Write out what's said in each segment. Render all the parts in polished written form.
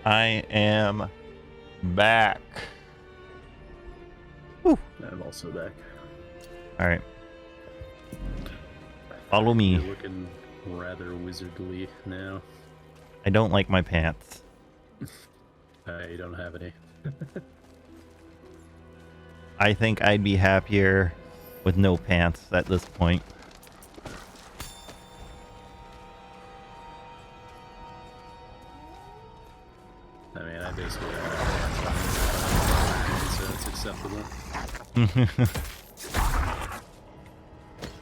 I am back. Whew. I'm also back. All right. Follow me. You're looking rather wizardly now. I don't like my pants. I don't have any. I think I'd be happier with no pants at this point. I mean, I basically have so it's acceptable.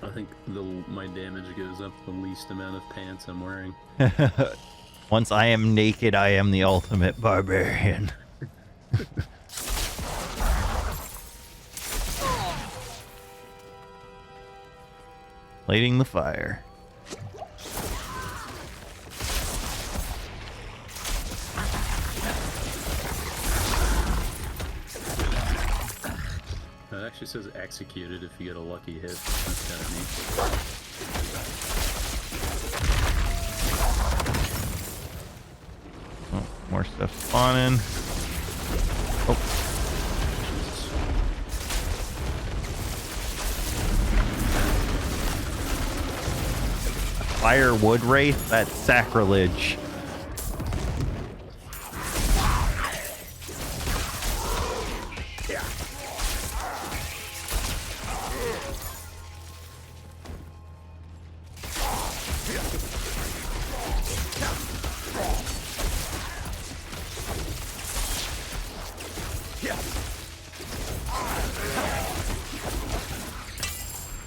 I think my damage goes up the least amount of pants I'm wearing. Once I am naked, I am the ultimate barbarian. Lighting the fire. It actually says executed if you get a lucky hit. That's kind of neat. Oh, more stuff spawning. Oh. Firewood wraith? That's sacrilege.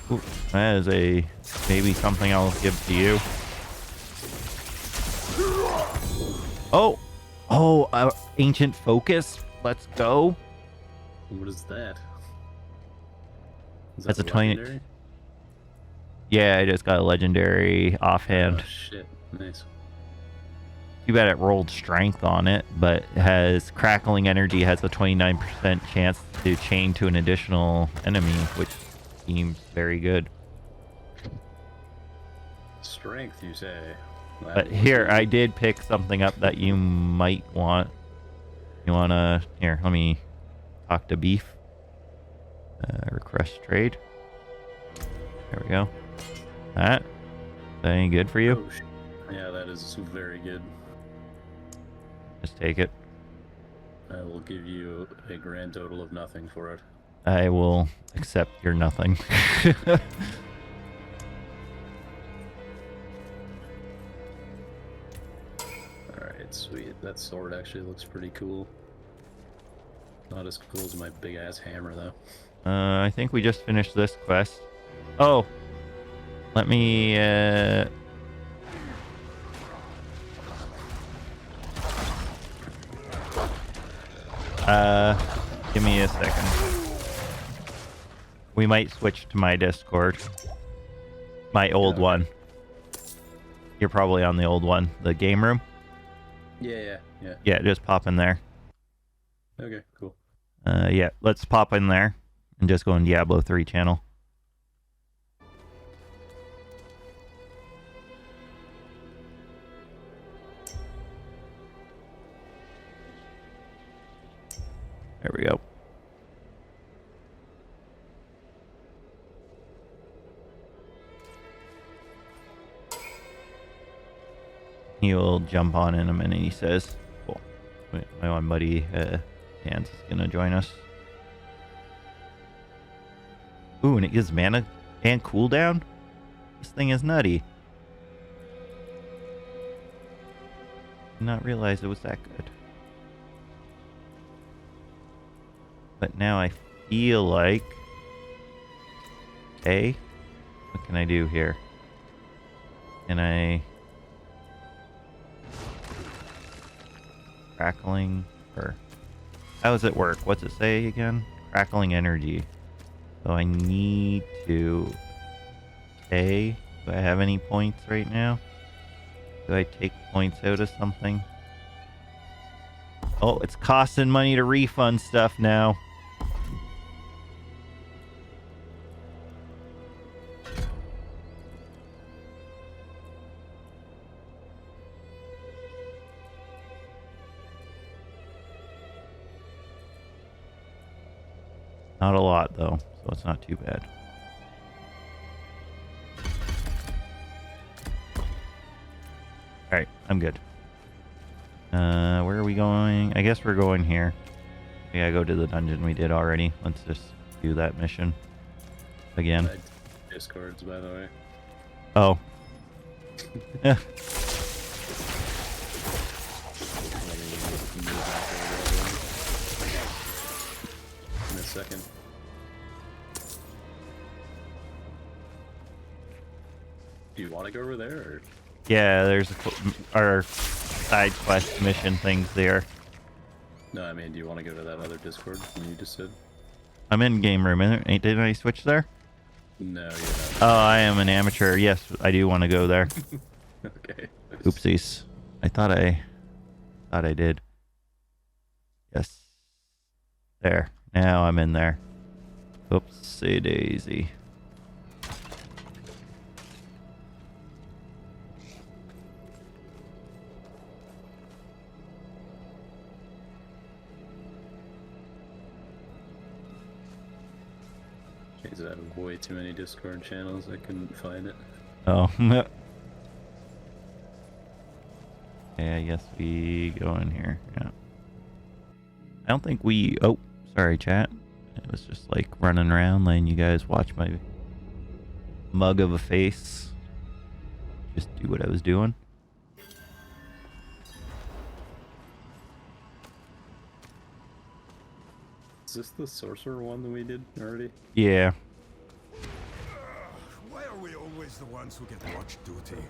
Ooh, that is maybe something I'll give to you. Oh, ancient focus. Let's go. What is that? Is That's that a 20. legendary? Yeah, I just got a legendary offhand. Oh shit! Nice. Too bad it rolled strength on it, but it has crackling energy, has a 29% chance to chain to an additional enemy, which seems very good. Strength, you say? But here, I did pick something up that you might want. You wanna... Here, let me talk to Beef. Request trade. There we go. That any good for you? Oh, yeah, that is very good. Just take it. I will give you a grand total of nothing for it. I will accept your nothing. Alright, sweet. That sword actually looks pretty cool. Not as cool as my big ass hammer, though. I think we just finished this quest. Oh, let me. Give me a second. We might switch to my Discord. My old one. You're probably on the old one, the game room. Yeah. Yeah, just pop in there. Okay, cool. Yeah, let's pop in there and just go in Diablo 3 channel. There we go. He'll jump on in a minute, he says. Cool. Wait, my one buddy, Hans, is gonna join us. Ooh, and it gives mana and cooldown? This thing is nutty. Did not realize it was that good. But now I feel like... Okay. What can I do here? Can I... Crackling, or how does it work? What's it say again? Crackling energy. So I need to do I have any points right now? Do I take points out of something? Oh, it's costing money to refund stuff now. Not a lot, though, so it's not too bad. Alright, I'm good. Where are we going? I guess we're going here. We gotta go to the dungeon we did already. Let's just do that mission again. Discords, by the way. Oh. Yeah. In a second. Do you want to go over there? Or? Yeah, there's our side quest mission things there. No, I mean, do you want to go to that other Discord when you just said? I'm in game room, didn't I switch there? No, you're not. Oh, I am an amateur. Yes, I do want to go there. Okay. Oopsies. I thought I did. Yes. There. Now I'm in there. Oopsie daisy. Jeez, I have way too many Discord channels. I couldn't find it. Oh. Yeah, I guess we go in here. Yeah. I don't think we... Oh, sorry, chat. It was just like running around, letting you guys watch my mug of a face. Just do what I was doing. Is this the Sorcerer one that we did already? Yeah. Why are we always the ones who get watch duty?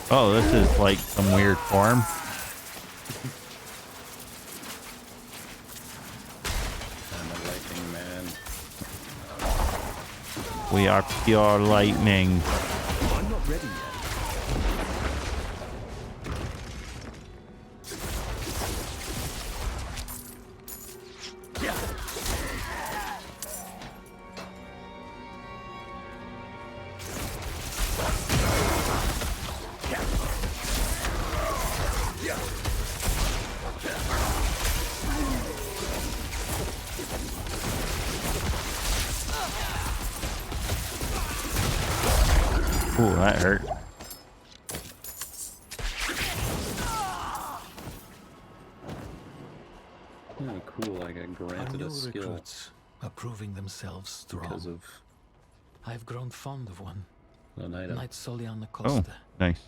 Oh, this is like some weird form. I'm a lightning man. We are pure lightning. I'm not ready yet. Ooh, that hurt. Oh, cool. I got Our granted new a skill recruits are proving themselves strong. because of I've grown fond of one. an item. Knight Soliana Oh, Costa. nice.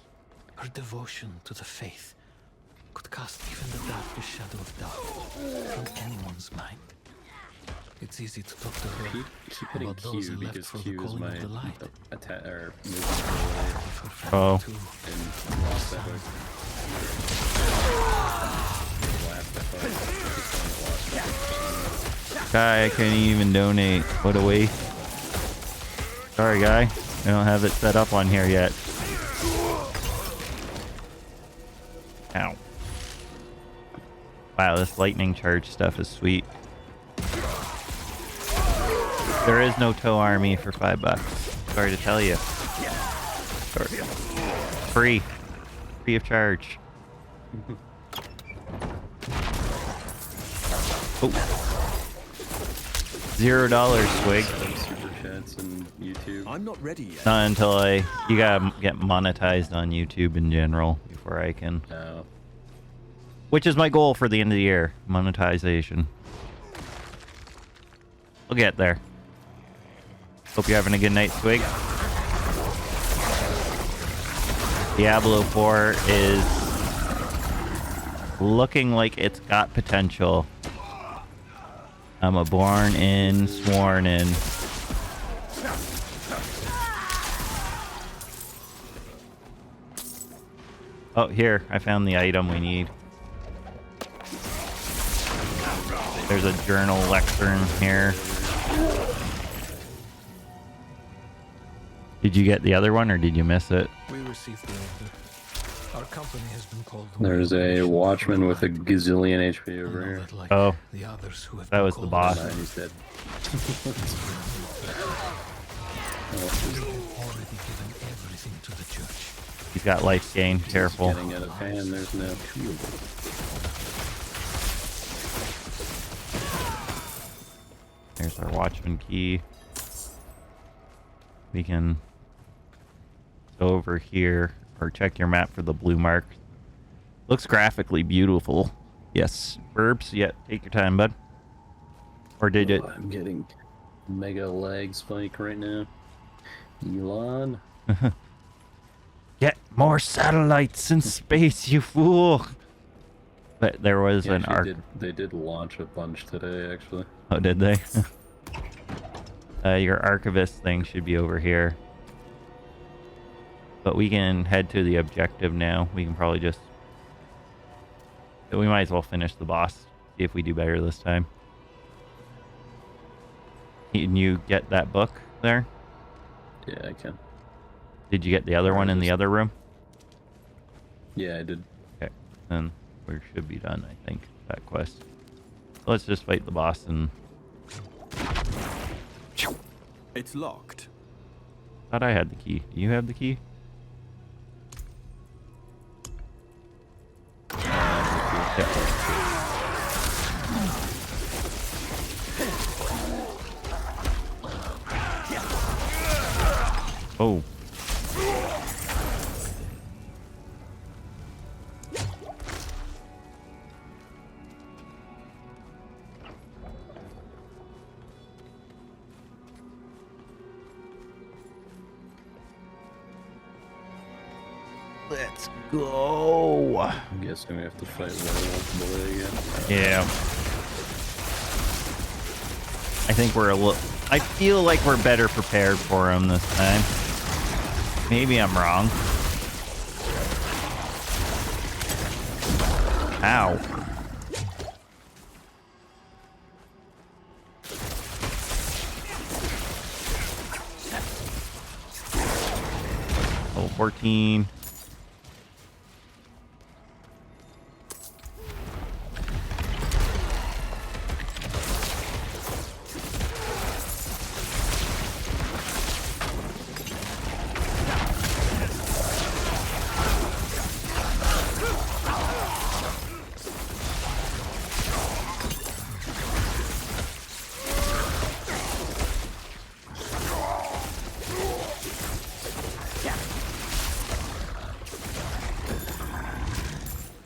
Her devotion to the faith could cast even the darkest shadow of doubt from anyone's mind. It's easy to talk to her Keep hitting about those Q left because for the Q is calling my of the light. attack or movement away Of her family Oh. too. in last episode. Last episode. Guy, I can't even donate. What a waste. Sorry, guy. I don't have it set up on here yet. Ow. Wow, this lightning charge stuff is sweet. There is no tow army for $5. Sorry to tell you. Sorry. Free. Free of charge. Oh. $0, Swig. Super chats and YouTube. I'm not ready yet. Not until you gotta get monetized on YouTube in general before I can. No. Which is my goal for the end of the year, monetization. We'll get there. Hope you're having a good night, Swig. Diablo 4 is looking like it's got potential. I'm a born in, sworn in. Oh, here. I found the item we need. There's a journal lectern here. Did you get the other one, or did you miss it? We received the order. Our company has been called. There's a watchman with a gazillion HP over here. Like Oh, the others who have that been was the called boss. Nah, he's dead. We have already given everything to the church. He's got life gain. Careful. Getting out of hand. There's no shield. There's our watchman key. We can go over here or check your map for the blue mark. Looks graphically beautiful. Yes. Burbs, yeah, take your time, bud. Or did it? I'm getting mega lag spike right now. Elon. Get more satellites in space, you fool! But there was an arc. They did launch a bunch today, actually. Oh, did they? Your archivist thing should be over here. But we can head to the objective now. We can probably just... We might as well finish the boss. See if we do better this time. Can you get that book there? Yeah, I can. Did you get the other one in the other room? Yeah, I did. Okay, then we should be done, I think, that quest. So let's just fight the boss and... It's locked. Thought I had the key. Do you have the key? Oh. Let's go. I'm guessing we have to fight Werewolf Boy again. Yeah. I think we're a little... I feel like we're better prepared for him this time. Maybe I'm wrong. Ow. Level 14.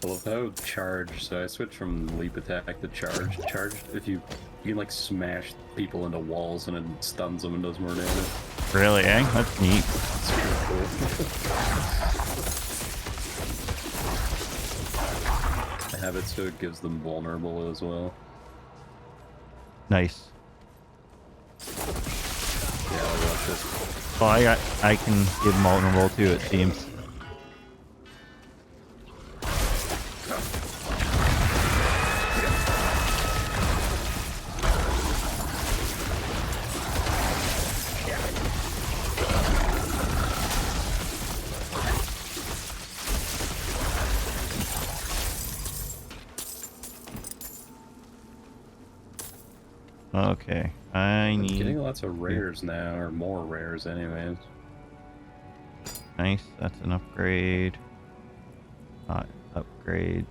I love how charge, so I switched from leap attack to charge. Charge, if you can like smash people into walls and it stuns them and does more damage. Really, eh? That's neat. It's pretty cool. I have it so it gives them vulnerable as well. Nice. Yeah, I'll watch this. Well, I can give vulnerable too, it seems. Okay, I'm getting lots of rares now, or more rares anyways. Nice, that's an upgrade. Not upgrades.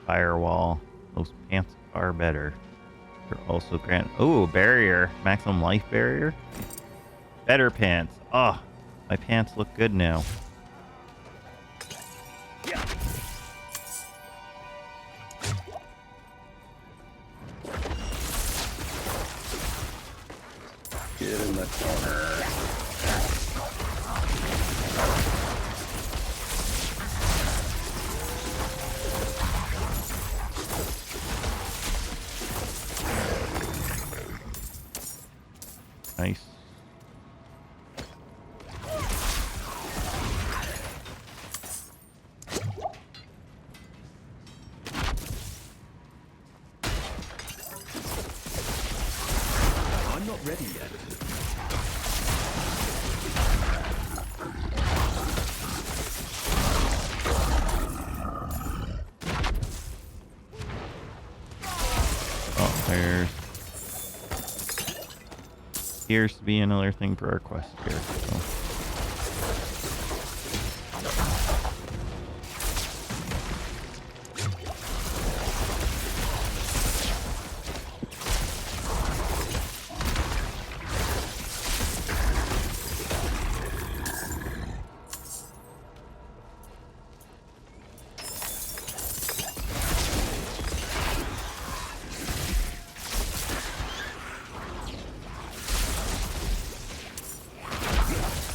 Firewall. Those pants are better. They're also grant. Oh, barrier. Maximum life barrier. Better pants. Oh, my pants look good now. Get in the corner. Nice. ready yet. Oh, there's appears to be another thing for our quest here. So.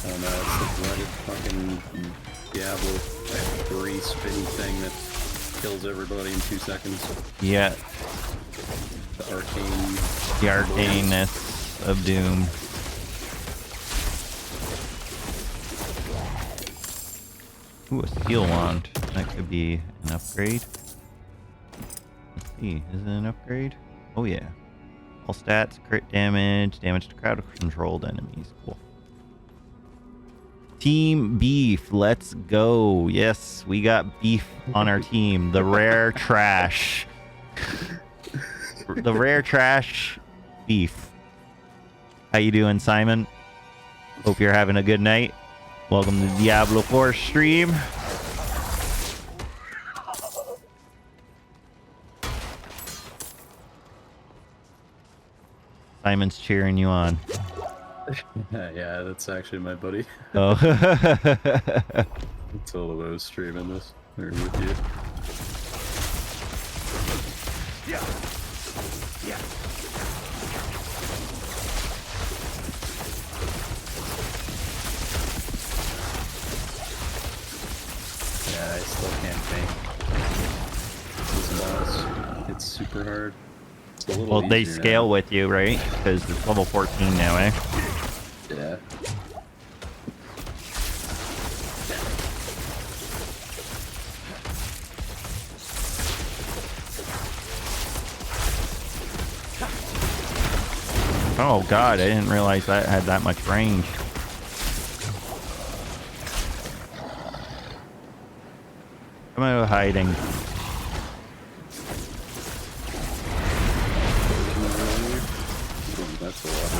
Oh no, it's the blooded fucking Diablo 3 spinny thing that kills everybody in 2 seconds. Yeah, The arcane. the arcaneness of doom. Ooh, a steel wand. That could be an upgrade. Let's see, is it an upgrade? Oh yeah. All stats, crit damage, damage to crowd controlled enemies. Cool. Team beef, let's go. Yes, we got beef on our team. The rare trash. The rare trash beef. How you doing, Simon? Hope you're having a good night. Welcome to Diablo 4 stream. Simon's cheering you on. Yeah, that's actually my buddy. Oh. It's all the way I was streaming this. Or with you. Yeah, I still can't think. This boss, it's super hard. It's a little Well, they easier scale now. with you, right? Because it's level 14 now, eh? Yeah. Oh god, I didn't realize that had that much range. Come out of hiding. Ooh, that's a lot.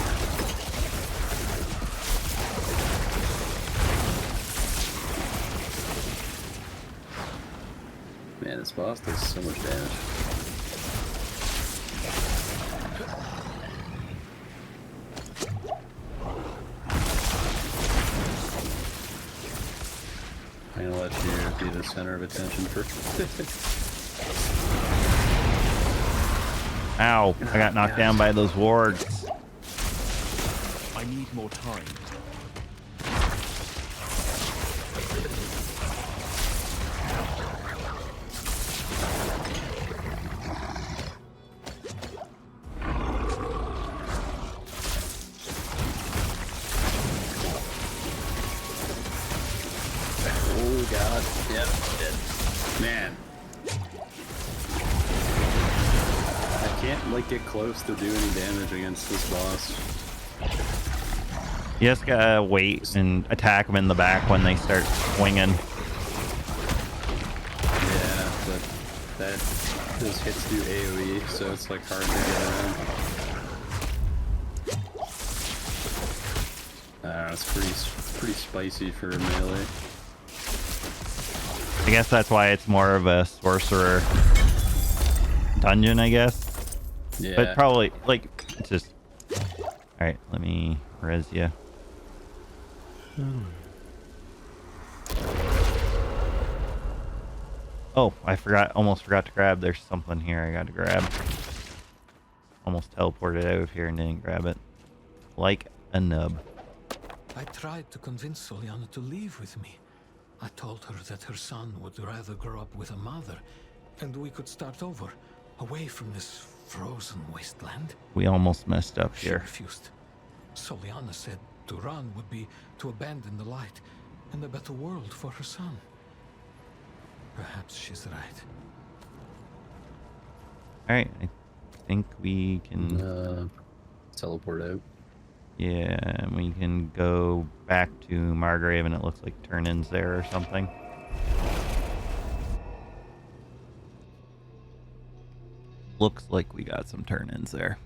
Man, this boss does so much damage. I'm gonna let you be the center of attention for. Ow, I got knocked down by those wards. I need more time. Oh god. Yep, dead. Man. I can't like get close to do any damage against this boss. You just gotta wait and attack them in the back when they start swinging. Yeah, but that those hits do AoE, so it's like hard to get around. It's pretty spicy for a melee. I guess that's why it's more of a sorcerer dungeon, I guess. Yeah. But probably, like, it's just... Alright, let me res you. Oh, I almost forgot to grab. There's something here I gotta grab. Almost teleported out of here and didn't grab it. Like a nub. I tried to convince Soliana to leave with me. I told her that her son would rather grow up with a mother, and we could start over, away from this frozen wasteland. We almost messed up She here. refused. Soliana said to run would be to abandon the light and a better world for her son. Perhaps she's right. Alright, I think we can... Teleport out. Yeah, and we can go back to Margrave, and it looks like turn-ins there or something. Looks like we got some turn-ins there.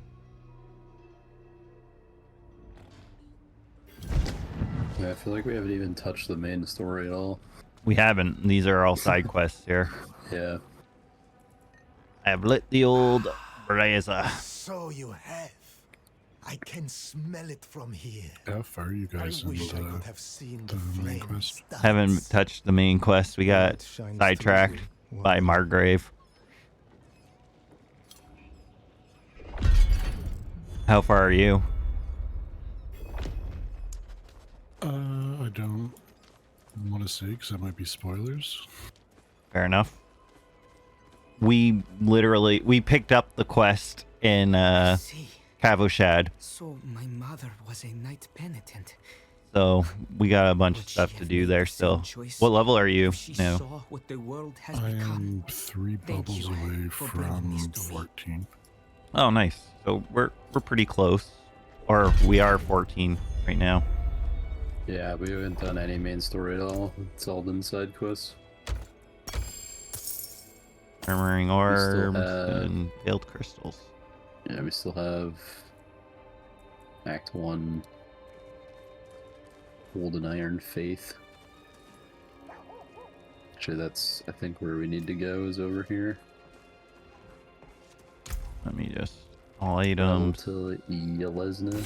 Yeah, I feel like we haven't even touched the main story at all. We haven't. These are all side quests here. Yeah. I have lit the old brazier. So you have. I can smell it from here. How far are you I guys in wish I could have seen the the main flames quest? dance. Haven't touched the main quest. We got Light shines sidetracked through you. by Margrave. How far are you? I don't want to say because that might be spoilers. Fair enough. We picked up the quest in See, Kavoshad, so my mother was a knight penitent. so we got a bunch of Would she stuff to have do made there the still. same choice What level are you if she now? saw what the world has I become? am 3 Thank bubbles you away for bringing this from to me. 14. Oh, nice. So we're pretty close, or we are 14 right now. Yeah, we haven't done any main story at all. It's all been side quests. Armoring still orbs have- and veiled crystals. Yeah, we still have Act 1, Golden Iron Faith. Actually, that's, I think, where we need to go is over here. Let me just all Level items to Yelesna.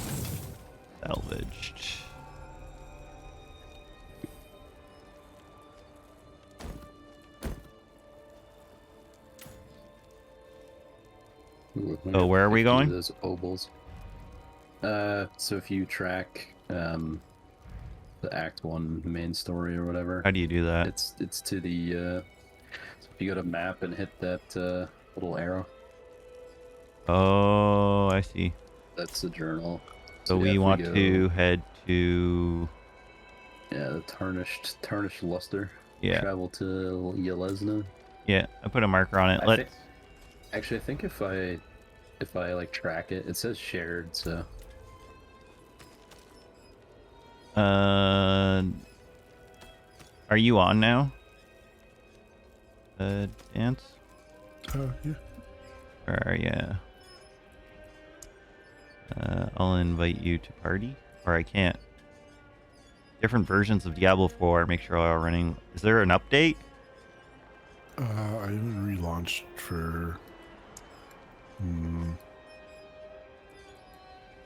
salvaged. Ooh, I So got where are we 50 of going? Those obols. So if you track the Act 1 main story or whatever, How do you do that? it's to the so if you go to map and hit that little arrow, Oh, I see. that's the journal. So yeah, we if want go- to head to the tarnished luster. yeah, Travel to Yelesna. yeah. I put a marker on it. I Let's think- Actually, I think if I like track it, it says shared. So are you on now? Dance? Yeah. Or yeah. I'll invite you to party, or I can't. Different versions of Diablo 4. Make sure all are running. Is there an update? I haven't relaunched for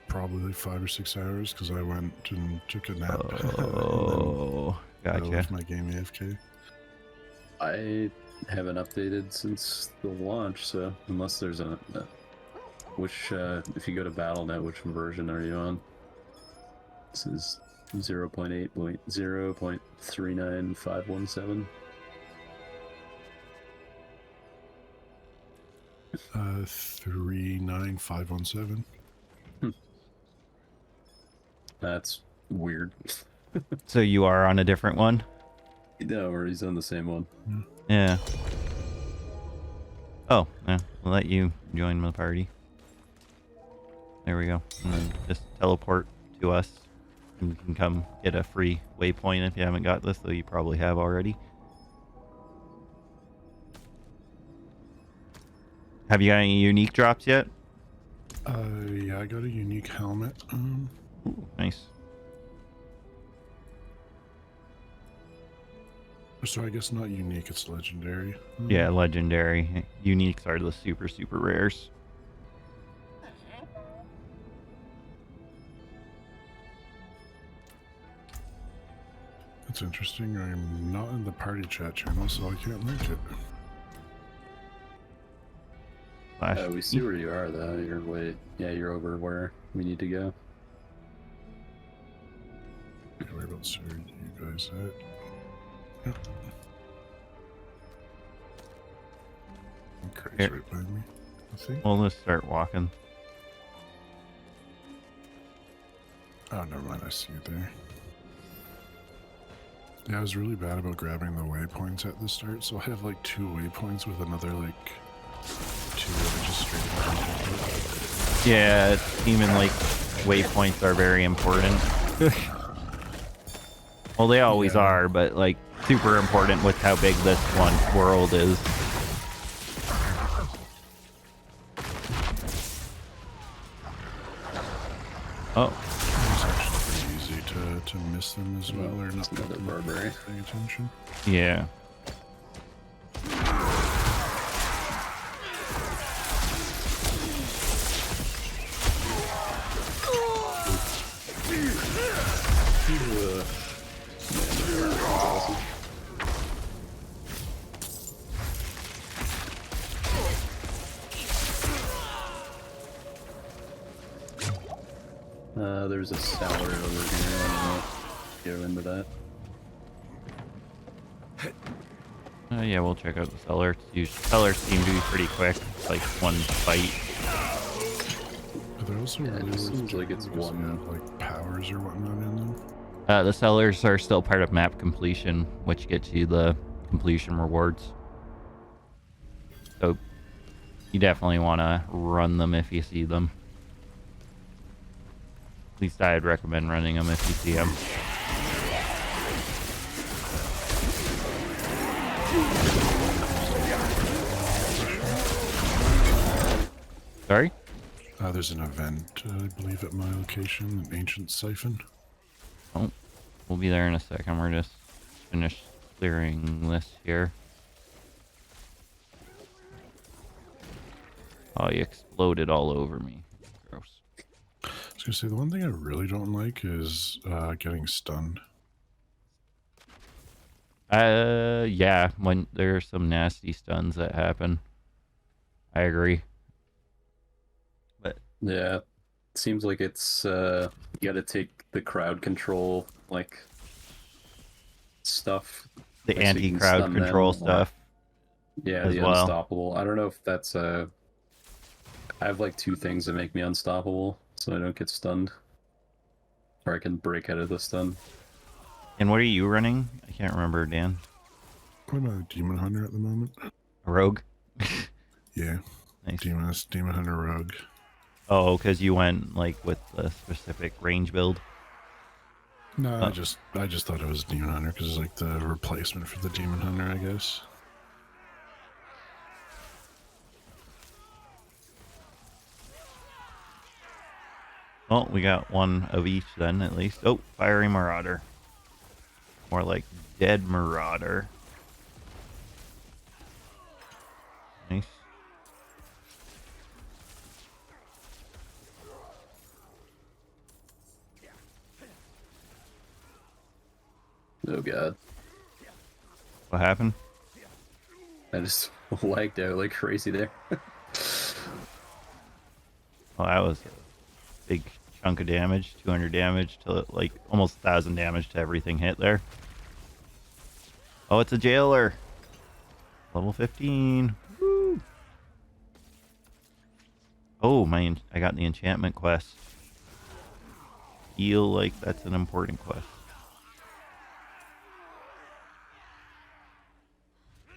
probably 5 or 6 hours because I went and took a nap. Oh, and then I gotcha. left my game AFK. I haven't updated since the launch. So unless there's which if you go to BattleNet, which version are you on? This is 0.8.0.39517. 39517. That's weird. So you are on a different one? No, or he's on the same one. Yeah. Oh, yeah. We'll let you join the party. There we go. And then just teleport to us. And you can come get a free waypoint if you haven't got this, though you probably have already. Have you got any unique drops yet? Yeah, I got a unique helmet. Ooh, nice. So I guess not unique, it's legendary. Yeah, legendary. Uniques are the super, super rares. That's interesting. I'm not in the party chat channel, so I can't link it. Slash We see where you are though. You're way. Yeah, you're over where we need to go. Whereabouts are you guys at? Yep. Okay, Here. it's right behind me, I think. We'll just start walking. Oh, never mind. I see it there. Yeah, I was really bad about grabbing the waypoints at the start, so I have like 2 waypoints with another like 2 that are just straight up. Yeah, it's even like waypoints are very important. Well, they always Yeah. are, but like super important with how big this one world is. Oh, It's actually pretty easy to miss them as well, or not It's another barbary. paying attention. yeah. There's a cellar over here. I don't know. Go into that. Yeah, we'll check out the cellar. Cellars seem to be pretty quick. It's like one fight. But they're also Yeah, it really just worth seems like checking it's because they one- have like powers or whatnot in them. The cellars are still part of map completion, which gets you the completion rewards. So you definitely want to run them if you see them. At least I'd recommend running them if you see them. Sorry? There's an event, I believe, at my location, an ancient siphon. Oh, we'll be there in a second. We're just finished clearing this here. Oh, you exploded all over me. Gross. I was gonna say, the one thing I really don't like is getting stunned. Yeah, when there's some nasty stuns that happen. I agree. But Yeah, it seems like it's you got to take the crowd control like stuff. the like, so you can anti-crowd stun them, control or- stuff. Yeah, as the well. unstoppable. I don't know if that's I have like two things that make me unstoppable, so I don't get stunned, or I can break out of the stun. And what are you running? I can't remember, Dan. I'm a demon hunter at the moment. A rogue? Yeah, Nice. demon hunter rogue. Oh, because you went like with a specific range build. No, Oh. I just thought it was demon hunter because it's like the replacement for the demon hunter, I guess. Well, we got one of each then, at least. Oh, fiery marauder. More like dead marauder. Nice. Oh god, What happened? I just lagged out like crazy there. Well, that was a big chunk of damage. 200 damage to like almost 1,000 damage to everything hit there. Oh, it's a jailer. Level 15. Woo. Oh, I got the enchantment quest. Feel like that's an important quest.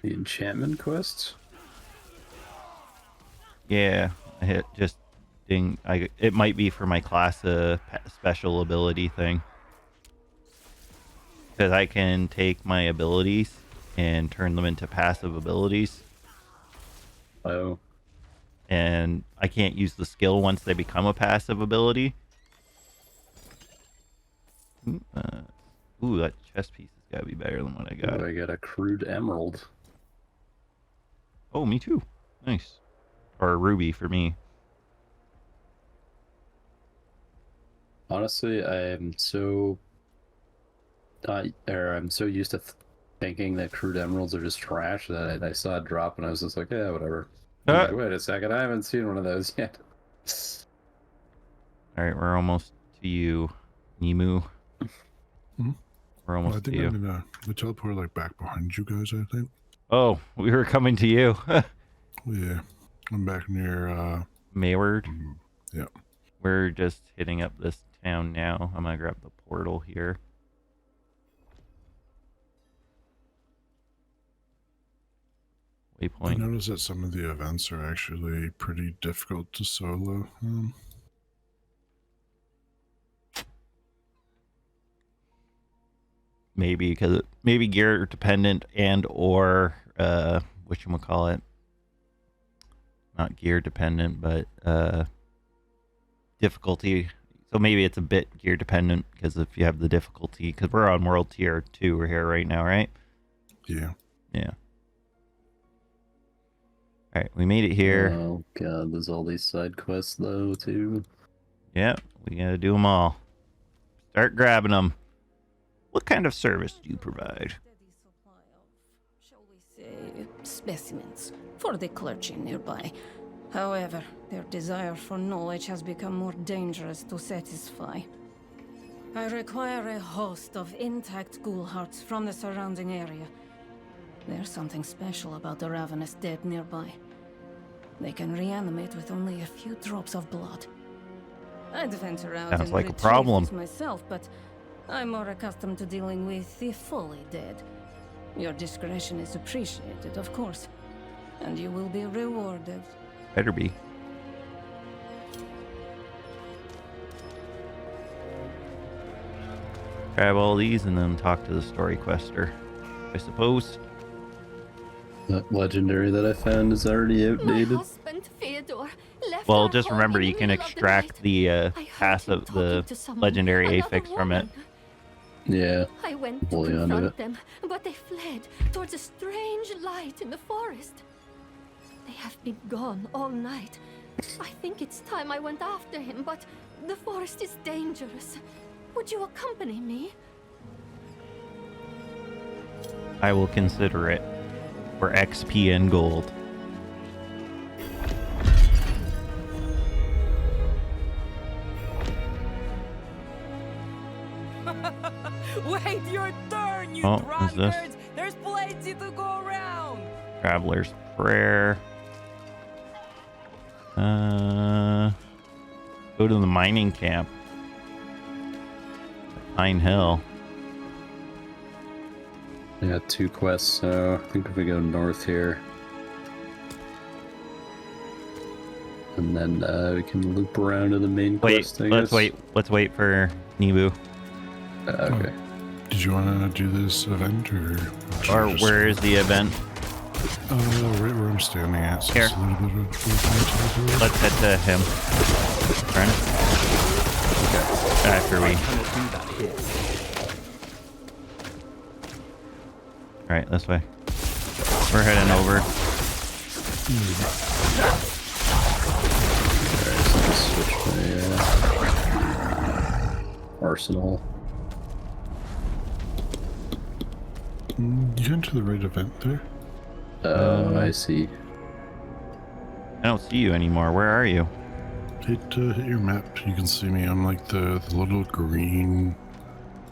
The enchantment quests. Yeah, I hit just ding. It might be for my class special ability thing. Because I can take my abilities and turn them into passive abilities. Oh, And I can't use the skill once they become a passive ability. Ooh, that chest piece has got to be better than what I got. I got a crude emerald. Oh, me too. Nice. Or a ruby for me. Honestly, I'm so I'm so used to thinking that crude emeralds are just trash that I saw it drop and I was just like, yeah, whatever. I'm like, wait a second, I haven't seen one of those yet. Alright, we're almost to you, Nemu. Hmm? We're I almost to think you. I'm gonna teleport like back behind you guys. I think. Oh, we were coming to you. Yeah, I'm back near. Mayward. Yeah. We're just hitting up this town now. I'm gonna grab the portal here. I Waypoint. noticed that some of the events are actually pretty difficult to solo. maybe because maybe gear dependent and or whatchamacallit, not gear dependent, but difficulty. So maybe it's a bit gear dependent because if you have the difficulty, because we're on world tier 2 we're here right now, right? Yeah. Yeah. All right, we made it here. Oh god, there's all these side quests though too. Yeah, we gotta do them all. Start grabbing them. What kind of service do you provide? Steady supply of, shall we say, specimens for the clergy nearby. However, their desire for knowledge has become more dangerous to satisfy. I require a host of intact ghoul hearts from the surrounding area. There's something special about the ravenous dead nearby. They can reanimate with only a few drops of blood. I'd venture out Sounds and like a retrieve problem. these myself, but I'm more accustomed to dealing with the fully dead. Your discretion is appreciated, of course, and you will be rewarded. Better be. Grab all these and then talk to the story quester, I suppose. That legendary that I found is already outdated. Well, just remember you can extract the passive, the legendary affix from it. Yeah. I went to Fully onto confront it. them, but they fled towards a strange light in the forest. They have been gone all night. I think it's time I went after him, but the forest is dangerous. Would you accompany me? I will consider it for XP and gold. Wait your turn, you Oh, what's this? drunkards! There's plenty to go around! Traveler's Prayer. Go to the mining camp. Pine Hill. I got 2 quests, so I think if we go north here. And then we can loop around to the main Wait, quest, I let's guess. wait. Let's wait for Nibu. Okay. Did you want to do this event or? Or where is the event? Right where I'm standing at. So Here. it's a little bit of Let's head to him. Turn. After we. Cannot do that here. Alright, this way. We're heading over. Alright, so let's switch my arsenal. You went to the right event there. Oh, I see. I don't see you anymore. Where are you? Hit your map. You can see me. I'm like the little green.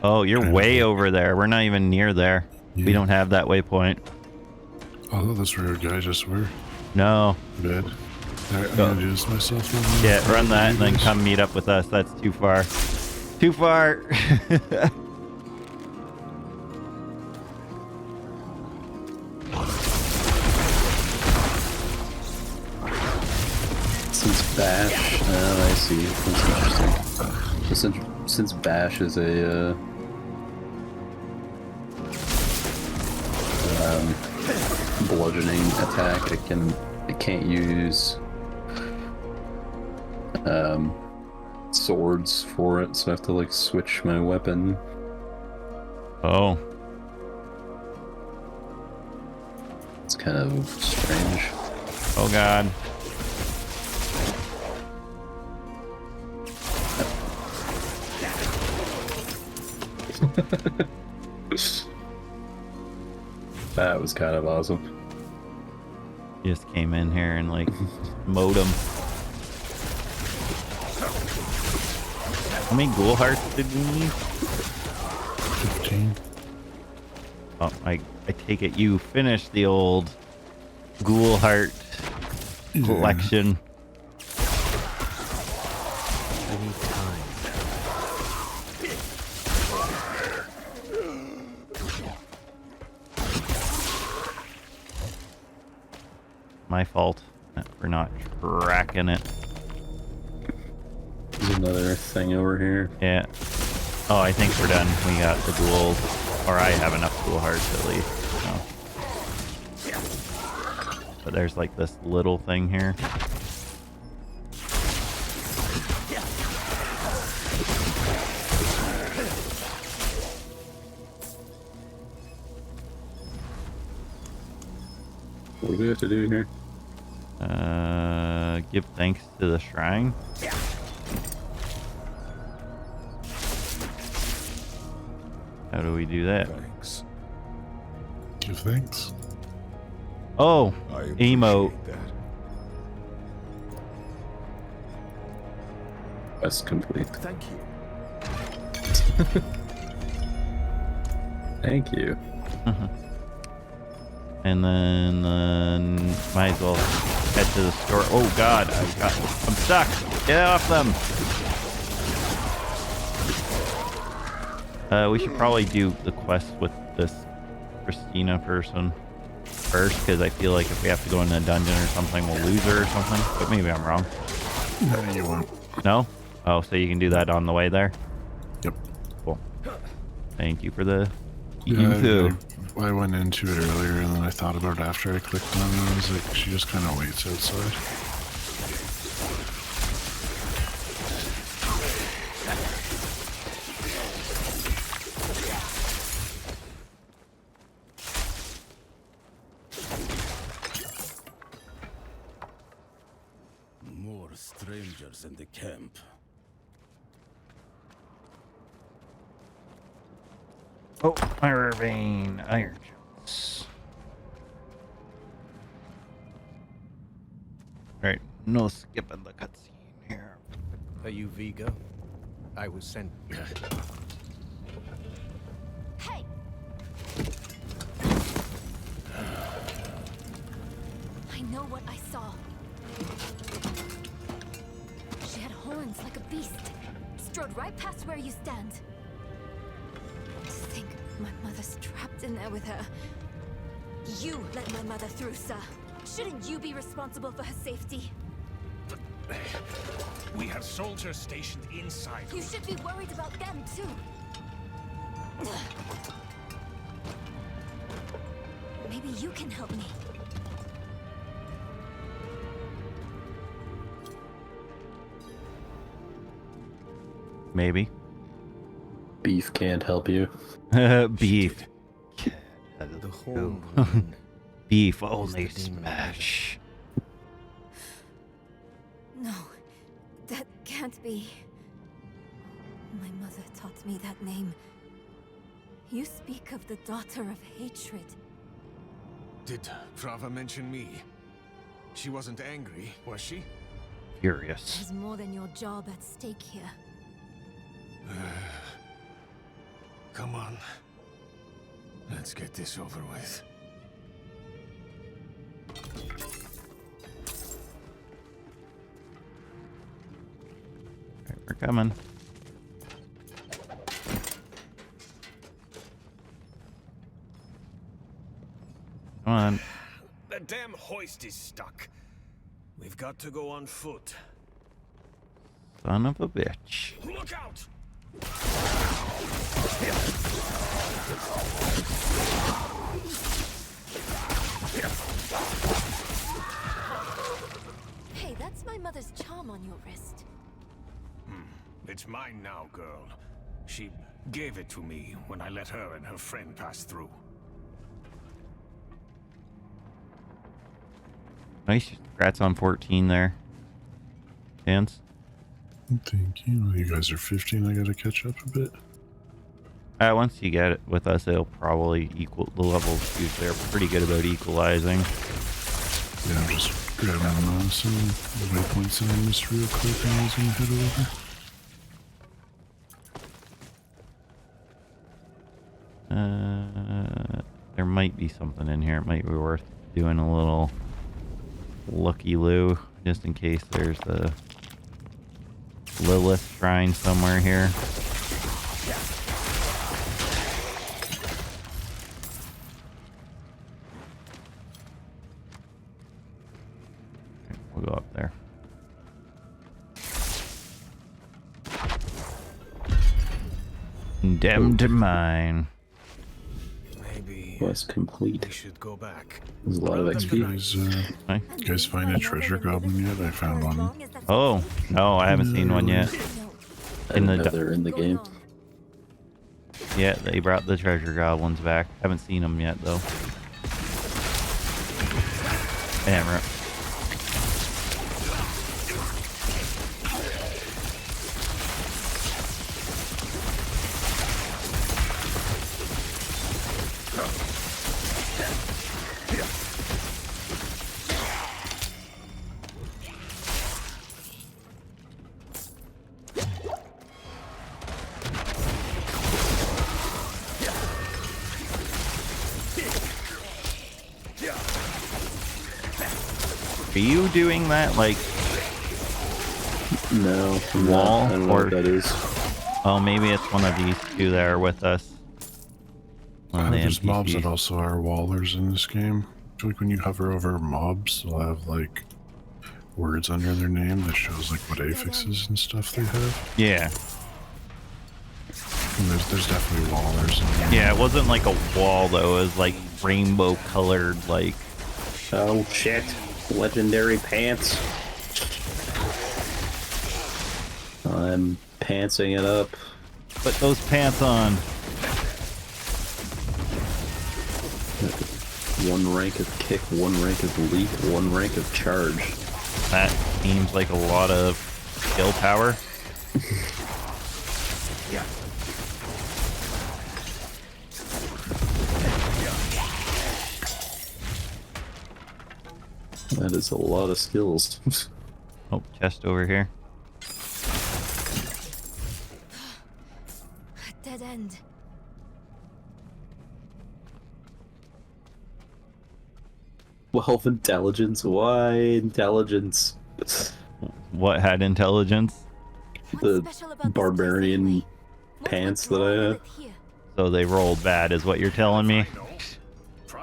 Oh, you're Kind of way like- over there. We're not even near there. Yeah. We don't have that waypoint. I thought this road guy just were No. bad. Alright, I'm Go. gonna do this myself. Then. Yeah, run that and then come meet up with us. That's too far. Too far. Since Bash, oh, I see. That's interesting. So since Bash is a bludgeoning attack, it can't use swords for it, so I have to like switch my weapon. Oh. It's kind of strange. Oh god. That was kind of awesome. Just came in here and like mowed him. How many ghoul hearts did we need? 15. Oh, I take it you finished the old ghoul heart collection. My fault for not tracking it. There's another thing over here. Yeah. Oh, I think we're done. We got the ghouls. Or I have enough cool hearts at least. So. But there's like this little thing here. What do we have to do here? Give thanks to the shrine. How do we do that? Thanks. Give thanks. Oh, I emote. appreciate that. Quest complete. Thank you. Thank you. And then might as well head to the store. Oh God, I'm stuck. Get off them. We should probably do the quest with this Christina person first, because I feel like if we have to go in a dungeon or something, we'll lose her or something. But maybe I'm wrong. No, you won't. No? Oh, so you can do that on the way there? Yep. Cool. Thank you for the Yeah, info. I went into it earlier and then I thought about it after I clicked on it. I was like, she just kind of waits outside. More strangers in the camp. Oh, Iron Vein, Iron Jones. Alright, no skipping the cutscene here. Are you Vigo? I was sent. Hey! I know what I saw. She had horns like a beast. Strode right past where you stand. To think my mother's trapped in there with her. You let my mother through, sir. Shouldn't you be responsible for her safety? We have soldiers stationed inside. You should be worried about them, too. Maybe you can help me. Maybe. Beef can't help you. Beef. The whole woman Beef is only the demon smash. No, that can't be. My mother taught me that name. You speak of the daughter of hatred. Did Prava mention me? She wasn't angry, was she? Furious. There's more than your job at stake here. Come on. Let's get this over with. Alright, we're coming. Come on. The damn hoist is stuck. We've got to go on foot. Son of a bitch. Look out! Hey, that's my mother's charm on your wrist. It's mine now, girl. She gave it to me when I let her and her friend pass through. Nice. Congrats on 14 there. Chance. Thank you. You guys are 15. I gotta catch up a bit. Once you get it with us, it'll probably equal. The levels usually are pretty good about equalizing. Yeah, I'm just grabbing some waypoints and I missed real quick and I was gonna head over. There might be something in here. It might be worth doing a little looky-loo, just in case there's the Lilith shrine somewhere here. Okay, we'll go up there. Condemned to mine. Quest complete. We should go back. There's a lot of XP. You guys find a treasure goblin yet? I found one. Oh, no, I haven't seen one yet. I didn't know they're in the game. Yeah, they brought the treasure goblins back. Haven't seen them yet, though. Damn it. Are you doing that, like, no wall? I don't know or what that is. Oh, maybe it's one of these two that are with us. One of the There's mobs NPCs. that also are wallers in this game. I feel like when you hover over mobs, they'll have like words under their name that shows like what affixes and stuff they have. Yeah. And there's definitely wallers in there. Yeah, it wasn't like a wall, though. It was like rainbow colored, like... Oh, shit. Legendary pants. I'm pantsing it up. Put those pants on. One rank of kick, one rank of leap, one rank of charge. That seems like a lot of skill power. That is a lot of skills. Oh, chest over here. Dead end. 12 intelligence. Why intelligence? What had intelligence? The barbarian pants that I have. So they rolled bad, is what you're telling me?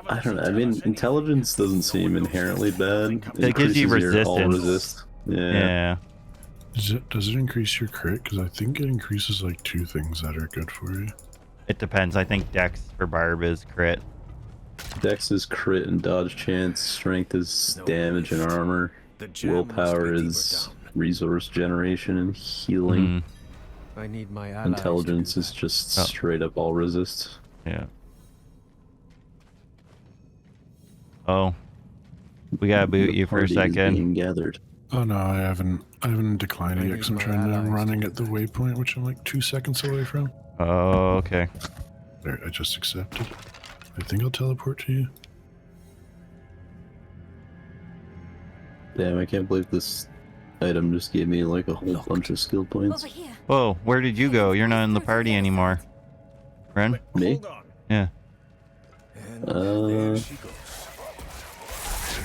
I don't know. I mean, intelligence doesn't seem inherently bad. It gives you increases your all resistance. resist. Yeah. Yeah. Does it increase your crit? Because I think it increases like 2 things that are good for you. It depends. I think Dex for Barb is crit. Dex is crit and dodge chance. Strength is damage and armor. Willpower is resource generation and healing. I need my allies. Intelligence is just straight up all resist. Yeah. Oh. We gotta boot you for a Party is second. being gathered. Oh no, I haven't declined it yet because I'm trying to running at the waypoint, which I'm like 2 seconds away from. Oh, okay. There, I just accepted. I think I'll teleport to you. Damn, I can't believe this item just gave me like a whole bunch of skill points. Whoa, where did you go? You're not in the party anymore. Ren? Me? Yeah.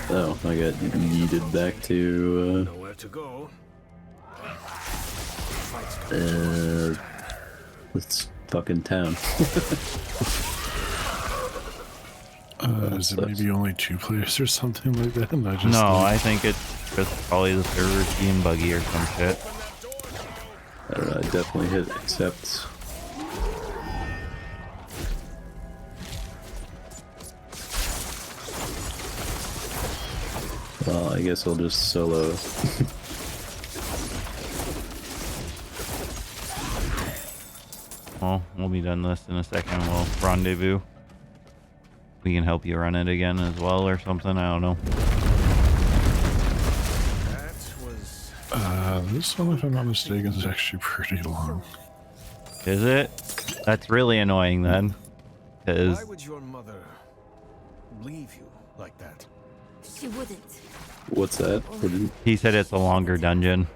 Oh, I got yeeted back to Nowhere to go. this fucking town. Is it maybe only 2 players or something like that? And I just No, like, I think it's just probably the server's being buggy or some shit. I don't know, I definitely hit accept. Well, I guess I'll just solo. Well, we'll be done this in a second. We'll rendezvous. We can help you run it again as well or something. I don't know. This one, if I'm not mistaken, is actually pretty long. Is it? That's really annoying then. Why would your mother leave you like that? She wouldn't. What's that? He said it's a longer dungeon.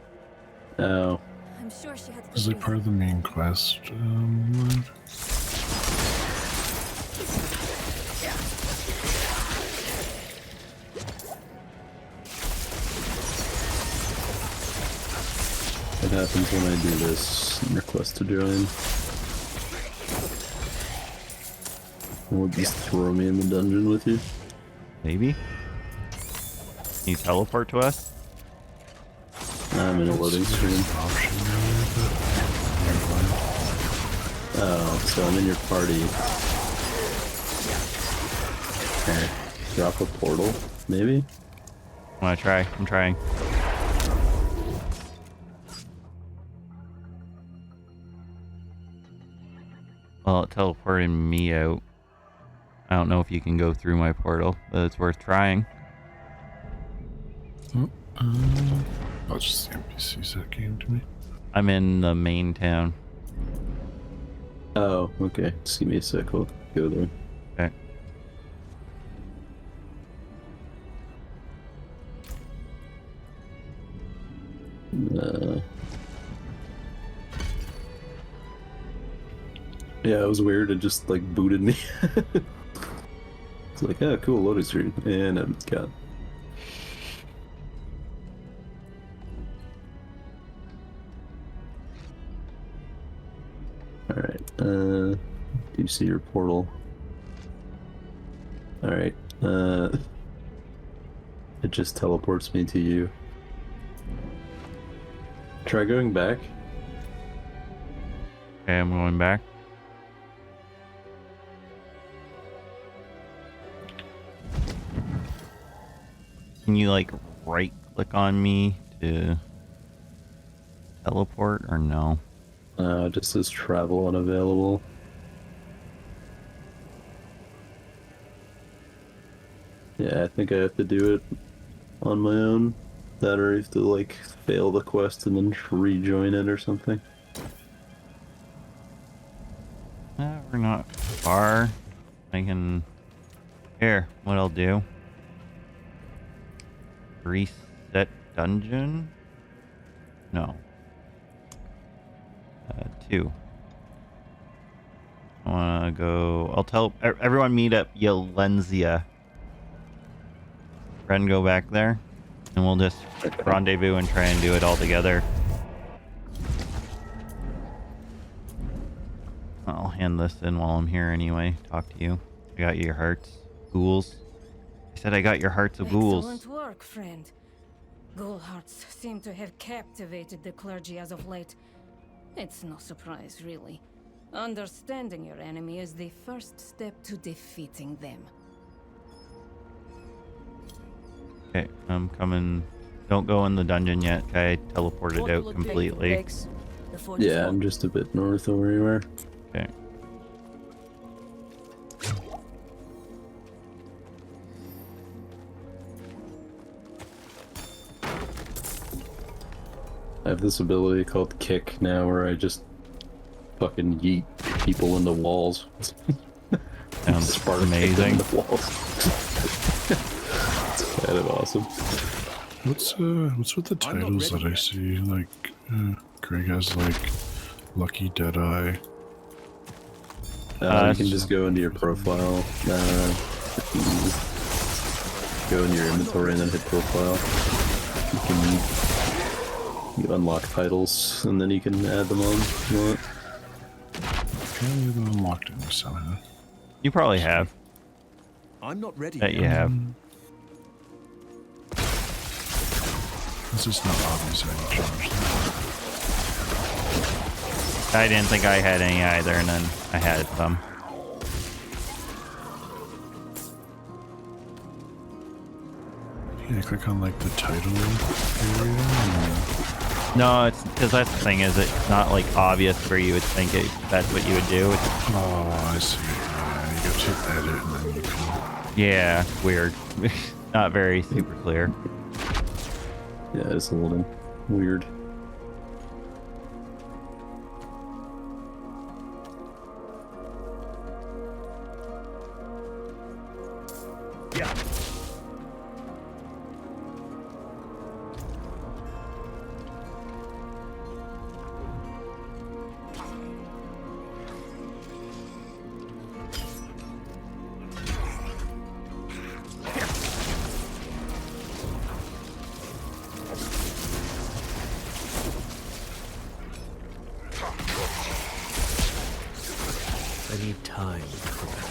Oh. I'm sure she had. Is it part of the main quest? One? What happens when I do this? Request to join. Will it just throw me in the dungeon with you? Maybe? Can you teleport to us? I'm in a loading screen. Oh, so I'm in your party. Okay. Drop a portal, maybe? I want to try. I'm trying. Well, it teleported me out. I don't know if you can go through my portal, but it's worth trying. Oh, it's just the NPCs that came to me. I'm in the main town. Oh, okay. Just give me a sec. I'll go there. Okay. Yeah, it was weird. It just like booted me. It's like, oh, cool, loading screen, and I'm gone. All right. Do you see your portal? All right. It just teleports me to you. Try going back. Okay, I'm going back. Can you like right click on me to teleport or no? It just says travel unavailable. Yeah, I think I have to do it on my own. That or I have to like fail the quest and then rejoin it or something. We're not far. I can... Here, what I'll do. Reset dungeon? No. 2. I wanna go... I'll tell... Everyone meet up Yelenzia. Ren, go back there. And we'll just rendezvous and try and do it all together. I'll hand this in while I'm here anyway. Talk to you. I got your hearts. Ghouls. I said I got your hearts of ghouls. Excellent work, friend. Ghoul hearts seem to have captivated the clergy as of late. It's no surprise, really. Understanding your enemy is the first step to defeating them. Okay, I'm coming. Don't go in the dungeon yet. I teleported out completely. Yeah, I'm just a bit north of where you are. Okay. I have this ability called Kick now where I just fucking yeet people into walls. Sounds Spark amazing. into walls. It's kind of awesome. What's with the titles that I see? Like, Greg has like Lucky Deadeye. You can just go into your profile. Go into your inventory and then hit profile. You unlock titles and then you can add them on if you want. Apparently I've unlocked it somehow. You probably have. I'm not ready. Bet you have. This is not obvious I changed that. I didn't think I had any either, and then I had some. Yeah, click on like the title area. No, it's because that's the thing, is it's not like obvious where you would think that's what you would do. Oh, I see. Yeah, you go to edit and then you can... Yeah, weird. Not very super clear. Yeah, it's a little weird. Yeah. I need time to prepare.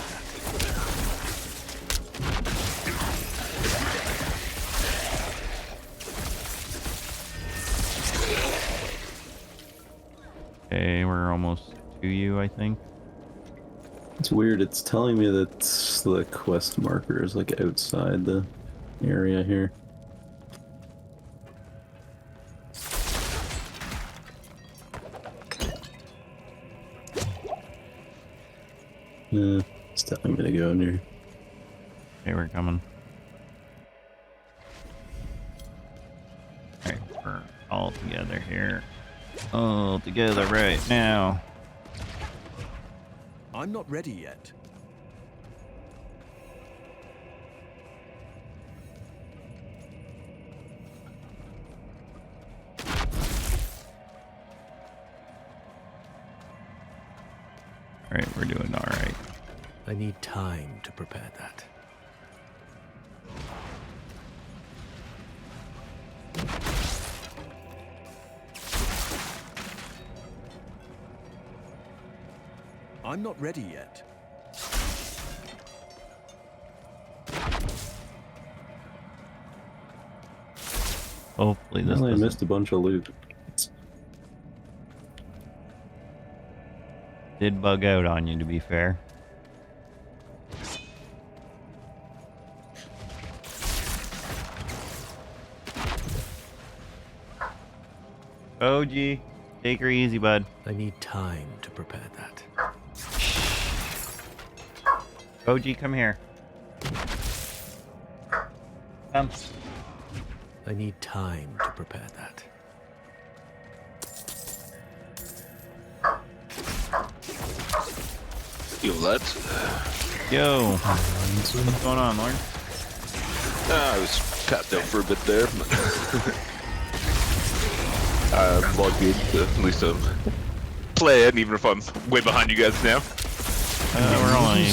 Okay, we're almost to you, I think. It's weird. It's telling me that the quest marker is like outside the area here. It's telling me to go in here. Okay, we're coming. Alright, we're all together here. All together right now. I'm not ready yet. Alright, we're doing alright. I need time to prepare that. I'm not ready yet. Hopefully this Well, I doesn't... missed a bunch of loot. did bug out on you, to be fair. OG, take her easy, bud. I need time to prepare that. OG, come here. Come. I need time to prepare that. Yo, lads. Yo. What's going on, Lauren? I was tapped out for a bit there. I'm logged in to at least play it, even if I'm way behind you guys now. We're only...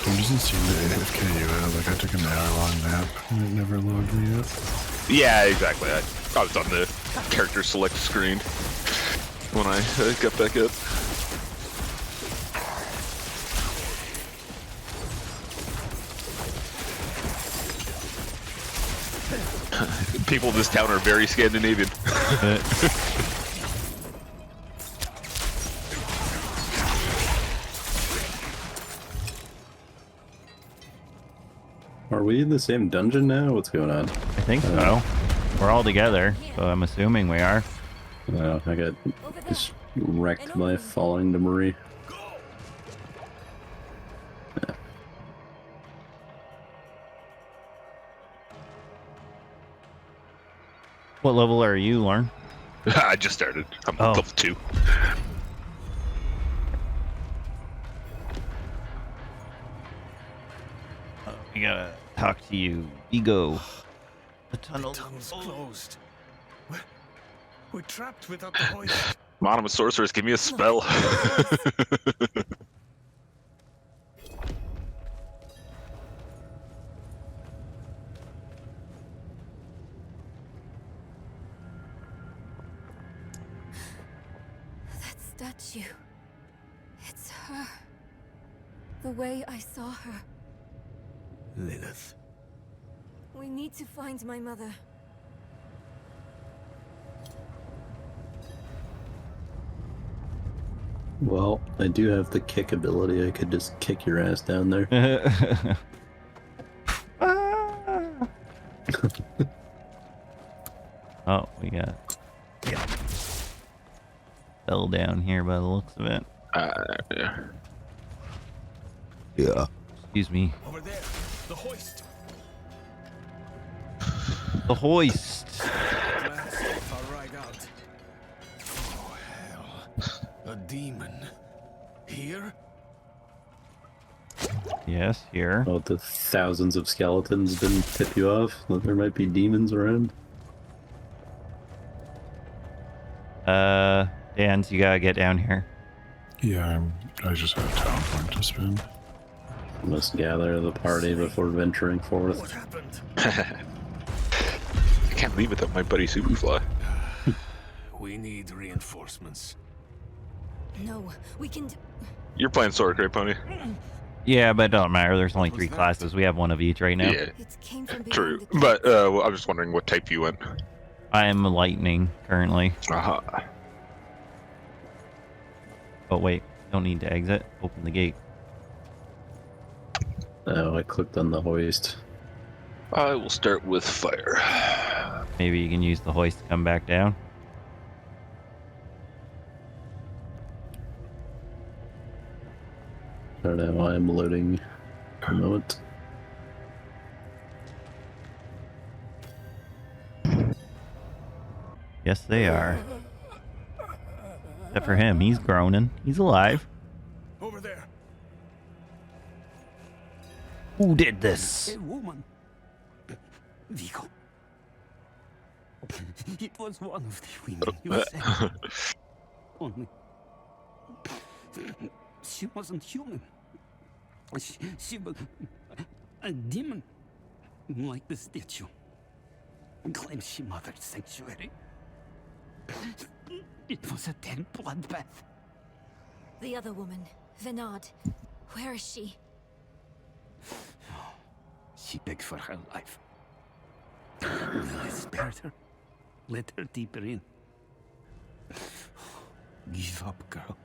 It doesn't seem to AFK you out. Like, I took an hour-long nap and it never logged me up. Yeah, exactly. I was on the character select screen when I got back up. People in this town are very Scandinavian. Are we in the same dungeon now? What's going on? I think so. We're all together, so I'm assuming we are. No, I got just wrecked by falling debris. Yeah. What level are you, Lauren? I just started. I'm level 2. We gotta talk to you. Ego. The tunnel. The tunnel's closed. We're trapped without the hoist. Come on, I'm a sorcerer. Give me a spell. That statue. It's her. The way I saw her. Lilith. We need to find my mother. Well, I do have the kick ability. I could just kick your ass down there. Oh, we got fell down here by the looks of it. Yeah. Yeah. Excuse me. Over there, the hoist. The hoist. Far right out. Oh hell! A demon. Here? Yes, here. Oh, the thousands of skeletons didn't tip you off that there might be demons around? Dan, you gotta get down here. Yeah, I just have talent point to spend. Must gather the party before venturing forth. What happened? I can't leave without my buddy Superfly. We need reinforcements. No, we can. You're playing Sword, right, Pony? Yeah, but it don't matter. There's only 3 classes. We have one of each right now. Yeah, true. But well, I was just wondering what type you went. I am lightning currently. Uh-huh. Oh wait, Don't need to exit. Open the gate. Oh, I clicked on the hoist. I will start with fire. Maybe you can use the hoist to come back down. I don't know, I'm loading a moment. Yes, they are. Except for him, he's groaning. He's alive. Over there. Who did this? A woman. Vigo. It was one of the women you said. Only. She wasn't human. She was a demon. Like the statue. Claims she mothered sanctuary. It was a damn bloodbath. The other woman, Venard. Where is she? She begged for her life. I spared her. Let her deeper in. Give up, girl.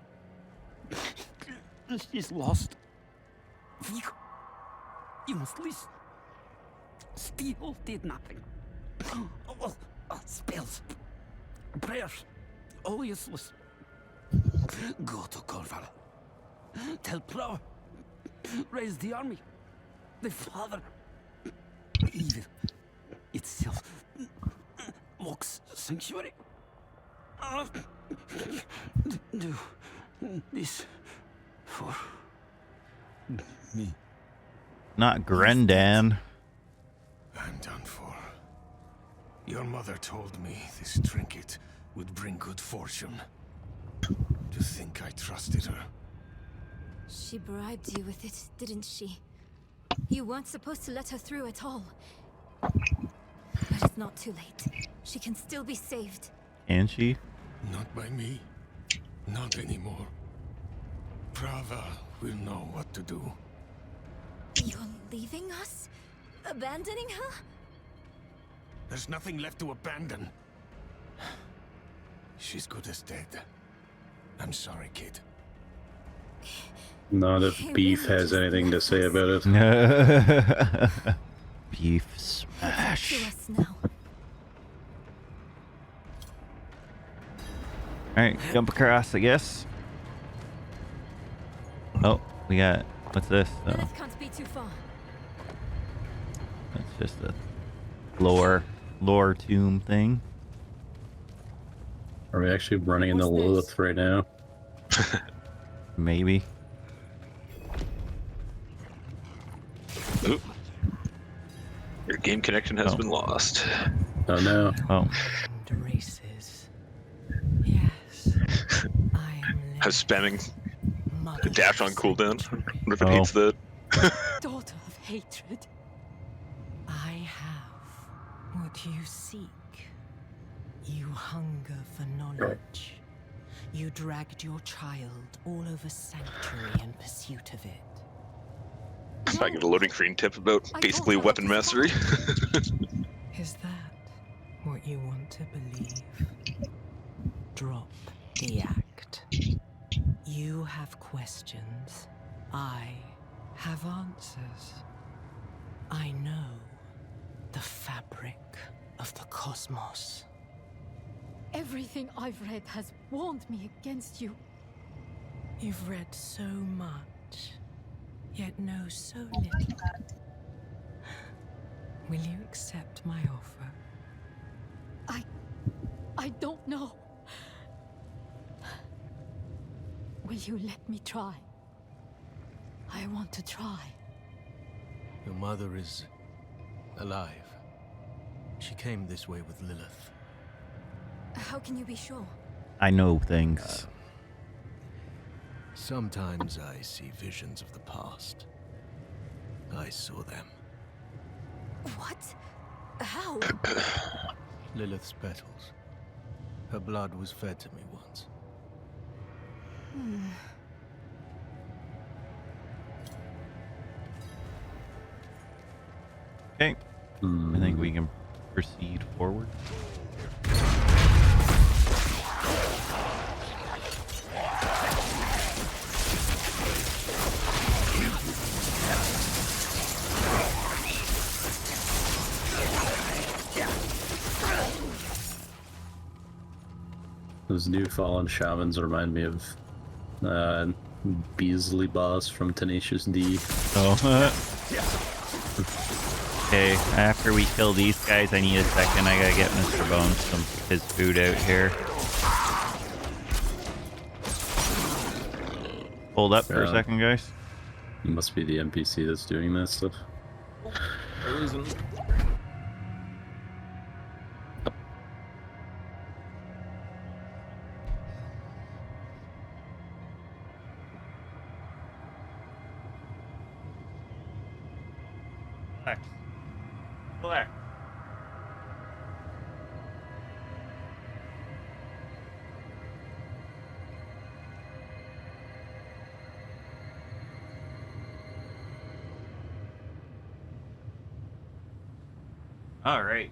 She's lost. Vigo, you must listen. Steel did nothing. Spells. Prayers. All useless. Go to Corval. Tell Plow. Raise the army. The father. Evil itself. Mocks sanctuary. Do this for me. Not Grendan. I'm done for. Your mother told me this trinket would bring good fortune. To think I trusted her. She bribed you with it, didn't she? You weren't supposed to let her through at all. But it's not too late. She can still be saved. Can she? Not by me. Not anymore. Prava will know what to do. You're leaving us? Abandoning her? There's nothing left to abandon. She's good as dead. I'm sorry, kid. Not if Beef has anything to say about it. Beef smash. To us now. Alright, jump across, I guess. Oh, we got... What's this? Oh, Lilith can't be too far. that's just a lore tomb thing. Are we actually running into Lilith right now? Maybe. Oop. Your game connection has been lost. Oh no. Oh. Races. Yes. I am I was spamming the dash on cooldown. What if it Oh. hates that? Daughter of hatred. I have what you seek. You hunger for knowledge. You dragged your child all over sanctuary in pursuit of it. If I get a loading screen tip about basically weapon mastery. Is that what you want to believe? Drop the act. You have questions. I have answers. I know the fabric of the cosmos. Everything I've read has warned me against you. You've read so much, yet know so little. Will you accept my offer? I don't know. Will you let me try? I want to try. Your mother is alive. She came this way with Lilith. How can you be sure? I know things. Sometimes I see visions of the past. I saw them. What? How? Lilith's petals. Her blood was fed to me once. Okay. I think we can proceed forward. Those new fallen shamans remind me of Beasley Boss from Tenacious D. Oh. Okay, after we kill these guys, I need a second. I gotta get Mr. Bones his food out here. Hold up for a second, guys. It must be the NPC that's doing that stuff. Relax. Relax. Alright.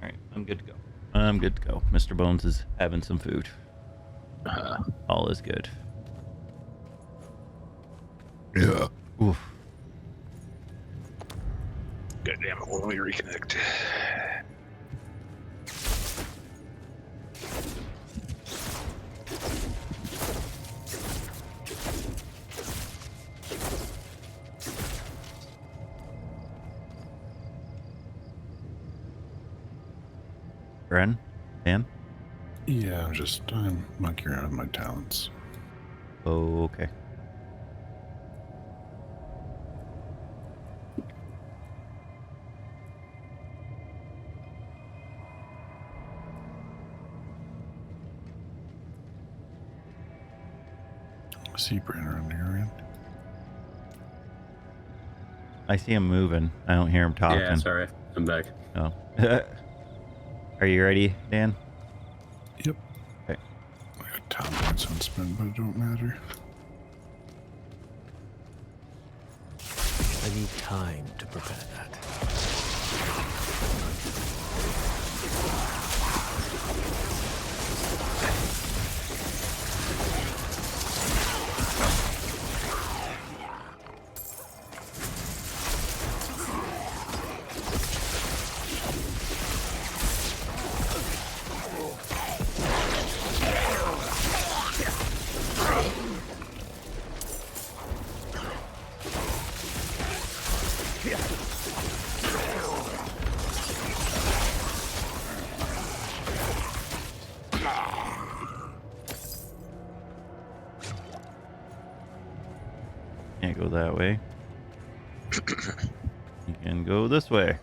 Alright, I'm good to go. I'm good to go. Mr. Bones is having some food. All is good. Yeah. Oof. God damn it, when we reconnect. Ren? Dan? Yeah, I'm monkeying around with my talents. Oh, okay. I see Brandon around here. I see him moving. I don't hear him talking. Yeah, sorry. I'm back. Oh. Are you ready, Dan? Yep. Okay. I got talent points on spin, but it don't matter. I need time to prepare that. Can't go that way. You can go this way.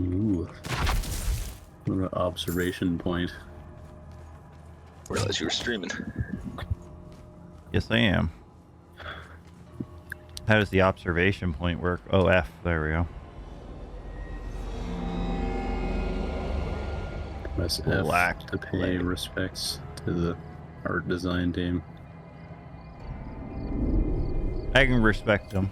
Ooh. What an observation point. Realize you were streaming. Yes, I am. How does the observation point work? Oh, F. There we go. Press Black F to pay respects to the art design team. I can respect them.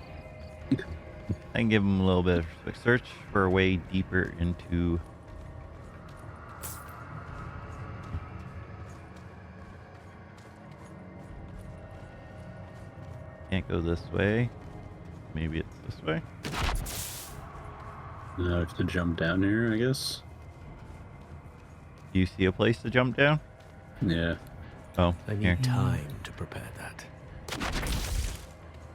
I can give them a little bit of respect. Search for a way deeper into... Can't go this way. Maybe it's this way. Now I have to jump down here, I guess. Do you see a place to jump down? Yeah. Oh, I here. need time to prepare that.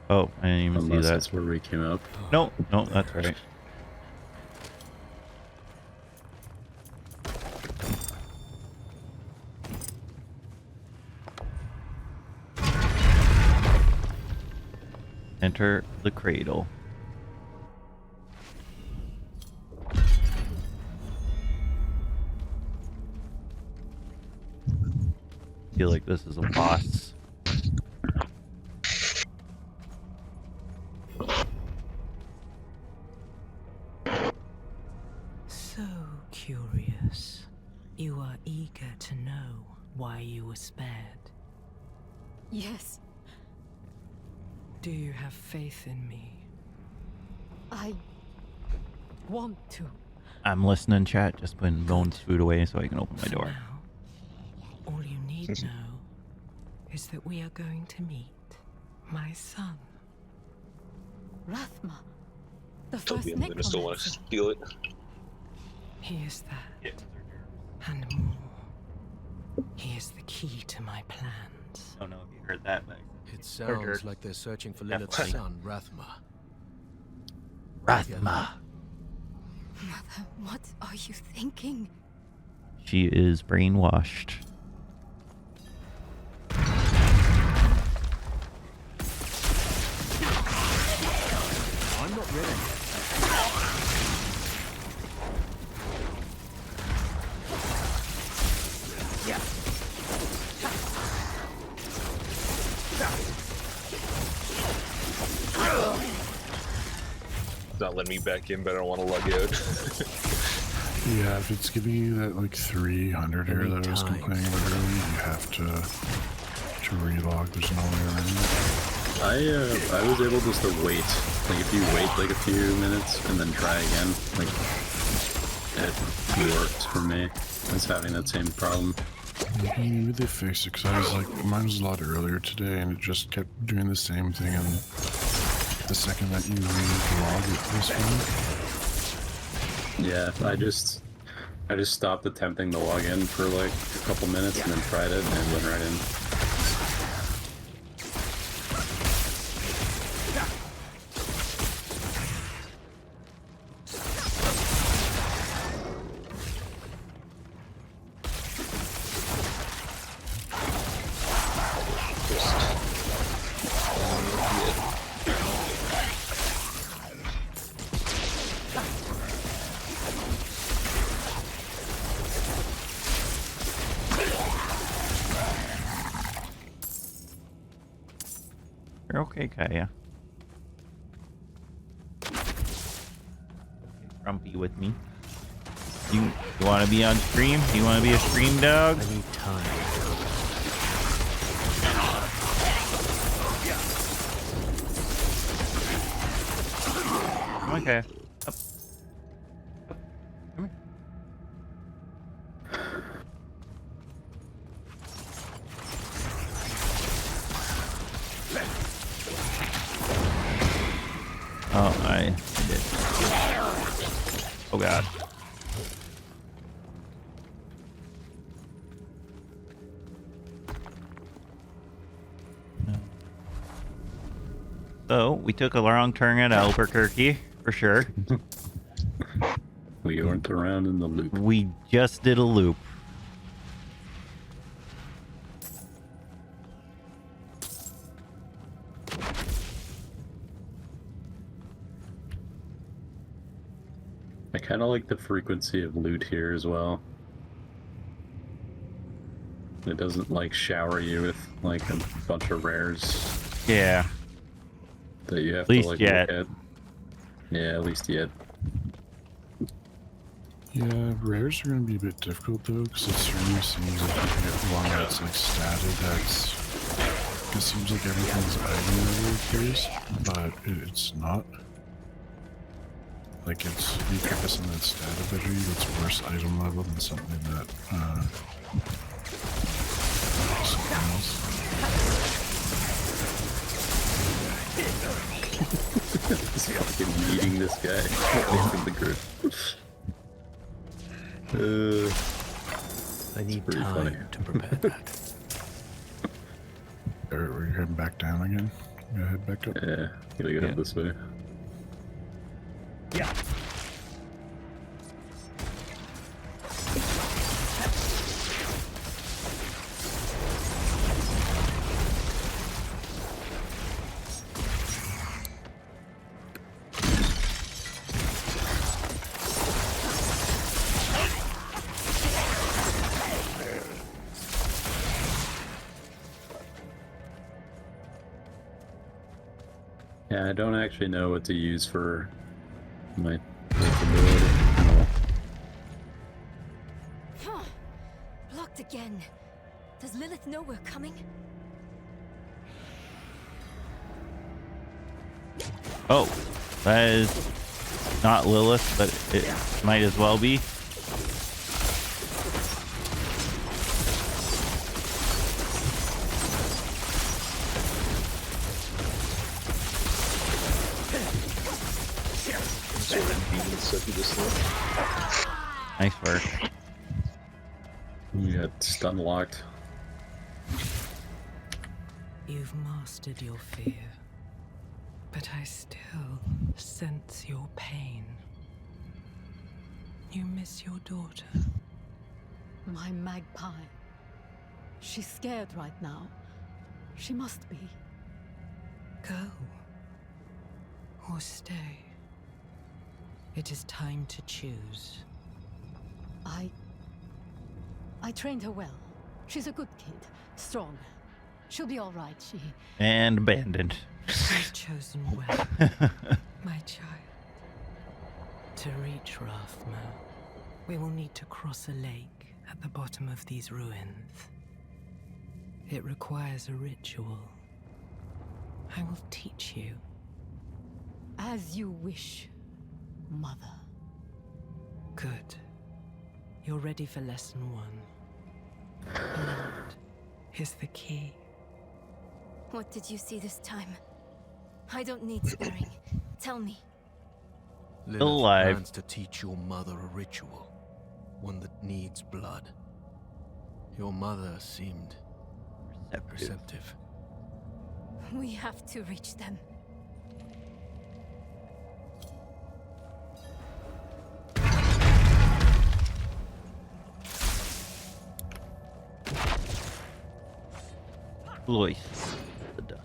Oh, I didn't even Unless see that. that's where we came up. No, no, that's right. Enter the cradle. Feel like this is a boss. So curious. You are eager to know why you were spared. Yes, Do you have faith in me? I want to. I'm listening, chat. Just putting Bones' food away so I can open my door. Now, all you need know is that we are going to meet. My son. Rathma, the Still first be in there, still want to necromancer. steal it. He is that. And more. He is the key to my plans. I don't know if you heard that, but It sounds like they're searching for Lilith's Definitely. son, Rathma. Rathma. Mother, what are you thinking? She is brainwashed. I'm not ready. It's not letting me back in, but I don't want to log out. Yeah, if it's giving you that like 300 error that I was complaining about earlier, you have to relog. There's no way around it. I was able just to wait. Like if you wait like a few minutes and then try again, like it worked for me. I was having that same problem. Maybe they fixed it, because I was like, mine was a lot earlier today and it just kept doing the same thing, and the second that you relog it was fine. Yeah, I just stopped attempting to log in for like a couple minutes and then tried it and it went right in. You're okay, Kaya. Grumpy with me. You want to be on stream? You want to be a stream dog? I need time. Okay. Up. Come here. Oh, I did. Oh god. So, we took a wrong turn at Albuquerque, for sure. We weren't around in the loop. We just did a loop. I kind of like the frequency of loot here as well. It doesn't like shower you with like a bunch of rares Yeah. that you have At to least like yet. look at. Yeah, at least yet. Yeah, rares are going to be a bit difficult though, because it certainly seems like you can get one that's like statted, that's... It seems like everything's item level appears, but it's not. Like it's, you pick up something that's statted better, that's worse item level than something that, something else. Just fucking eating this guy away from the group. I need pretty time funny. to prepare that. Alright, we're heading back down again. Gotta head back up. Yeah, gotta go this way. Yeah. Yeah, I don't actually know what to use for my ability. Huh. Blocked again. Does Lilith know we're coming? Oh, that is not Lilith, but it might as well be. set you to sleep. Nice work. You got stun locked. You've mastered your fear, but I still sense your pain. You miss your daughter. My magpie. She's scared right now. She must be. Go. Or stay. It is time to choose. I trained her well. She's a good kid. Strong. She'll be all right. And abandoned. You've chosen well, my child. To reach Rathma, we will need to cross a lake at the bottom of these ruins. It requires a ritual. I will teach you. As you wish, Mother. Good. You're ready for lesson 1. Blood is the key. What did you see this time? I don't need sparing. Tell me. Lilith alive. plans to teach your mother a ritual, one that needs blood. Your mother seemed receptive. We have to reach them. Lois. The dust.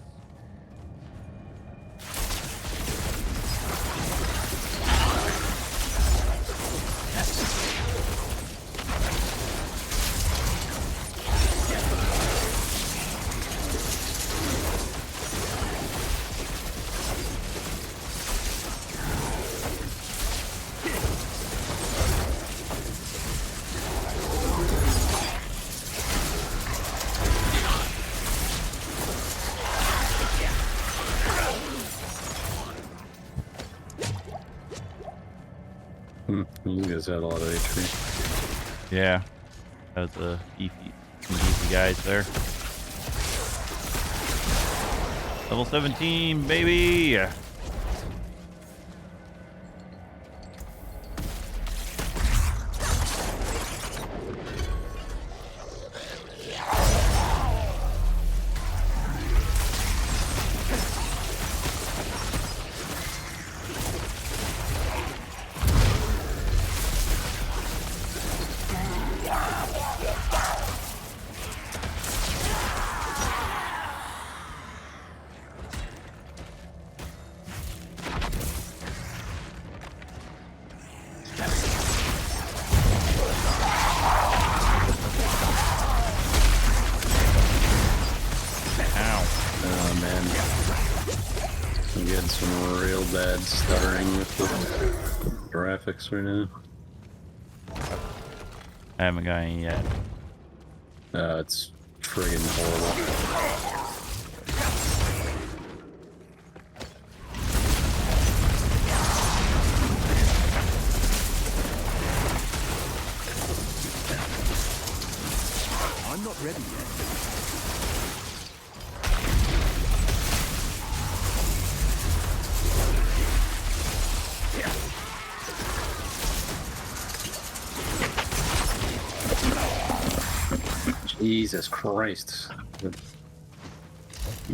You guys had a lot of HP. Yeah. That was a beefy guys there. Level 17, baby! Oh man. I'm getting some real bad stuttering with the graphics right now. I haven't got any yet. It's friggin' horrible. I'm not ready yet. Jesus Christ.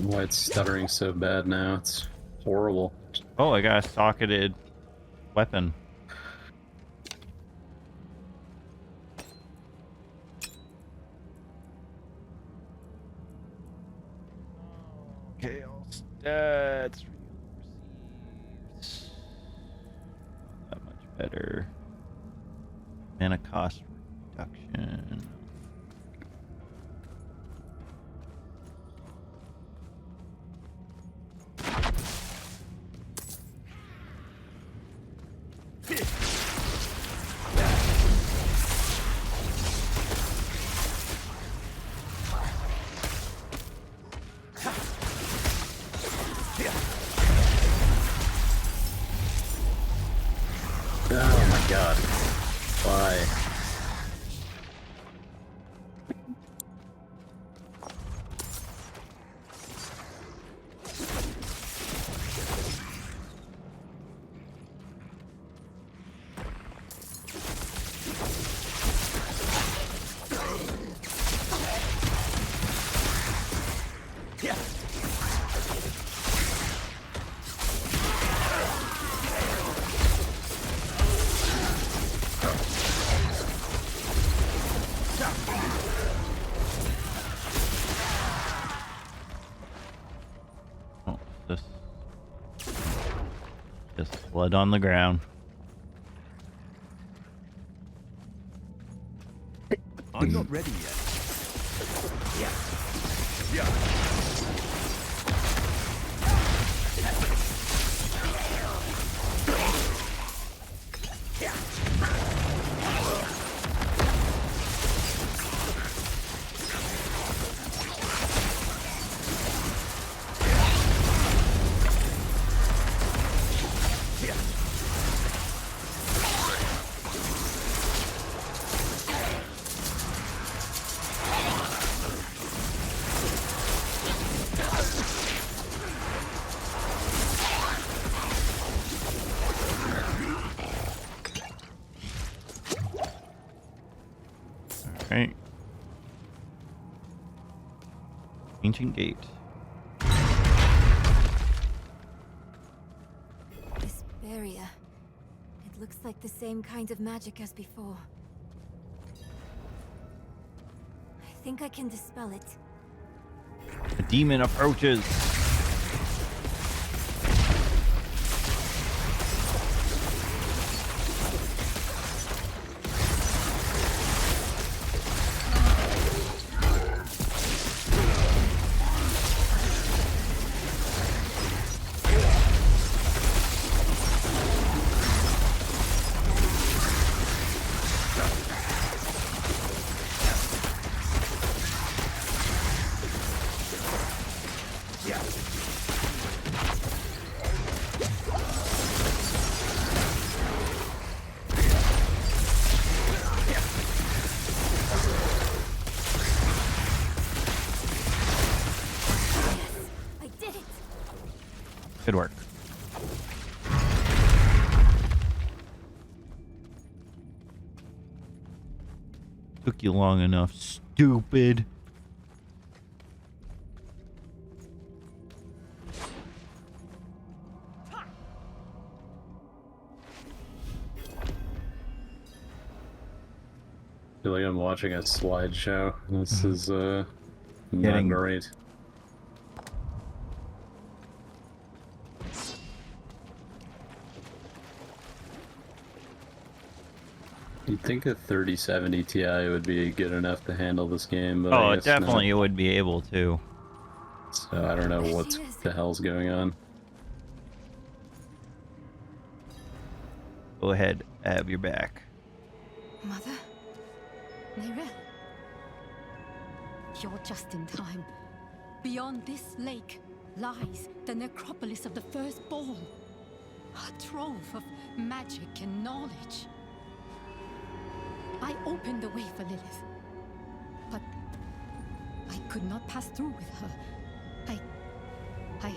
Why it's stuttering so bad now? It's horrible. Oh, I got a socketed weapon. Chaos stats. Not that much better. Mana cost reduction. Oh my god. Why? Oh, just blood on the ground. I'm not ready yet. Right. Ancient gate. This barrier. It looks like the same kind of magic as before. I think I can dispel it. The demon approaches. Good work. Took you long enough, stupid. I feel like I'm watching a slideshow. This is not Getting- great. You'd think a 3070 Ti would be good enough to handle this game, but Oh, I it guess definitely not. would be able to. So I don't know what the hell's going on. Go ahead, Ab, you're back. Mother? Mirel? You're just in time. Beyond this lake lies the necropolis of the Firstborn. A trove of magic and knowledge. I opened the way for Lilith, but I could not pass through with her. I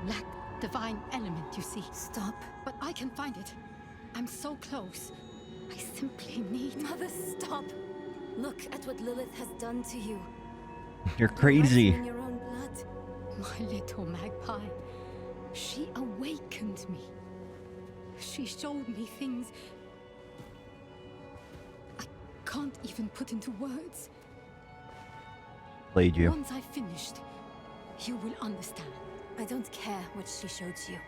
lack divine element, you see. Stop. But I can find it. I'm so close. I simply need... Mother, stop. Look at what Lilith has done to you. You're crazy. In your own blood. My little magpie. She awakened me. She showed me things I can't even put into words. Played you. Once I've finished, you will understand. I don't care what she showed you.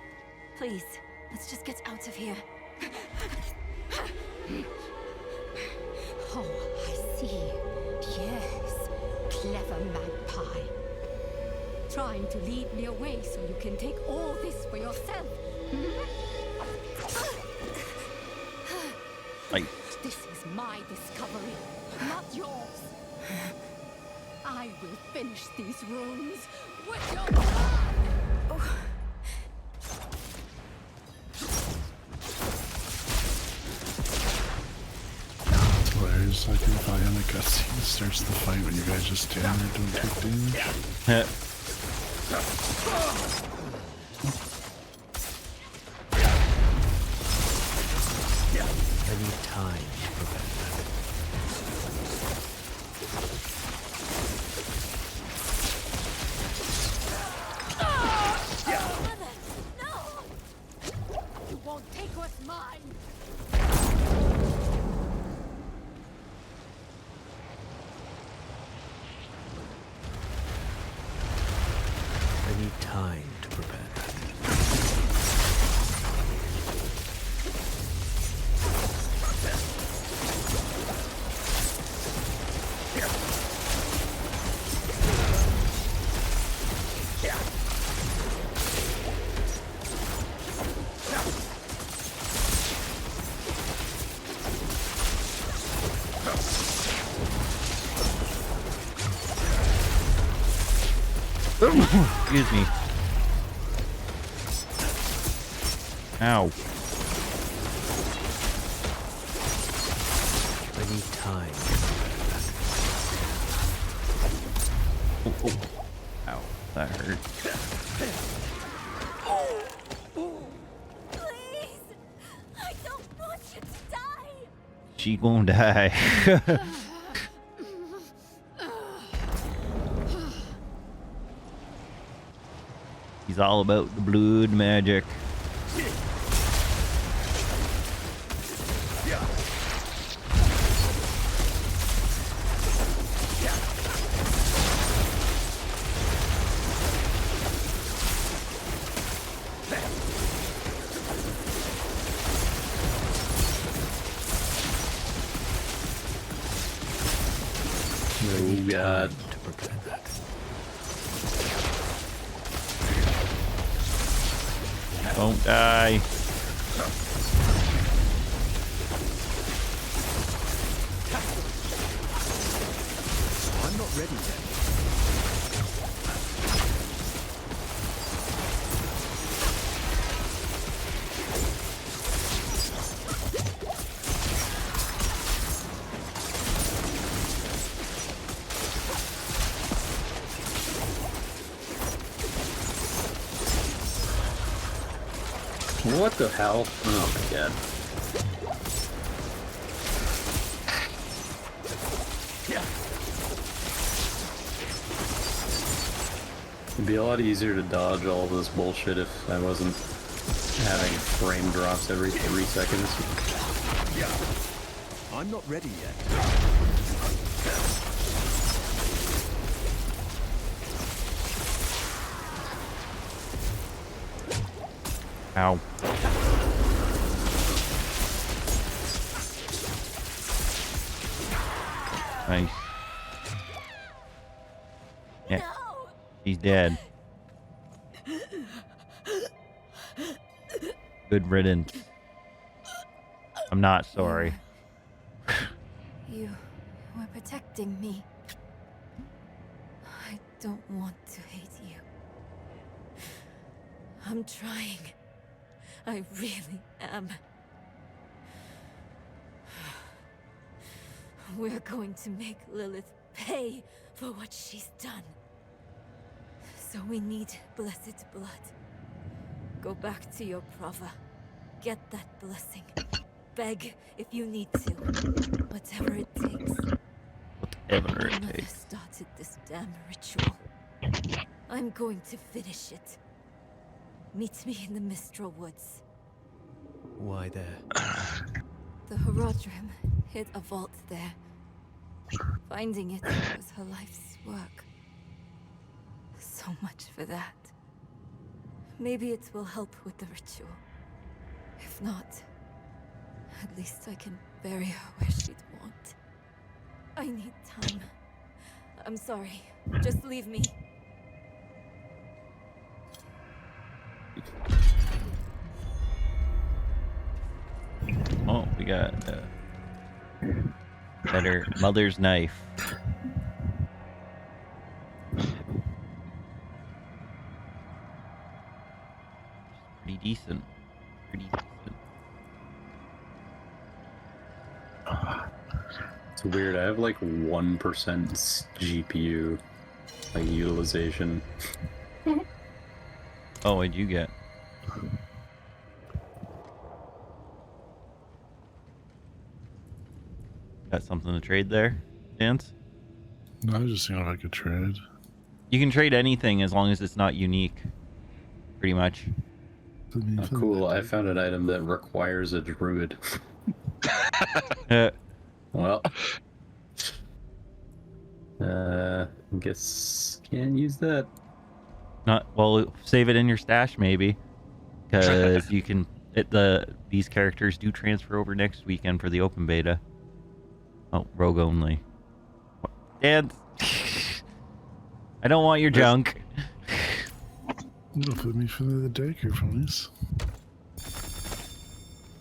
Please, let's just get out of here. Oh, I see. Yes, clever magpie. Trying to lead me away so you can take all this for yourself. This is my discovery, not yours. I will finish these runes with your blood. Hilarious, I can probably on the cutscene starts the fight when you guys just stand there and don't take damage. Any time to prevent that. need time to prepare that. Excuse me. Ow. I need time. Oh, oh. Ow. That hurt. Please! I don't want you to die! She gonna die. He's all about the blood magic. Oh god. To prepare that. Don't die. I'm not ready yet. What the hell? Oh my god. It'd be a lot easier to dodge all this bullshit if I wasn't having frame drops every 3 seconds. I'm not ready yet. Ow. Nice. Yeah. He's dead. Good riddance. I'm not sorry. You were protecting me. I don't want to hate you. I'm trying. I really am. We're going to make Lilith pay for what she's done. So we need blessed blood. Go back to your Prava. Get that blessing. Beg if you need to. Whatever it takes. Whatever it My mother takes. started this damn ritual. I'm going to finish it. Meet me in the Mistral Woods. Why there? The Horadrim hid a vault there. Finding it was her life's work. So much for that. Maybe it will help with the ritual. If not, at least I can bury her where she'd want. I need time. I'm sorry. Just leave me. Oh, we got better mother's knife. Pretty decent. Pretty decent. It's weird. I have like 1% GPU like utilization. Oh, what'd you get? Got something to trade there, Dance? No, I was just seeing if I could trade. You can trade anything as long as it's not unique. Pretty much. Oh, cool. I found an item that requires a druid. Well, guess can't use that. Not well. Save it in your stash maybe, because you can. These characters do transfer over next weekend for the open beta. Oh, rogue only. And I don't want your junk. No, put me for the dagger, please.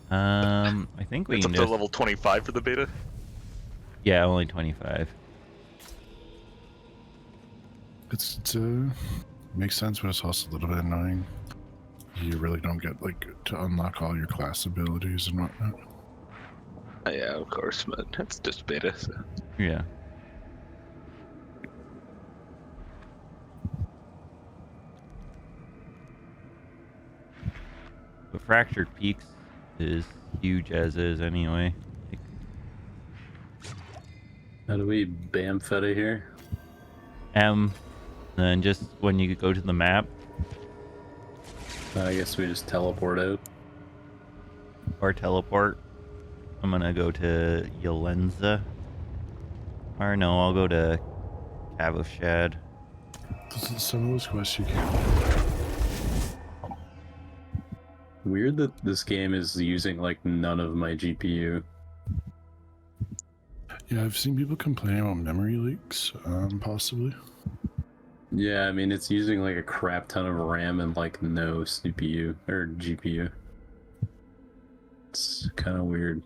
I think we It's can up to just... level 25 for the beta? Yeah, only 25. It's makes sense, but it's also a little bit annoying. You really don't get, like, to unlock all your class abilities and whatnot. Yeah, of course, but it's just beta, so... Yeah. But Fractured Peaks is huge as is anyway. How do we bamf out of here? M, then just when you go to the map. I guess we just teleport out. Or teleport. I'm gonna go to Yolenza. Or no, I'll go to Cavoshad. Some of those quests you can. Weird that this game is using like none of my GPU. Yeah, I've seen people complaining about memory leaks, possibly. Yeah, I mean, it's using like a crap ton of RAM and like no CPU or GPU. It's kind of weird.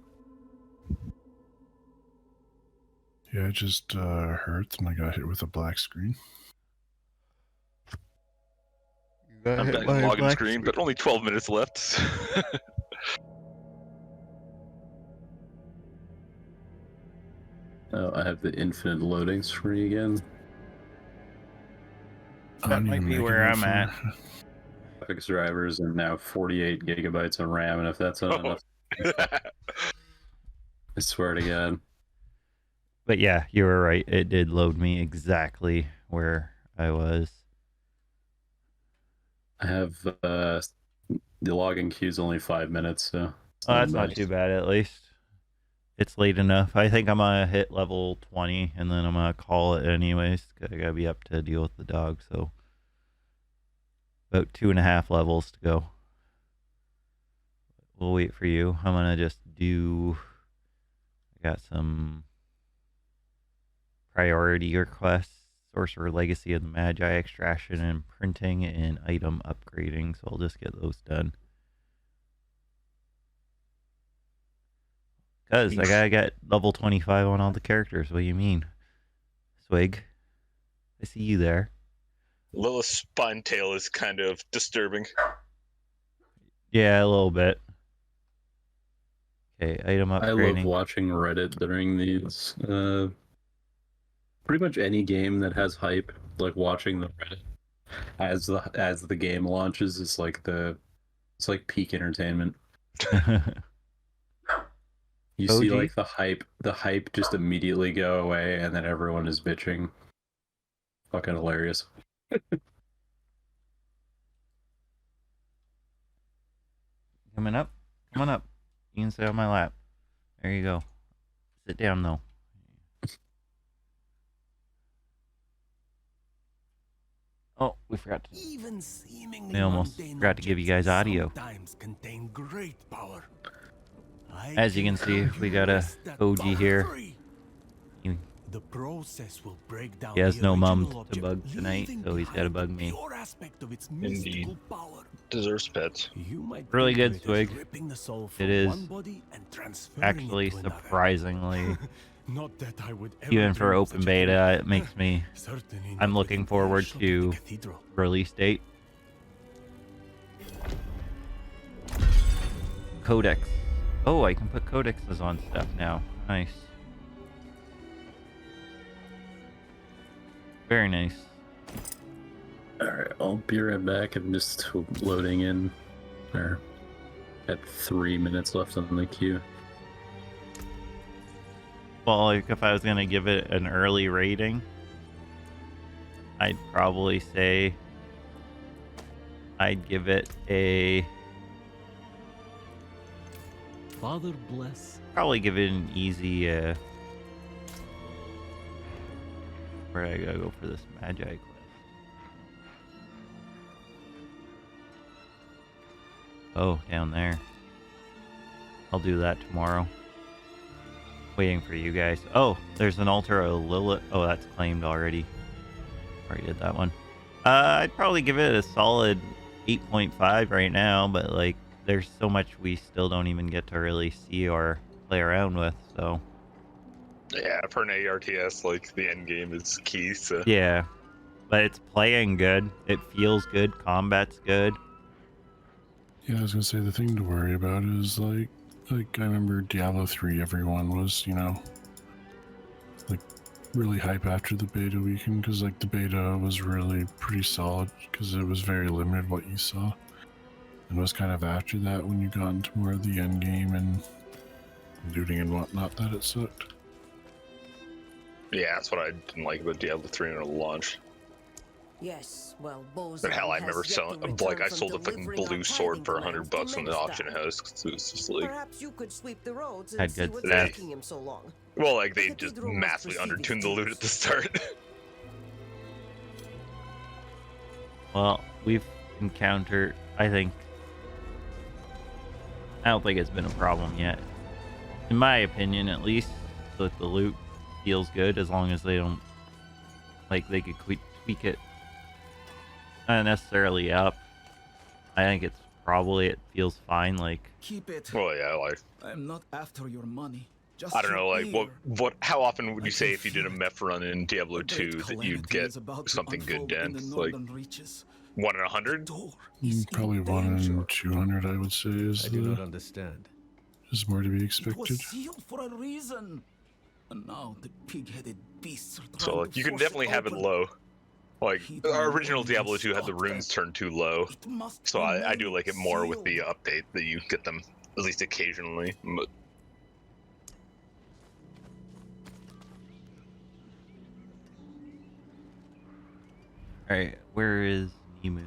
Yeah, it just hurt and I got hit with a black screen. I'm back in login screen, but only 12 minutes left. Oh, I have the infinite loading screen again. That might be where I'm at. Graphics drivers and now 48 gigabytes of RAM, and if that's not enough, I swear to God. But yeah, you were right. It did load me exactly where I was. I have the login queue is only 5 minutes, so That's not too bad at least. It's late enough. I think I'm gonna hit level 20 and then I'm gonna call it anyways. I gotta be up to deal with the dog, so about 2.5 levels to go. We'll wait for you. I'm gonna just do. I got some priority requests: Sorcerer Legacy of the Magi extraction and printing and item upgrading. So I'll just get those done. Because I gotta get level 25 on all the characters. What do you mean? Swig. I see you there. Lilith's spine tail is kind of disturbing. Yeah, a little bit. Okay, item upgrading. I love watching Reddit during these. Pretty much any game that has hype, like watching the Reddit as the game launches is like it's like peak entertainment. You see like the hype just immediately go away, and then everyone is bitching. Fucking hilarious. Coming up. Come on up. You can sit on my lap. There you go. Sit down though. Oh, we forgot to. Even seemingly We almost forgot to give you guys audio. sometimes contain great power. As you can see, we got a OG here. The process will break down He has the no original mum to object, bug tonight, leaving so he's got to bug behind me. pure aspect of its Indeed. mystical power. Deserves pets. You might Really think of good, it as Swig. ripping the soul from It is one body and transferring actually it to another. surprisingly, Not that I would ever even for dream of open such a beta, thing. it makes me. Certainly not I'm with looking the forward bishop of the to cathedral. release date. Codex. Oh, I can put codexes on stuff now. Nice. Very nice. Alright, I'll be right back. I'm just loading in. Or at 3 minutes left on the queue. Well, like if I was gonna give it an early rating, I'd probably say I'd give it a. Father bless. Probably give it an easy. Where I gotta go for this Magi quest? Oh, down there. I'll do that tomorrow. Waiting for you guys. Oh, there's an altar of Lilith. Oh, that's claimed already. Already did that one. I'd probably give it a solid 8.5 right now, but like, there's so much we still don't even get to really see or play around with, so. Yeah, for an ARTS, like, the end game is key, so. Yeah, but it's playing good. It feels good. Combat's good. Yeah, I was gonna say the thing to worry about is like I remember Diablo 3, everyone was, you know, like really hype after the beta weekend because like the beta was really pretty solid because it was very limited what you saw. And it was kind of after that when you got into more of the end game and looting and whatnot that it sucked. Yeah, that's what I didn't like about Diablo 3 when it launched. Yes, well, But hell, I remember selling, like, I sold a fucking blue sword for $100 from the auction house. Cause it was just like, perhaps you could sweep the roads and Had see good what's stats. taking him so long. well, like, they just massively undertuned the loot at the start. Well, we've encountered, I don't think it's been a problem yet. In my opinion, at least, that the loot feels good as long as they don't, like, they could tweak it. Not necessarily up. I think it's probably, it feels fine, like. Keep it. Well, yeah, like, I'm not after your money. Just I don't know, your like, ear. how often would you say if you did a meth run in Diablo 2 that you'd Calamity get is about to something good unfold in the dense? Like, northern reaches. 1 in 100? Probably 1 in 200, I would say, I do not understand. is more to be It expected. was sealed for a reason. And now the pig-headed beasts are trying So, like, to you can force definitely have it open. low. Like, our original Diablo 2 had the stop runes turned too low. So I do like it more with the sealed. update that you get them at least occasionally. But Alright, where is Nemu?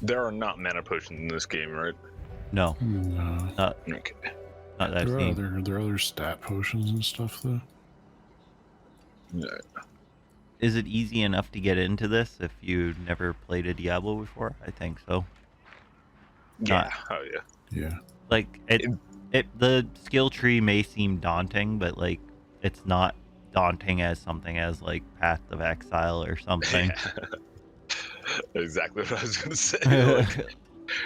there are not mana potions in this game, right? No. No. Not Okay. that I've There are seen. there are other stat potions and stuff though. Yeah. Is it easy enough to get into this if you've never played a Diablo before? I think so. Yeah. Oh yeah. Yeah. Like the skill tree may seem daunting, but like it's not daunting as something as like Path of Exile or something. Exactly what I was gonna say.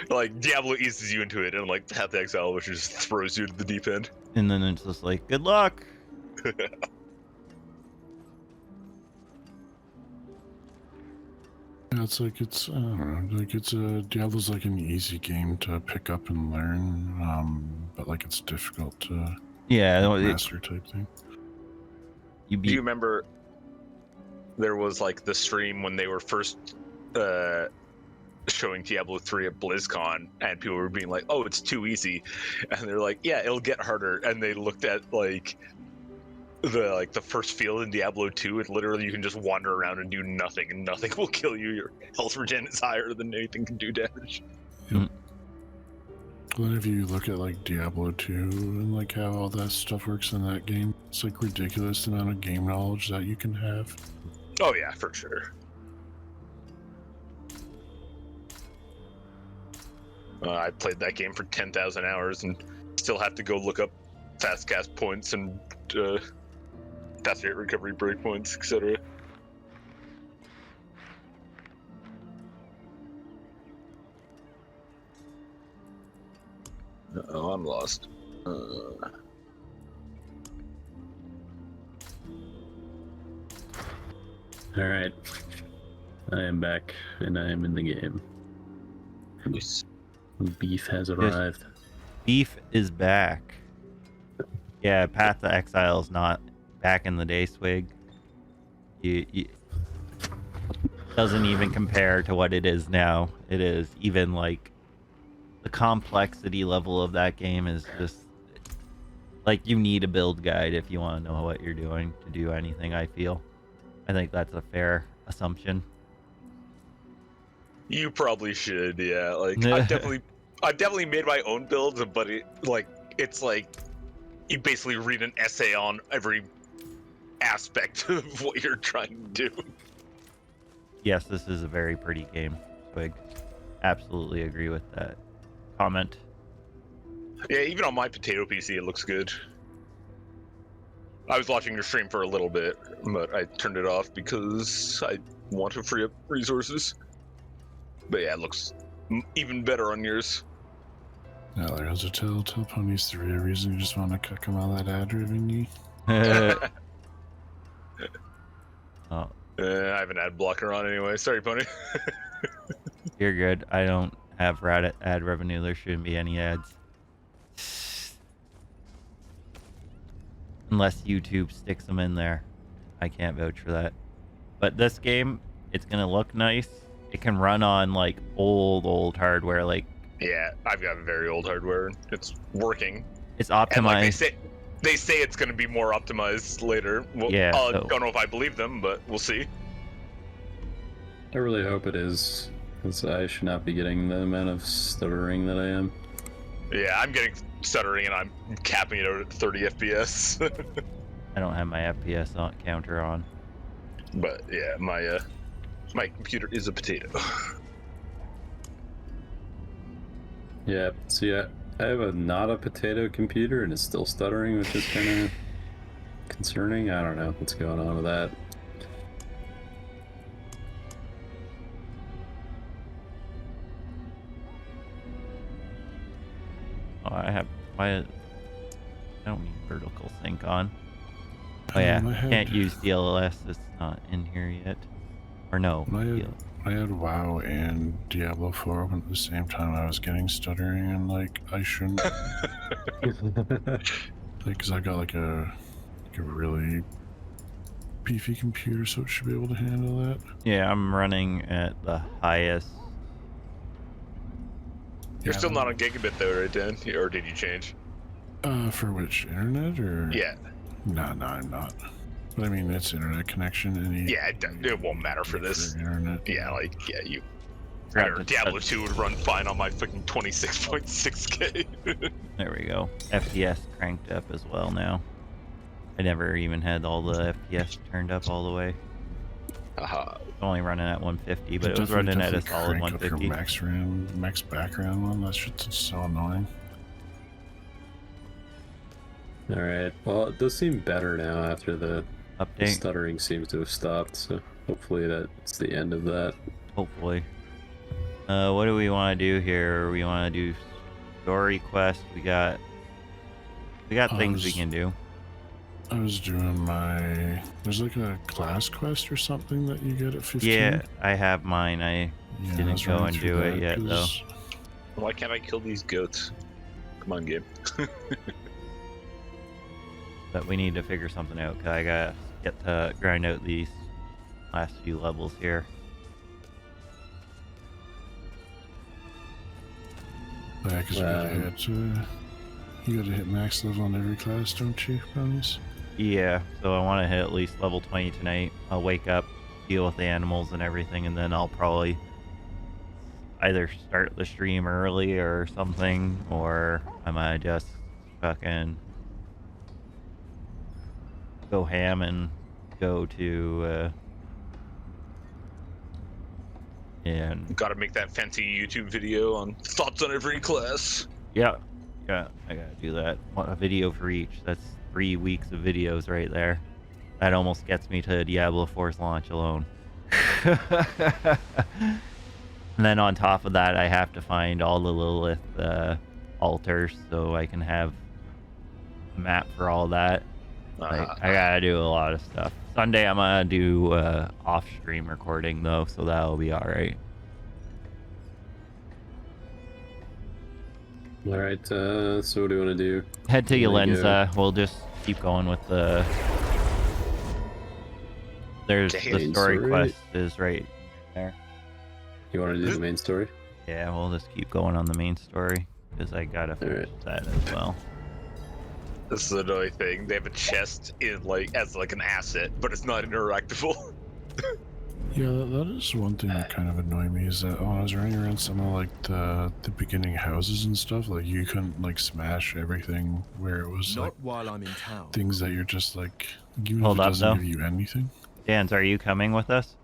Like Diablo eases you into it, and like Path of Exile, which just throws you to the deep end. And then it's just like, good luck. Yeah, it's like I don't know, like it's Diablo's like an easy game to pick up and learn, but like it's difficult to master type thing. Do you remember there was like the stream when they were first showing Diablo 3 at BlizzCon, and people were being like, "Oh, it's too easy," and they're like, "Yeah, it'll get harder." And they looked at like the first field in Diablo 2, and literally you can just wander around and do nothing, and nothing will kill you. Your health regen is higher than anything can do damage. Yep. Then if you look at like Diablo 2 and like how all that stuff works in that game, it's like ridiculous the amount of game knowledge that you can have. Oh yeah, for sure. I played that game for 10,000 hours and still have to go look up fast cast points and fast rate recovery breakpoints, etc. Oh, I'm lost. Alright. I am back, and I am in the game. Beef has arrived. Beef is back. Yeah, Path to Exile is not back in the day, Swig. Doesn't even compare to what it is now. It is even like the complexity level of that game is just like you need a build guide if you want to know what you're doing to do anything. I think that's a fair assumption. You probably should, yeah. Like, I've definitely I've definitely made my own builds, but it's like you basically read an essay on every aspect of what you're trying to do. Yes, this is a very pretty game, Swig. Absolutely agree with that comment. Yeah, even on my potato PC, it looks good. I was watching your stream for a little bit, but I turned it off because I want to free up resources. But yeah, it looks even better on yours. Yeah, there's a Tell Ponies 3, a reason you just want to cut them all that ad revenue. Oh, I have an ad blocker on anyway. Sorry, Pony. you're good. I don't have ad revenue. There shouldn't be any ads. Unless YouTube sticks them in there. I can't vouch for that. But this game, it's going to look nice. It can run on, like, old hardware. Like, Yeah, I've got very old hardware. It's working. it's optimized. And like they say it's going to be more optimized later. Well, Yeah, I so- don't know if I believe them, but we'll see. I really hope it is, because I should not be getting the amount of stuttering that I am. Yeah, I'm getting stuttering and I'm capping it out at 30 FPS. I don't have my FPS counter on. But yeah, my computer is a potato. Yeah, see, I have not a potato computer and it's still stuttering, which is kind of concerning. I don't know what's going on with that. Oh, I don't need vertical sync on. Oh yeah, can't use DLS. It's not in here yet. Or no. I had WoW and Diablo 4 open at the same time. I was getting stuttering and like I shouldn't. Because I got like a really beefy computer, so it should be able to handle that. Yeah, I'm running at the highest. You're still not on gigabit though, right, Dan? Or did you change? For which, internet or? Yeah. No, I'm not. But I mean, it's internet connection. Yeah, it won't matter for this. Internet. Yeah, you. Diablo 2 would run fine on my fucking 26.6K. There we go. FPS cranked up as well now. I never even had all the FPS turned up all the way. Only running at 150, but it was running at a solid crank up 150. your max RAM, max background one. That shit's so annoying. Alright, well, it does seem better now after the update. Stuttering seems to have stopped, so hopefully that's the end of that. Hopefully. What do we want to do here? We want to do story quest. We got things we can do. I was doing there's like a class quest or something that you get at 15. Yeah, I have mine. I didn't go and do it yet, though. Why can't I kill these goats? Come on, game. But we need to figure something out, because I gotta get to grind out these last few levels here. Yeah, because you gotta hit max level on every class, don't you, Brownies? Yeah, so I want to hit at least level 20 tonight. I'll wake up, deal with the animals and everything, and then I'll probably either start the stream early or something, or I might just fucking go ham and go to and Gotta make that fancy YouTube video on thoughts on every class. yeah, I gotta do that. A video for each. That's 3 weeks of videos right there. That almost gets me to Diablo 4's launch alone. And then on top of that, I have to find all the Lilith altars so I can have a map for all that. Like, I gotta do a lot of stuff. Sunday I'm gonna do off-stream recording though, so that'll be alright. Alright, so what do you want to do? Head to Yolenza. We'll just keep going with the... There's the story quest is right there. You want to do the main story? Yeah, we'll just keep going on the main story, because I gotta finish that as well. This is another thing. They have a chest in as an asset, but it's not interactable. Yeah, that is one thing that kind of annoyed me is that when I was running around some of like the beginning houses and stuff, like you couldn't like smash everything where it was Not like while I'm in town. things that you're just like even Hold if it up, doesn't though. give you anything. Dans, are you coming with us?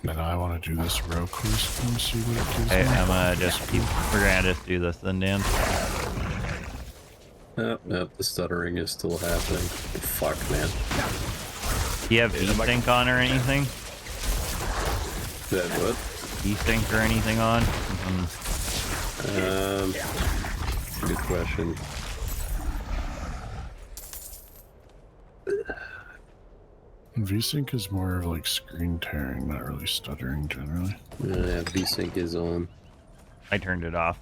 Then I want to do this row quest and see what it gives Okay, me. I'm gonna just keep. We're gonna just do this then, Dan. Nope, the stuttering is still happening. Fuck, man. Do you have desync on or anything? That what? Desync or anything on? Good question. VSync is more of like screen tearing, not really stuttering generally. Yeah, VSync is on. I turned it off.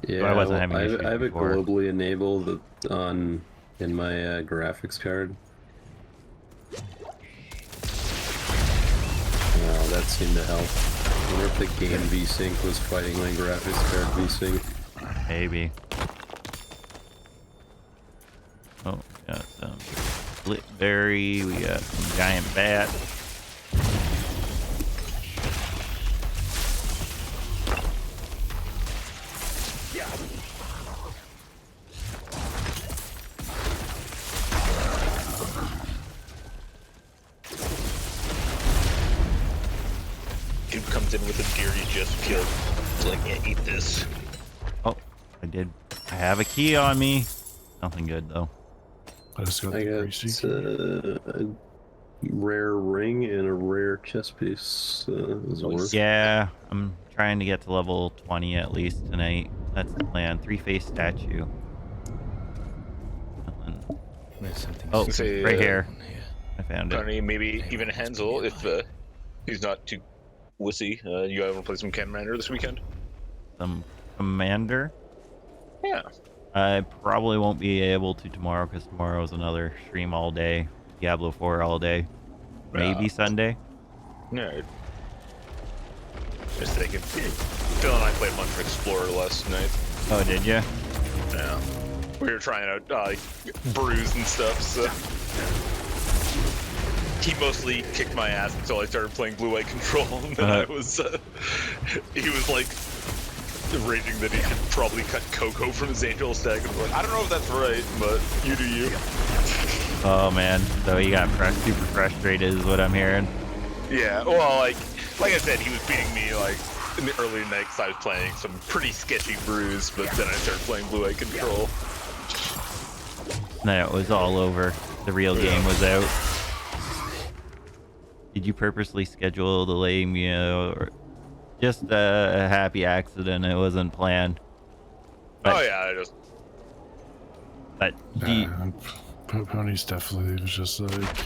Yeah, So I wasn't having I issues have it before. globally enabled on in my graphics card. Wow, that seemed to help. I wonder if the game VSync was fighting my graphics card VSync. Maybe. Oh, we got some split berry. We got some giant bat. Dude comes in with a deer he just killed. It's like, yeah, eat this. Oh, I have a key on me. Nothing good though. I just got I got a rare ring and a rare chest piece. Yeah, I'm trying to get to level 20 at least tonight. That's the plan. 3-face statue. Oh, Say, right here. I found it. Tony, maybe even Hansel, if he's not too wussy. You guys want to play some Commander this weekend? Some Commander? Yeah. I probably won't be able to tomorrow because tomorrow is another stream all day. Diablo 4 all day. Maybe Sunday. No. Just thinking. Phil and I played Monster Explorer last night. Oh, did you? Yeah. We were trying out brews and stuff, so. He mostly kicked my ass until I started playing Blue-White Control, and then I was, he was like, raging that he should probably cut Coco from his Angel stack, and I'm like, I don't know if that's right, but you do you. Oh man, so he got super frustrated is what I'm hearing. Yeah, well, like I said, he was beating me, like, in the early night because I was playing some pretty sketchy brews, but then I started playing Blue-Eye Control. No, it was all over. The real game was out. Did you purposely schedule the lame, or just a happy accident? It wasn't planned. But, oh yeah, I just. But Pony's definitely was just like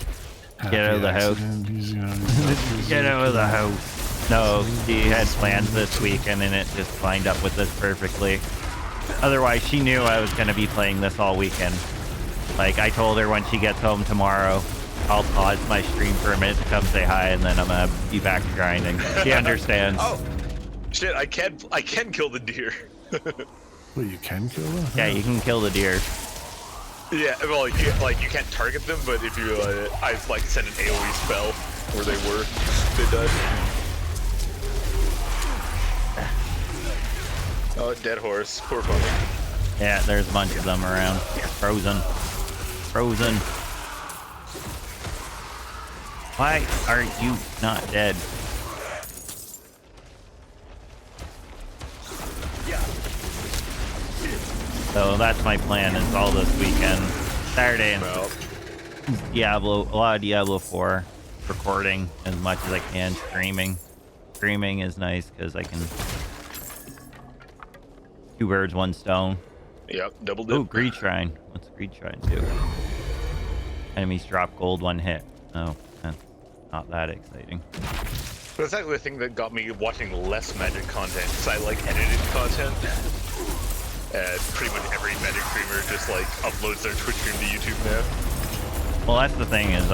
get out of the house. He's, Get out of the house. No, she had plans this weekend and it just lined up with this perfectly. Otherwise, she knew I was going to be playing this all weekend. Like, I told her when she gets home tomorrow, I'll pause my stream for a minute to come say hi, and then I'm going to be back to grinding. She understands. Oh, shit, I can kill the deer. Wait, you can kill them? Yeah, you can kill the deer. Yeah, well, you can't target them, but if you, I like sent an AoE spell where they were, they died. Oh, dead horse, poor Pony. Yeah, there's a bunch of them around. Frozen. Frozen. Why are you not dead? So that's my plan, is all this weekend. Saturday and Diablo, a lot of Diablo 4 recording as much as I can, streaming. Streaming is nice because I can two birds, one stone. Yep, double dip. Oh, Greed Shrine. What's Greed Shrine do? Enemies drop gold one hit. Oh, that's not that exciting. But that's actually the thing that got me watching less Magic content, because I like edited content. Pretty much every Magic streamer just like uploads their Twitch stream to YouTube now. Well, that's the thing is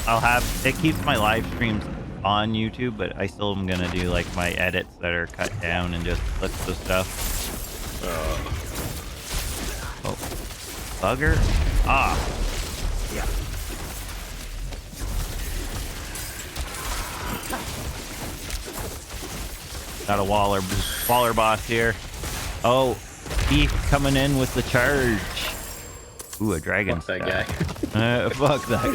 I'll have, it keeps my live streams on YouTube, but I still am gonna do like my edits that are cut down and just clips of stuff. Oh, bugger! Ah. Yeah. Got a Waller boss here. Oh, Thief coming in with the charge. Ooh, a dragon. Fuck that guy. Fuck that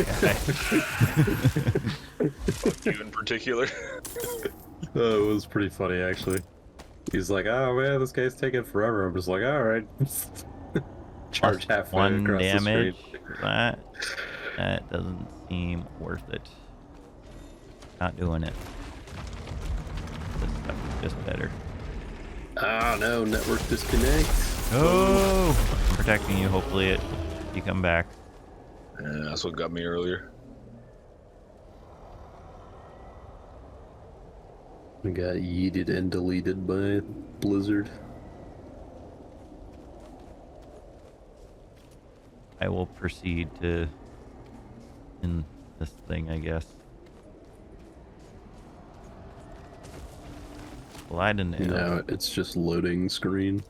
You in particular. Oh, it was pretty funny actually. He's like, "Oh man, this guy's taking forever." I'm just like, "All right." Charge halfway One across damage. the street. That doesn't seem worth it. Not doing it. This stuff is just better. Oh no, network disconnect. Oh, I'm protecting you. Hopefully you come back. Yeah, that's what got me earlier. We got yeeted and deleted by Blizzard. I will proceed to in this thing, I guess. Glide in there. No, it's just loading screen.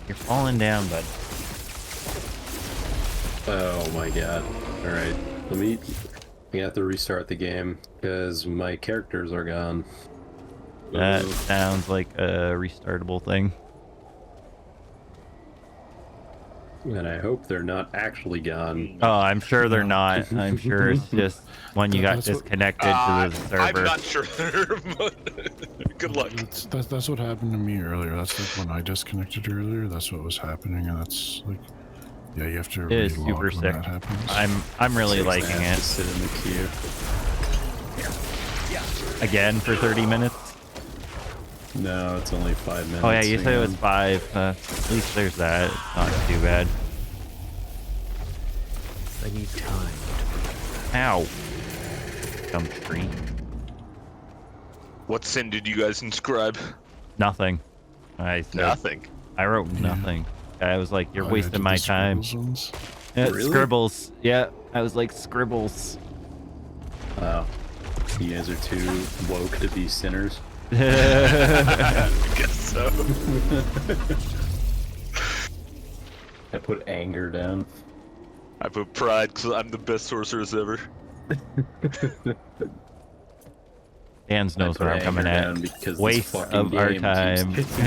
You're falling down, bud. Oh my god. Alright, we have to restart the game because my characters are gone. That sounds like a restartable thing. And I hope they're not actually gone. Oh, I'm sure they're not. I'm sure it's just when you got disconnected to the server. I'm not sure. Good luck. That's what happened to me earlier. That's like when I disconnected earlier. That's what was happening, and that's like, yeah, you have to It is relog super when sick. that happens. I'm really liking it. Sit in the queue. Again for 30 minutes. No, it's only 5 minutes. Oh yeah, you said it was again. 5. At least there's that. It's not too bad. I need time. Ow. Dumb tree. What sin did you guys inscribe? Nothing. I said, Nothing. I wrote nothing. I was like, you're Oh, yeah, wasting did my the time. scribbles ones? Yeah, Really? Scribbles. Yeah, I was like, scribbles. Wow. You guys are too woke to be sinners. I guess so. I put anger down. I put pride because I'm the best sorceress ever. Dan's knows I put where I'm coming anger at. down because this Waste fucking of our game time. keeps-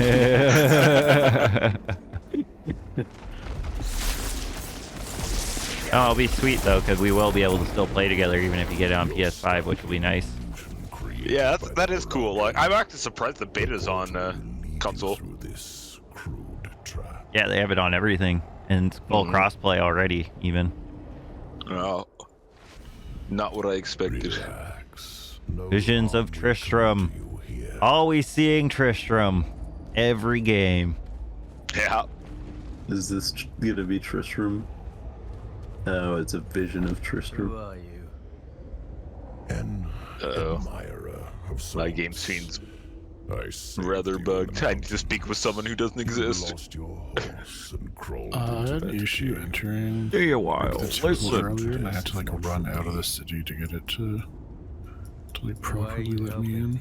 Oh, it'll be sweet though, because we will be able to still play together even if you get it on PS5, which will be nice. Yeah, that is cool. Like, I'm actually surprised the beta's on console. Yeah, they have it on everything, and it's full crossplay already, even. Oh, not what I expected. Visions of Tristram. Always seeing Tristram. Every game. Yeah. Is this gonna be Tristram? Oh, it's a vision of Tristram. Who are you? My game seems rather bugged. I need to speak with someone who doesn't exist. I had an issue entering. Be a while. The temple earlier, and I had to like run out of the city to get it to like properly let me in.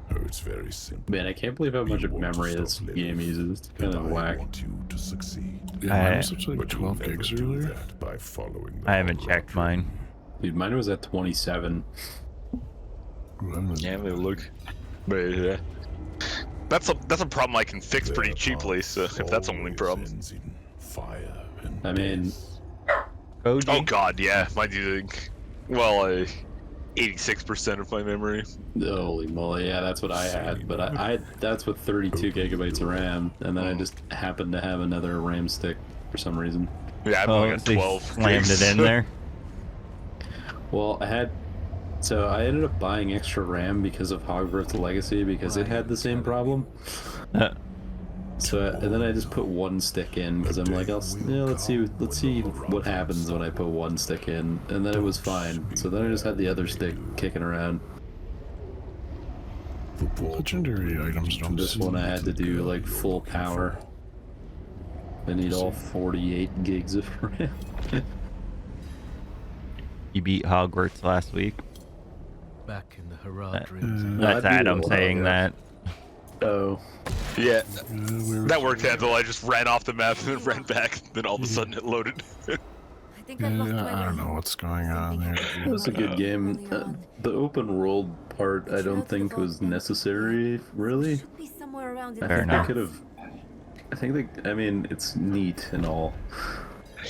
Oh, it's very simple. Man, I can't believe how much memory this game uses. It's kind of whack. Yeah, mine was up to like 12 gigs earlier. I haven't checked mine. Dude, mine was at 27. Yeah, they look. But yeah. That's a problem I can fix pretty cheaply, so if that's the only problem. I mean... Oh god, yeah. Mine's using... Well, 86% of my memory. Holy moly, yeah, that's what I had, but I that's with 32 gigabytes of RAM, and then I just happened to have another RAM stick for some reason. Yeah, I've only got so you 12. slammed it in there. Well, so I ended up buying extra RAM because of Hogwarts Legacy because it had the same problem. So and then I just put one stick in because I'm like, let's see what happens when I put one stick in, and then it was fine. So then I just had the other stick kicking around. Legendary items don't. This one I had to do like full power. I need all 48 gigs of RAM. You beat Hogwarts last week. Back in the Haradrim. That's I beat Adam it. saying that. Oh. Yeah, that worked until I just ran off the map and then ran back. Then all of a sudden it loaded. Yeah, I don't know what's going on there. It was a good game. The open world part, I don't think was necessary, really. Fair enough. I mean, it's neat and all.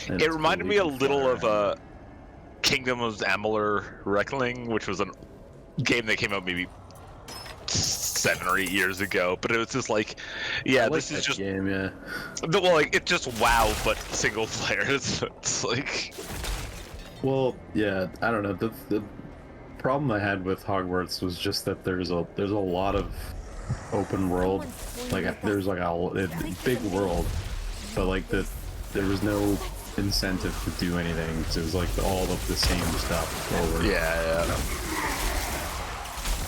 And It reminded me a little of Kingdom of Amalur Reckoning, which was a game that came out maybe 7 or 8 years ago, but it was just like, yeah, this is just game, yeah. Well, like it's just WoW, but single player. It's like, well, yeah, I don't know. The problem I had with Hogwarts was just that there's a lot of open world, like there's like a big world, but like there was no incentive to do anything. So it was like all of the same stuff over. yeah.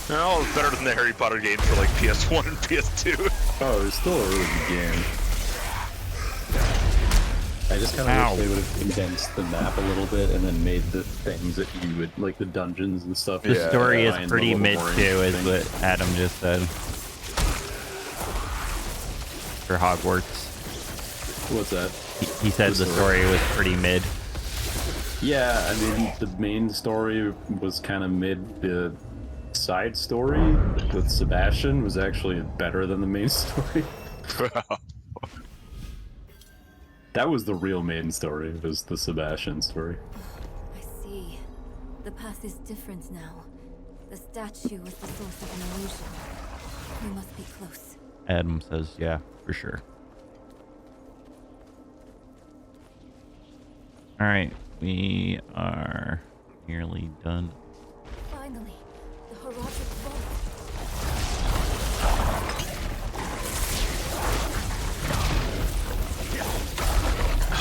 No, it's better than the Harry Potter games for like PS1 and PS2. Oh, it's still a really good game. I just kind of wish they would have condensed the map a little bit and then made the things that you would, like the dungeons and stuff. The story is pretty mid too, is what Adam just said. For Hogwarts. What's that? He said the story was pretty mid. Yeah, I mean, the main story was kind of mid. The side story with Sebastian was actually better than the main story. That was the real main story, was the Sebastian story. I see. The path is different now. The statue was the source of an illusion. We must be close. Adam says, yeah, for sure. Alright, we are nearly done. Finally, the Herodic Vault.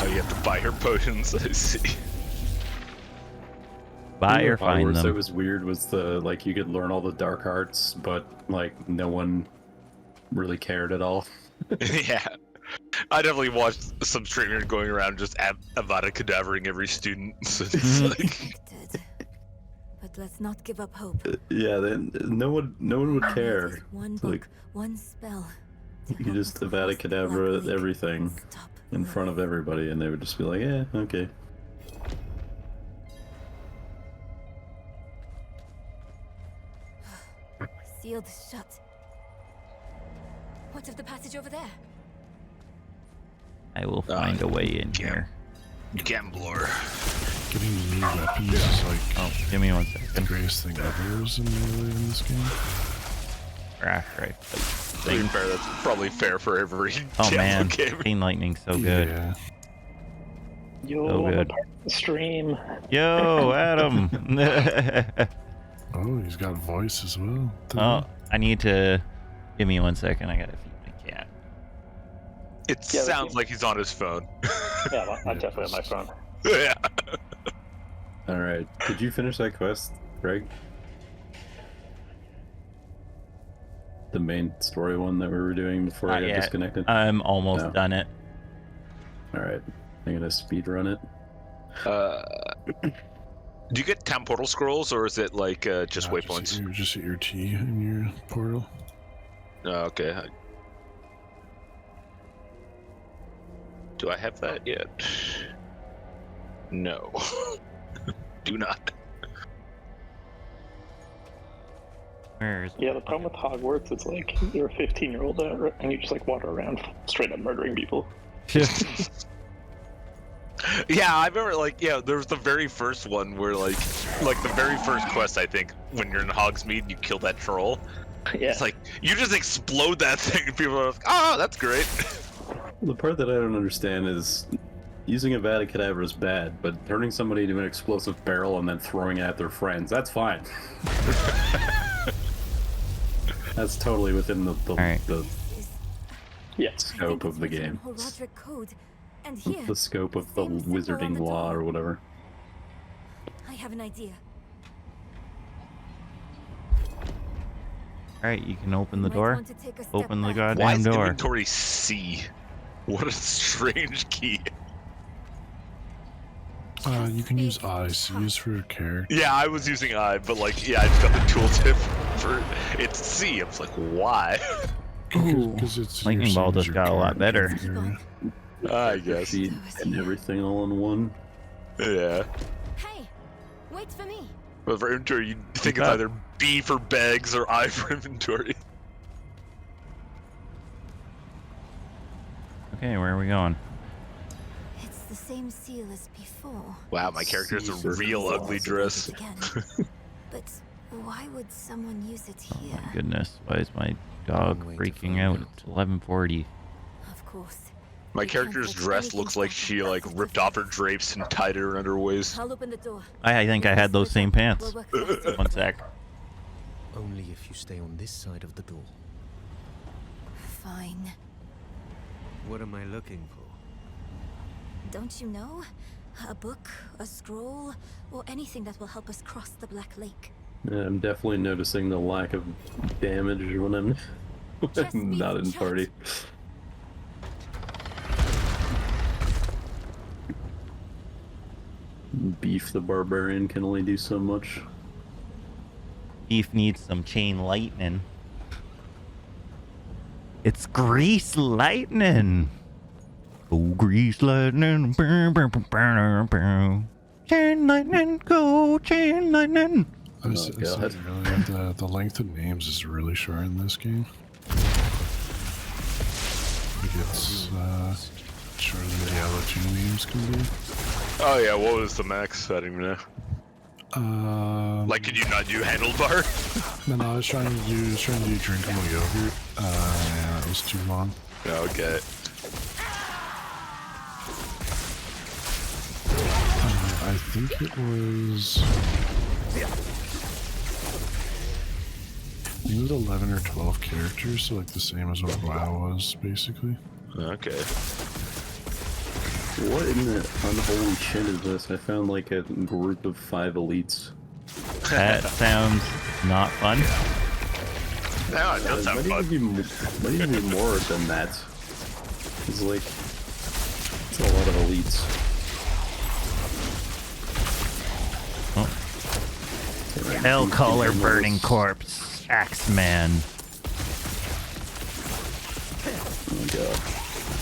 Oh, you have to buy her potions. I see. Buy or find them. What was weird was like you could learn all the dark arts, but like no one really cared at all. Yeah. I definitely watched some streamers going around just Avada Kedavering every student. So it's like... But let's not give up hope. Yeah, then no one would care. One book, Like, one spell. you just Avada Kedavra everything in front of everybody, and they would just be like, "Yeah, okay." Sealed shut. What of the passage over there? I will find a way in here. Gambler. Getting new weapons is like, oh, give me 1 the second. greatest thing ever is in melee in this game. Crash right. To be fair, that's probably fair for every Oh Diablo man, game. Chain Lightning's so good. Yeah. Yo, So I'm a good. part of the stream. Yo, Adam. Oh, he's got voice as well. Oh, I need to. Give me 1 second. I gotta feed my cat. It sounds like he's on his phone. Yeah, I'm definitely on my phone. Yeah. All right, did you finish that quest, Greg? The main story one that we were doing before I got yet. disconnected. I'm almost done it. All right, I'm gonna speed run it. Do you get town portal scrolls, or is it like just waypoints? Just hit your T in your portal. Oh, okay. Do I have that yet? No. Do not. Where is Yeah, the problem with Hogwarts is like you're a 15-year-old and you just like wander around straight up murdering people. Yeah, I remember like, yeah, there was the very first one where like the very first quest, I think, when you're in Hogsmeade, you kill that troll. Yeah. It's like, you just explode that thing and people are like, oh, that's great. The part that I don't understand is using Avada Kedavra is bad, but turning somebody into an explosive barrel and then throwing it at their friends, that's fine. That's totally within the scope of the game. Herodic code. And here, The scope of the wizarding law or whatever. I have an idea. Alright, you can open the door. want to take a step Open the back. Why goddamn is door. inventory C? What a strange key. You can use I. C is for a character. Yeah, I was using I, but like, yeah, I just got the tooltip for it's C. I was like, why? Because it's Lightning ball just got a lot better. I guess. Sheet and everything all in one. Yeah. Hey, wait for me. But for inventory, you think it's either B for bags or I for inventory. Okay, where are we going? It's the same seal as before. Wow, my character's a real ugly dress. But why would someone use it here? My goodness, why is my dog freaking out? It's 11:40. Of course. My character's dress looks like she ripped off her drapes and tied it around her waist. I'll open the door. I think I had those same pants. One sec. Only if you stay on this side of the door. Fine. What am I looking for? Don't you know? A book, a scroll, or anything that will help us cross the Black Lake. Yeah, I'm definitely noticing the lack of damage when I'm not in party. Beef the Barbarian can only do so much. Beef needs some chain lightning. It's grease lightning. Oh, grease lightning. Chain lightning, go chain lightning. I was saying earlier, the length of names is really short in this game. It gets shorter than Diablo 2 names can be. Oh yeah, what was the max? I don't even know. Like, could you not do handlebar? No, I was trying to do drinkable yogurt. Yeah, it was too long. Okay. I think it was... I think it was 11 or 12 characters, so like the same as what WoW was, basically. Okay. What in the unholy shit is this? I found like a group of 5 elites. That sounds not fun. No, it does sound fun. Might even be more than that. It's like... It's a lot of elites. Oh. Hell color burning corpse. Axeman. Oh my god.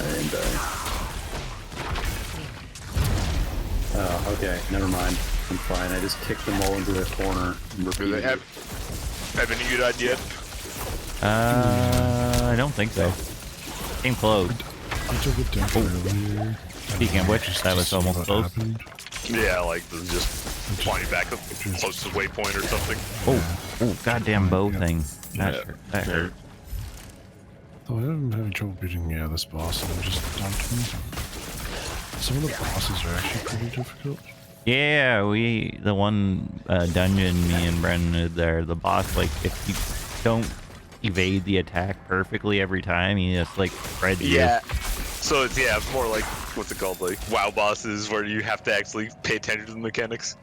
I didn't die. Oh, okay, never mind. I'm fine. I just kicked them all into their corner. Do they have any good idea? I don't think so. Came close. I took it down earlier. Speaking of which, that was almost close. Yeah, like just pointing back up close to the waypoint or something. Oh, goddamn bow thing. That hurt. Oh, I'm having trouble beating this boss and it just dumped me. Some of the bosses are actually pretty difficult. Yeah, the one dungeon me and Brennan did there, the boss, like, if you don't evade the attack perfectly every time, he just, like, spreads you. Yeah. So it's more like, what's it called, like WoW bosses where you have to actually pay attention to the mechanics.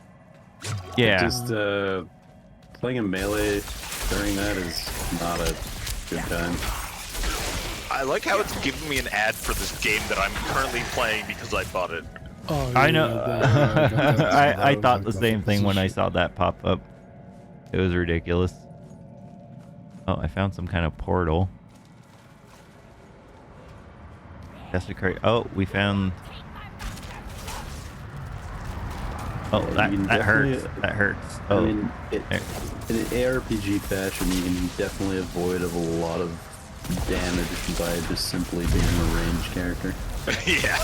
Yeah. Just playing a melee during that is not a good time. I like how it's giving me an ad for this game that I'm currently playing because I bought it. Oh, I know. I thought the same thing when I saw that pop up. It was ridiculous. Oh, I found some kind of portal. Desecrate. Oh, we found. Oh, that hurts. That hurts. Oh, I mean, in an ARPG fashion, you can definitely avoid a lot of damage by just simply being a ranged character. Yeah.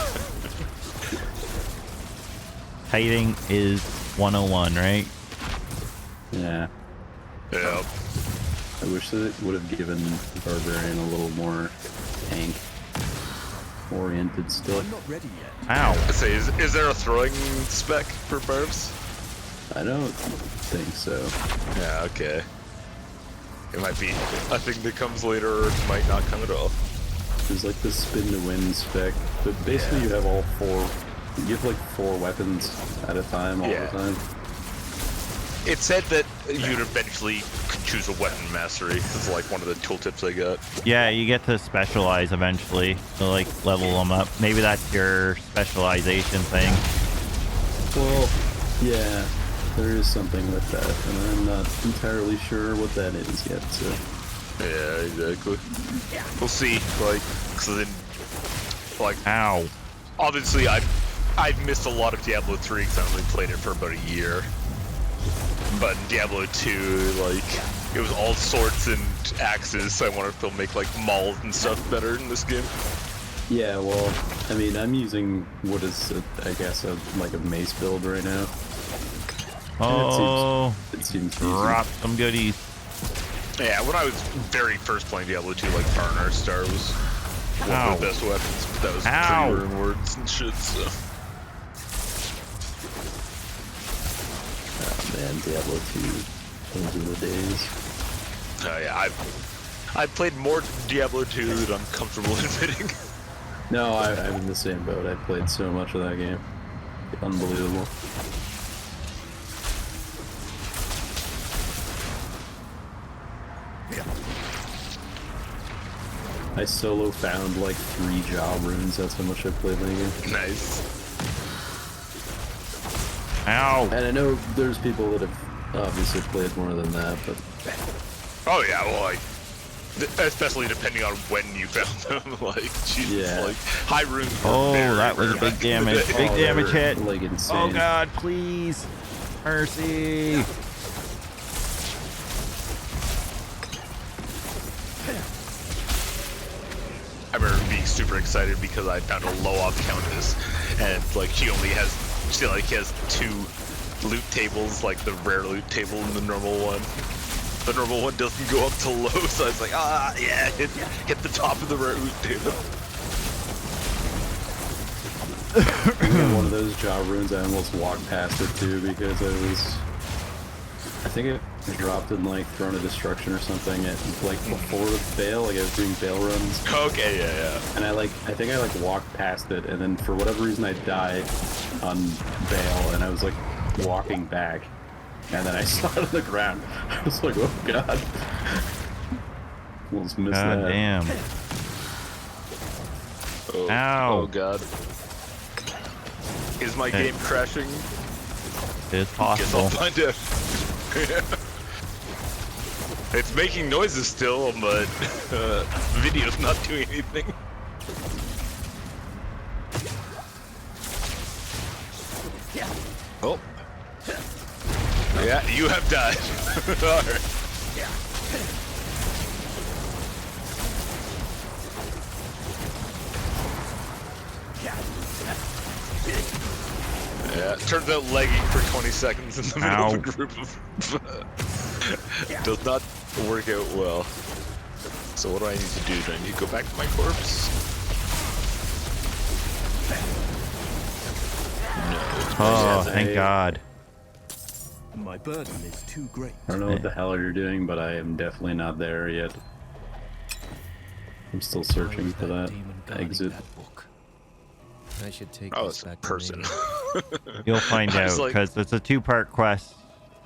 Hiding is 101, right? Yeah. Yeah. I wish that it would have given Barbarian a little more tank oriented stuff. I'm not ready yet. Ow. I say, is there a throwing spec for Barbs? I don't think so. Yeah, okay. It might be a thing that comes later, or it might not come at all. There's like the spin to win spec, but basically you have all 4. You have like 4 weapons at a time all the time. It said that you'd eventually could choose a weapon mastery. It's like one of the tooltips I got. Yeah, you get to specialize eventually to like level them up. Maybe that's your specialization thing. Well, yeah, there is something with that, and I'm not entirely sure what that is yet. So Yeah, exactly. We'll see. Like, so then, like, ow. Obviously, I've missed a lot of Diablo 3 because I only played it for about a year. But in Diablo 2, like, it was all swords and axes. So I wonder if they'll make like mauls and stuff better in this game. Yeah, well, I mean, I'm using what is, I guess, like a mace build right now. Oh, it seems drop some goodies. Yeah, when I was very first playing Diablo 2, like Barnard Star was one of the best weapons. But that was pre-rune words and shit, so. Oh man, Diablo 2, those are the days. Yeah, I've played more Diablo 2 than I'm comfortable admitting. No, I'm in the same boat. I played so much of that game. Unbelievable. I solo found like 3 jaw runes. That's how much I played that game. Nice. Ow. And I know there's people that have obviously played more than that, but... Oh yeah, well, especially depending on when you found them, like, Jesus, like, high runes. Oh, that was a big damage. Big damage hit. Like insane. Oh god, please. Mercy. I remember being super excited because I found a low-off countess, and like she has 2 loot tables, like the rare loot table and the normal one. The normal one doesn't go up to low, so I was like, yeah, hit the top of the rare loot table. One of those jaw runes, I almost walked past it too because I think it dropped in like Throne of Destruction or something at like before Bale, like I was doing Bale runs. Okay, yeah. And I think I walked past it, and then for whatever reason I died on Bale, and I was like walking back, and then I saw it on the ground. I was like, oh god. Almost missed that. Damn. Oh, ow. Oh god. Is my game crashing? It's possible. Guess I'll find out. It's making noises still, but video's not doing anything. Oh. Yeah, you have died. Alright. Yeah, it turns out lagging for 20 seconds in the middle of a group of does not work out well. So what do I need to do? Do I need to go back to my corpse? No. Oh, thank God. My burden is too great. I don't know what the hell you're doing, but I am definitely not there yet. I'm still searching for that exit. I should take Oh, this it's a back person. You'll find I was out like- because it's a 2-part quest.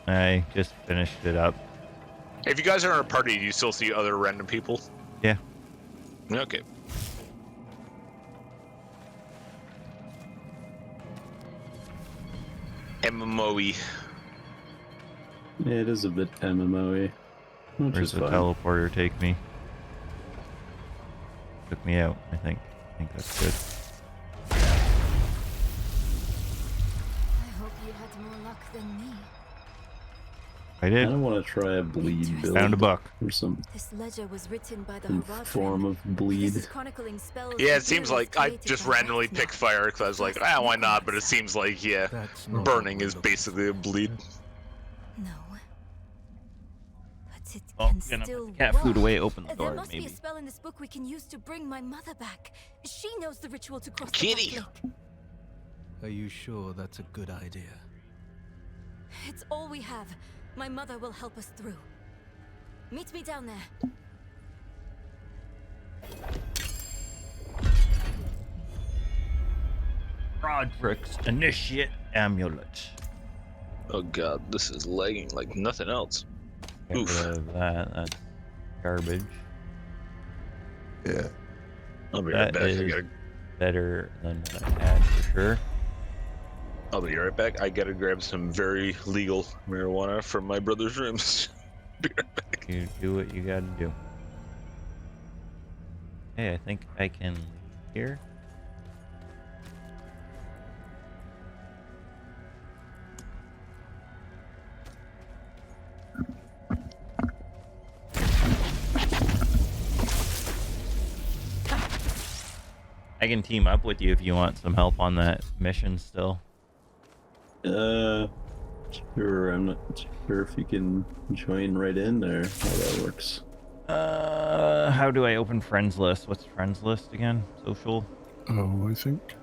I just finished it up. If you guys are in a party, do you still see other random people? Yeah. Okay. MMOE. Yeah, it is a bit MMO-y, which Where's is the fine. teleporter take me? Took me out, I think. I think that's good. I hope you had more luck than me. I I did. don't want to try a bleed build. Found a book. Or some This ledger was written by the form of bleed. This is chronicling spells Yeah, the it seems heroes like I created just by randomly Vecna. picked fire because I was like, why not? But it seems like, yeah, not burning is basically a bleed. No. But it Oh, can gonna still put the cat work. food away, open the There door, must be maybe. a spell in this book we can use to bring my mother back. She knows the ritual to cross Kitty. the Black Lake. Are you sure that's a good idea? It's all we have. My mother will help us through. Meet me down there. Roderick's Initiate Amulet. Oh god, this is lagging like nothing else. Get Oof. rid of that. That's garbage. Yeah. I'll be right That back. I is gotta, better than what I had for sure. I'll be right back. I gotta grab some very legal marijuana from my brother's rooms. Be right back. You do what you gotta do. Hey, I think I can leave here. I can team up with you if you want some help on that mission still. Sure. I'm not sure if you can join right in there, how that works. How do I open friends list? What's friends list again? Social? Oh, I think.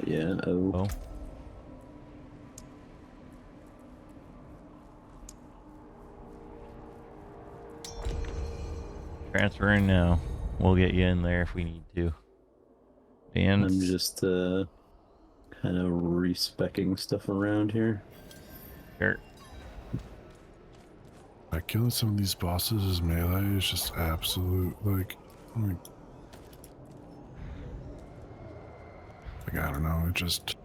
Yeah, Oh. Transfer in now. We'll get you in there if we need to. And I'm just kind of respecking stuff around here. Sure. Killing some of these bosses as melee is just absolute, like I don't know, it just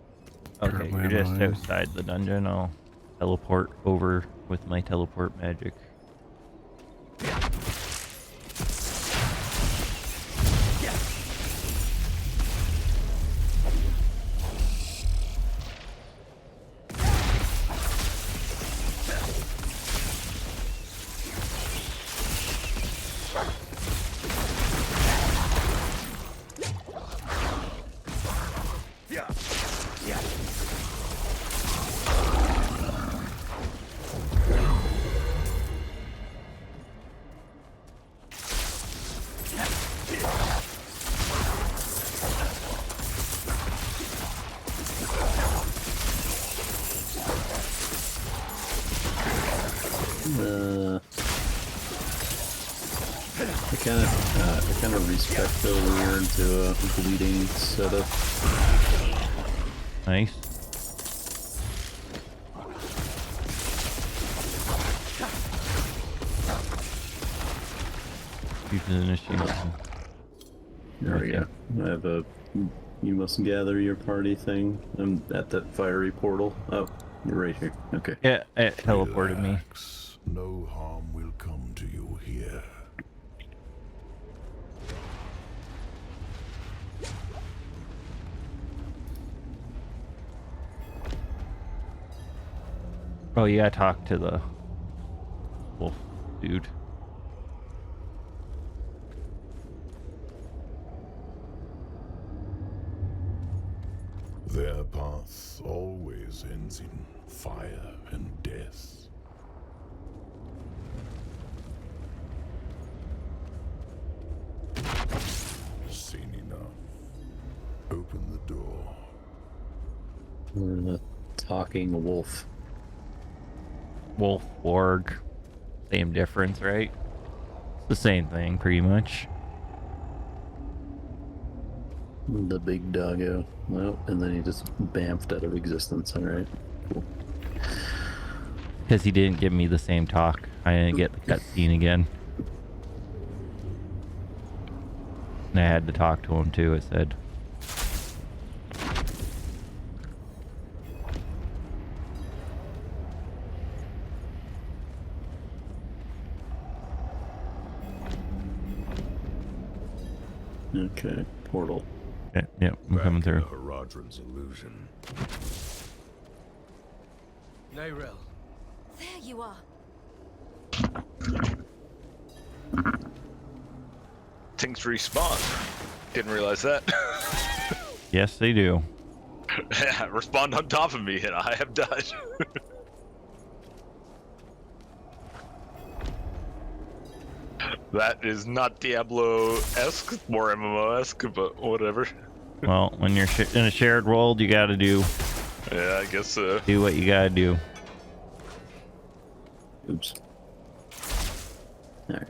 Okay, you're terribly just annoying. outside the dungeon. I'll teleport over with my teleport magic. I kind of respect over here into a bleeding setup. Nice. Use the initiation. There we go. I have a you must gather your party thing. I'm at that fiery portal. Oh, you're right here. Okay. Yeah, it teleported me. No harm will come to you here. Oh, you gotta talk to the wolf dude. Their path always ends in fire and death. Seen enough. Open the door. We're the talking wolf. Wolf, warg. Same difference, right? It's the same thing, pretty much. The big doggo. Well, and then he just bamfed out of existence. Alright. Cool. Because he didn't give me the same talk. I didn't get the cutscene again. And I had to talk to him too, it said. Okay, portal. Yeah, I'm coming through. Haradrim's illusion. Nyrel. There you are. Things respawn. Didn't realize that. Yes, they do. Yeah, respawned on top of me and I have died. That is not Diablo-esque, more MMO-esque, but whatever. Well, when you're in a shared world, you gotta do... Yeah, I guess so. Do what you gotta do. Oops. Alright.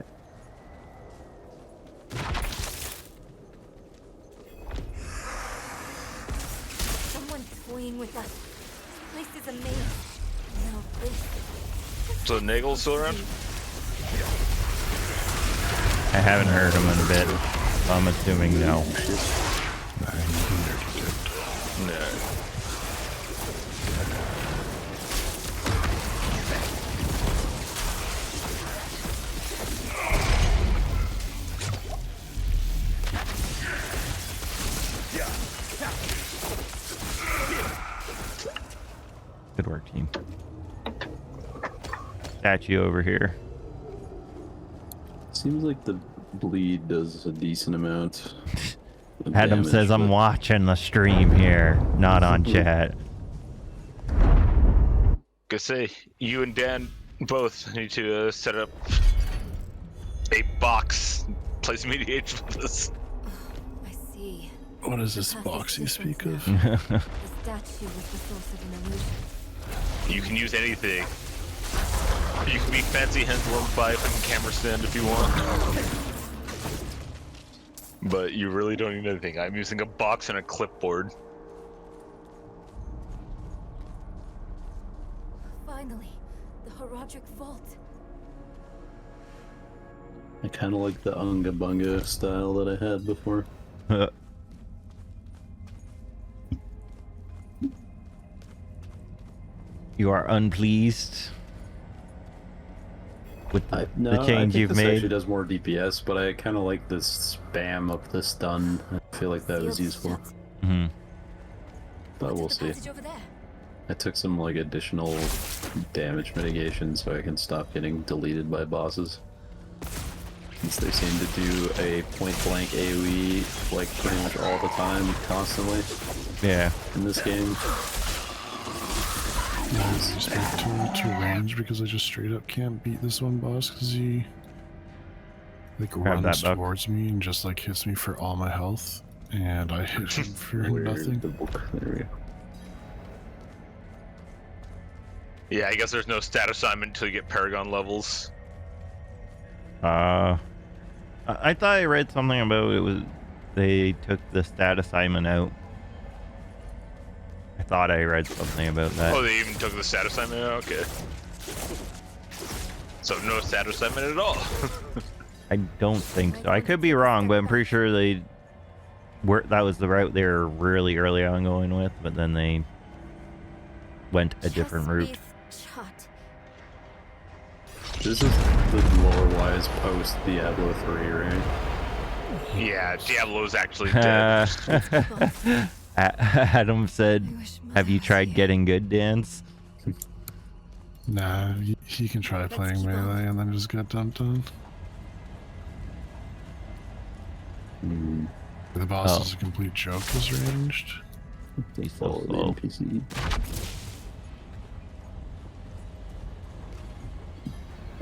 Someone's toying with us. This place is a maze. No, this. So Nagel's still around? I haven't heard him in a bit, so I'm assuming no. No. statue over here. Seems like the bleed does a decent amount. of Adam damage, says I'm but- watching the stream here, not on chat. Gonna say, you and Dan both need to set up a box, play some EDH with this. I see. What is this box you speak of? The statue was the source of an illusion. You can use anything. You can be fancy Hensel and buy a fucking camera stand if you want. But you really don't need anything. I'm using a box and a clipboard. Finally, the Horadric Vault. I kind of like the Unga Bunga style that I had before. You are unpleased with the No, change I think you've this made. actually does more DPS, but I kind of like this spam of the stun. I feel like that was useful. Mm-hmm. But we'll see. I took some like additional damage mitigation so I can stop getting deleted by bosses. Since they seem to do a point-blank AoE like pretty much all the time, constantly. Yeah. In this game. I just went to range because I just straight up can't beat this one boss because he like Grab runs that book. towards me and just like hits me for all my health, and I hit him for nothing. The book? There we go. Yeah, I guess there's no stat assignment until you get Paragon levels. I thought I read something about it was they took the stat assignment out. I thought I read something about that. Oh, they even took the stat assignment out? Okay. So no stat assignment at all. I don't think so. I could be wrong, but I'm pretty sure that was the route they were really early on going with, but then they went a different route. This is the lore-wise post Diablo 3, right? Yeah, Diablo's actually dead. Adam said, "Have you tried getting good, Dance?" Nah, he can try playing melee and then just get dumped on. The boss is a complete joke as ranged. He's so the slow. NPC.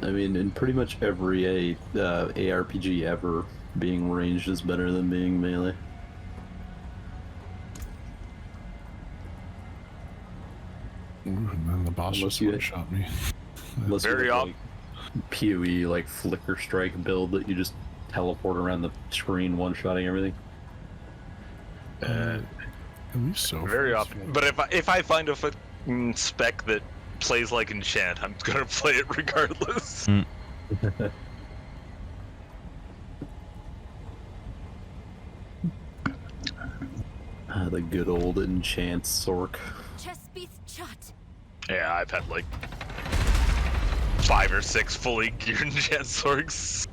I mean, in pretty much every ARPG ever, being ranged is better than being melee. Ooh, and then the boss Unless just you- one-shot me. Unless Very you have, often. like, PoE, like Flicker Strike build that you just teleport around the screen, one-shotting everything. At least so Very far. often. But if I find a spec that plays like enchant, I'm gonna play it regardless. The good old enchant Sork. Yeah, I've had like 5 or 6 fully geared enchant Sorks.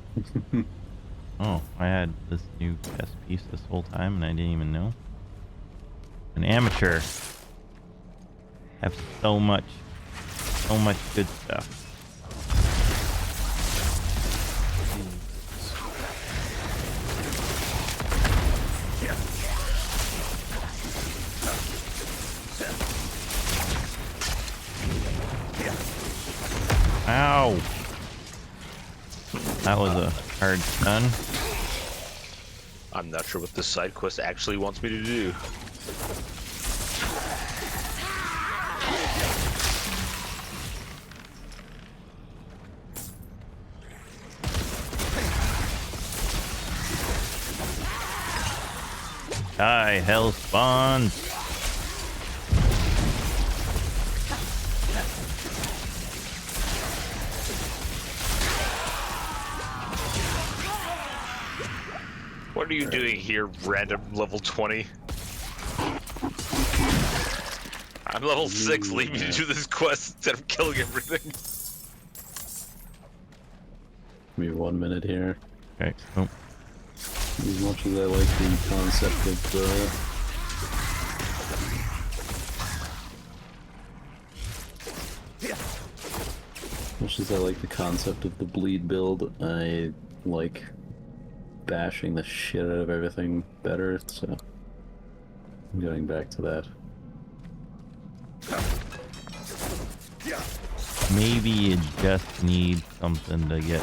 Oh, I had this new chess piece this whole time and I didn't even know. An amateur. Have so much good stuff. Ow! That was a hard stun. I'm not sure what this side quest actually wants me to do. Die, hell spawns. What are you doing here, random level 20? I'm level 6, leave me to do this quest instead of killing everything. Give me 1 minute here. Okay. Oh. As much as I like the concept of much as I like the concept of the bleed build, I like bashing the shit out of everything better, so I'm going back to that. Maybe you just need something to get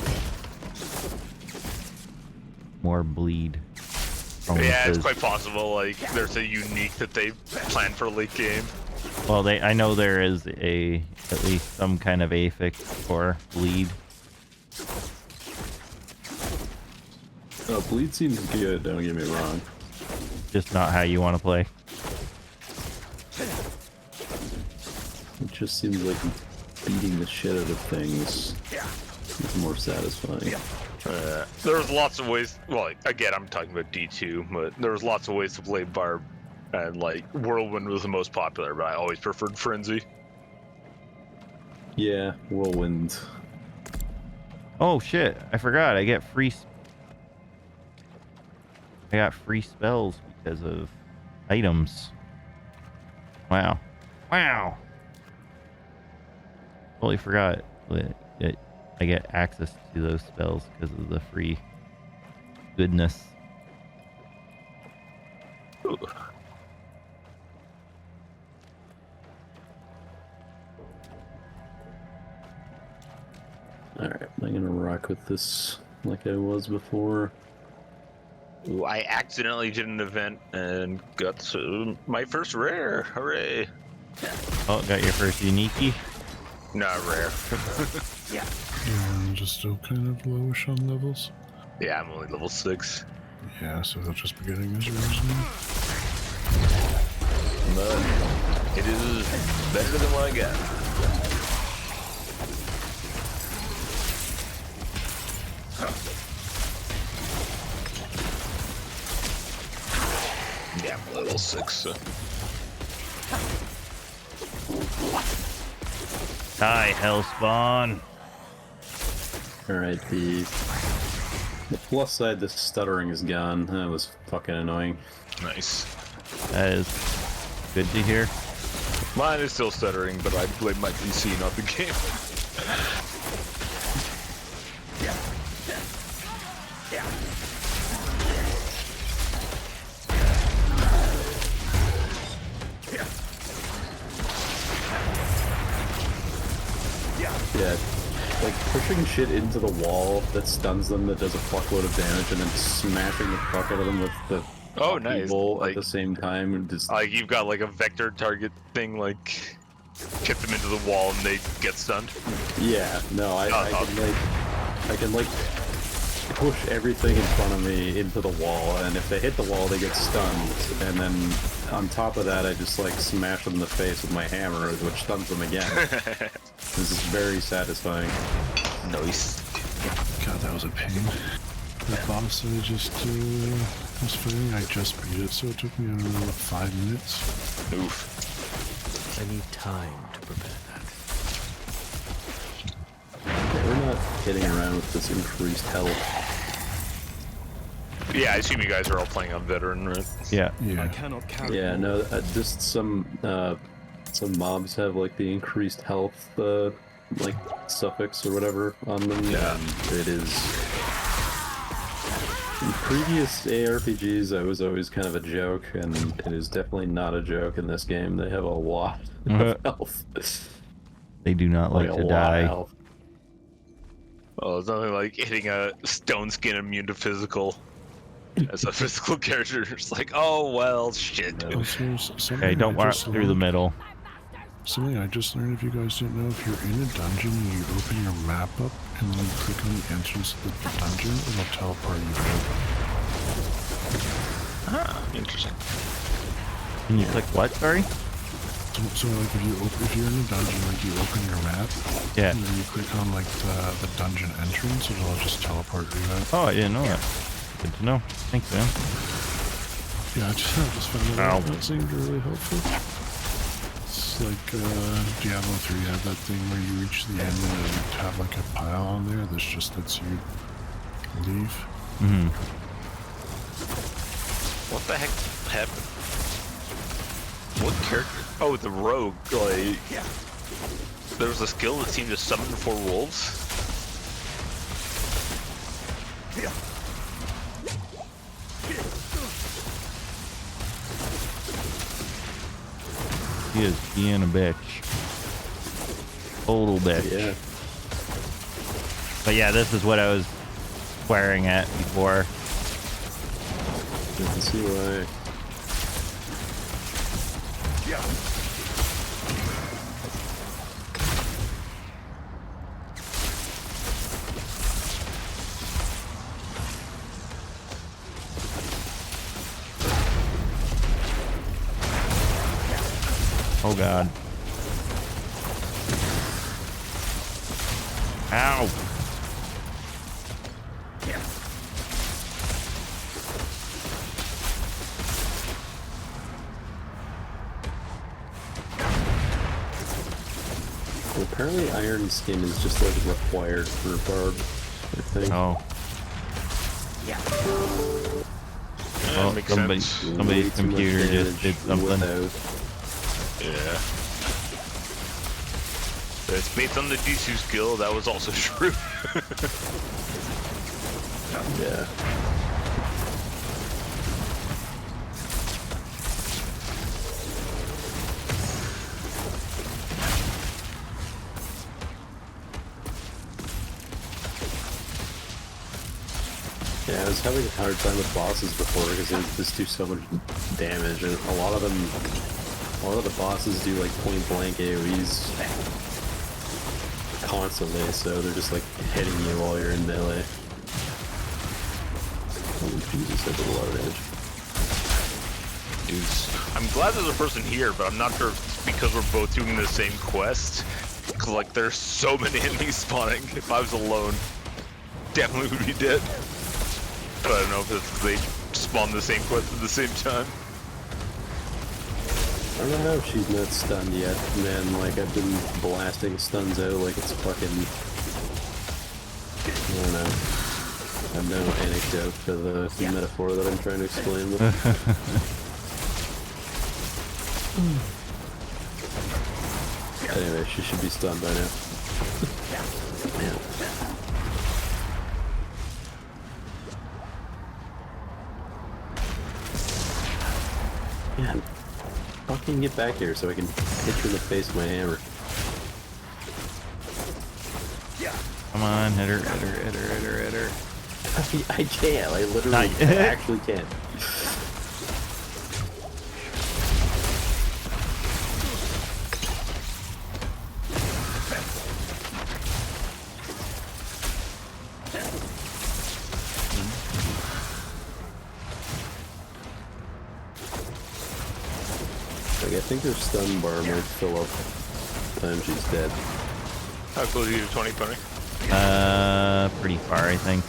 more bleed. Yeah, it's quite possible. Like, there's a unique that they planned for late game. Well, I know there is at least some kind of affix for bleed. Oh, bleed seems good, don't get me wrong. Just not how you want to play. It just seems like beating the shit out of things is more satisfying. There's lots of ways. Well, again, I'm talking about D2, but there was lots of ways to play Barb, and like Whirlwind was the most popular, but I always preferred Frenzy. Yeah, Whirlwind. Oh shit! I forgot. I got free spells because of items. Wow. Wow. Totally forgot that I get access to those spells because of the free goodness. Ooh. Alright, I'm gonna rock with this like I was before. Ooh, I accidentally did an event and got my first rare. Hooray! Oh, got your first unique? Not rare. Yeah, I'm just still kind of lowish on levels. Yeah, I'm only level 6. Yeah, so they'll just be getting his rares now. But it is better than what I got. Yeah, I'm level 6, so. Die, Hellspawn. Alright, the plus side, the stuttering is gone. That was fucking annoying. Nice. That is good to hear. Mine is still stuttering, but I blame my PC, not the game. Yeah, like pushing shit into the wall that stuns them, that does a fuckload of damage, and then smashing the fuck out of them with the Nice. bolt Like, at the same time. And just like you've got like a vector target thing, like hit them into the wall and they get stunned. Yeah, no, I can push everything in front of me into the wall, and if they hit the wall, they get stunned. And then on top of that, I just like smash them in the face with my hammer, which stuns them again. This is very satisfying. Nice. God, that was a pain. The boss that I just was fighting, I just beat it, so it took me, I don't know, 5 minutes. Oof. I need time to prepare that. Yeah, we're not getting around with this increased health. Yeah, I assume you guys are all playing on veteran, right? Yeah. Yeah. Yeah, no, just some mobs have like the increased health like suffix or whatever on them. Yeah. And it is. In previous ARPGs, I was always kind of a joke, and it is definitely not a joke in this game. They have a lot of health. They do not like a to lot die. of health. Well, it's nothing like hitting a stone skin immune to physical as a physical character. It's like, oh well, shit. Okay, don't walk through the middle. Something I just learned, if you guys didn't know, if you're in a dungeon and you open your map up and then you click on the entrance to the dungeon, it'll teleport you out. Ah, interesting. Can you click what? Sorry. So like if you're in a dungeon, like you open your map, yeah, and then you click on like the dungeon entrance, it'll just teleport you out. Oh, I didn't know that. Good to know. Thanks, man. Yeah, I just found that out. That seemed really helpful. It's like Diablo 3 had that thing where you reach the end and then you have like a pile on there that just lets you leave. Mm-hmm. What the heck happened? What character? Oh, the rogue. Like, There was a skill that seemed to summon 4 wolves. He is being a bitch. Total bitch. Yeah. But yeah, this is what I was swearing at before. I can see why. Oh god. Ow. Well, apparently iron skin is just like required for barb, I think. Oh. Yeah. Well, makes somebody's Way too much computer just damage did something. without. Yeah. So it's based on the Jisoo skill, that was also true. Yeah. Yeah, I was having a hard time with bosses before because they just do so much damage, and a lot of the bosses do like point blank AoEs constantly, so they're just like hitting you while you're in melee. Oh Jesus, that did a lot of damage. Dude, I'm glad there's a person here, but I'm not sure if it's because we're both doing the same quest. Cause like there's so many enemies spawning. If I was alone, definitely would be dead. But I don't know if it's, they spawn the same quest at the same time. I don't know if she's not stunned yet, man. Like, I've been blasting stuns out like it's fucking... I don't know. I have no anecdote for the metaphor that I'm trying to explain. Anyway, she should be stunned by now. Man. Man. Fucking get back here so I can hit you in the face with my hammer. Come on, hit her, hit her, hit her, hit her, hit her. I can't, I literally actually can't. Like, I think her stun bar might fill up the time she's dead. How close are you to 2020? Pretty far, I think.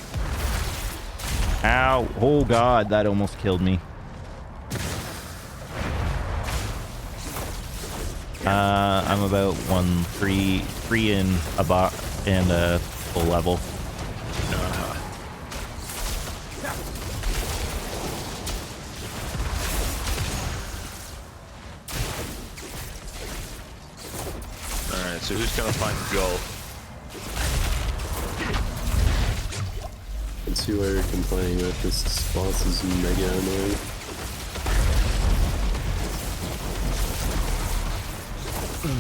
Ow! Oh god, that almost killed me. I'm about 3 in about and full level. Alright, so who's gonna find Gull? I can see why you're complaining that this boss is mega annoying.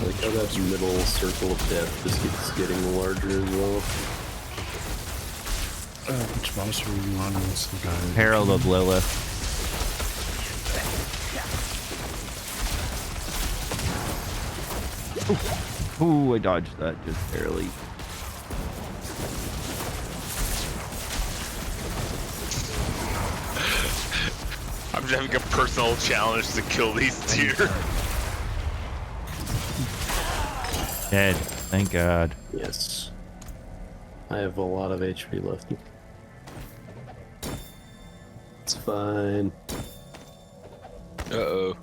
Like how that middle circle of death just keeps getting larger as well. Which boss are you on? What's the guy? Herald of Lilith. Ooh, I dodged that just barely. I'm just having a personal challenge to kill these deer. Dead. Thank God. Yes. I have a lot of HP left. It's fine. Uh-oh.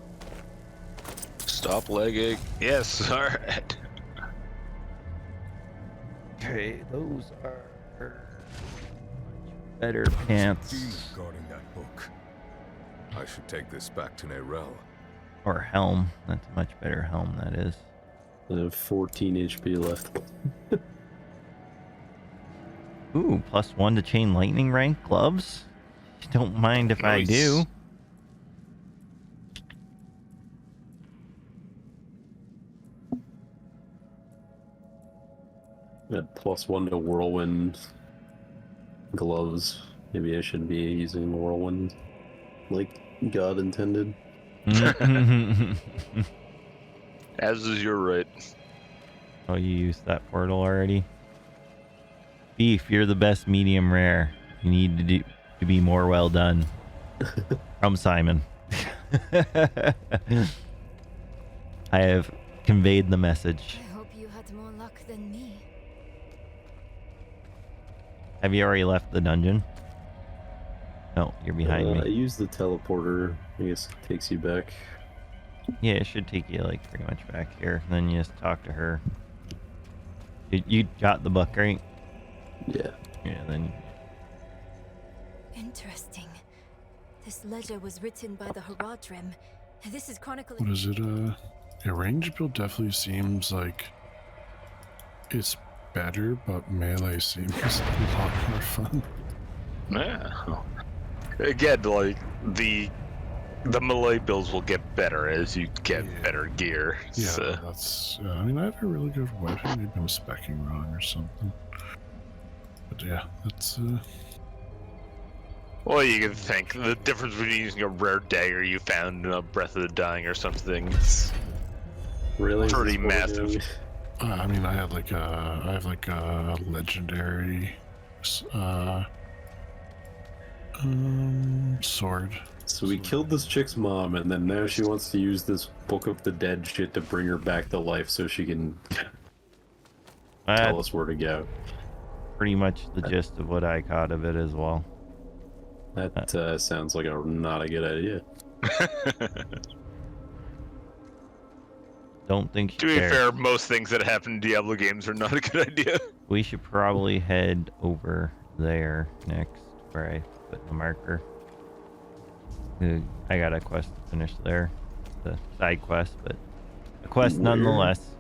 Stop legging. Yes, alright. Okay, those are better pants. Guarding that book. I should take this back to Nerel. Or helm. That's a much better helm, that is. I have 14 HP left. Ooh, +1 to chain lightning rank gloves. Don't mind if I do. Got +1 to whirlwind gloves. Maybe I should be using whirlwind like God intended. As is your right. Oh, you used that portal already? Beef, you're the best medium rare. You need to be more well done. From Simon. I have conveyed the message. I hope you had more luck than me. Have you already left the dungeon? No, you're behind me. I used the teleporter. I guess it takes you back. Yeah, it should take you like pretty much back here. Then you just talk to her. You got the book, right? Yeah. Yeah, then. Interesting. This ledger was written by the Haradrim. This is chronicling. What is it? A range build definitely seems like it's better, but melee seems a lot more fun. Yeah. Again, like the melee builds will get better as you get better gear. Yeah, So. that's. I mean, I have a really good weapon. Maybe I'm speccing wrong or something. But yeah, that's. Well, you can think the difference between using a rare dagger you found in a Breath of the Dying or something. It's really pretty massive. I mean, I have like a legendary sword. So we killed this chick's mom, and then now she wants to use this Book of the Dead shit to bring her back to life so she can tell us where to go. Pretty much the gist of what I caught of it as well. That sounds like not a good idea. Don't think. To be fair, most things that happen in Diablo games are not a good idea. We should probably head over there next, where I put the marker. I got a quest to finish there. The side quest, but a quest nonetheless.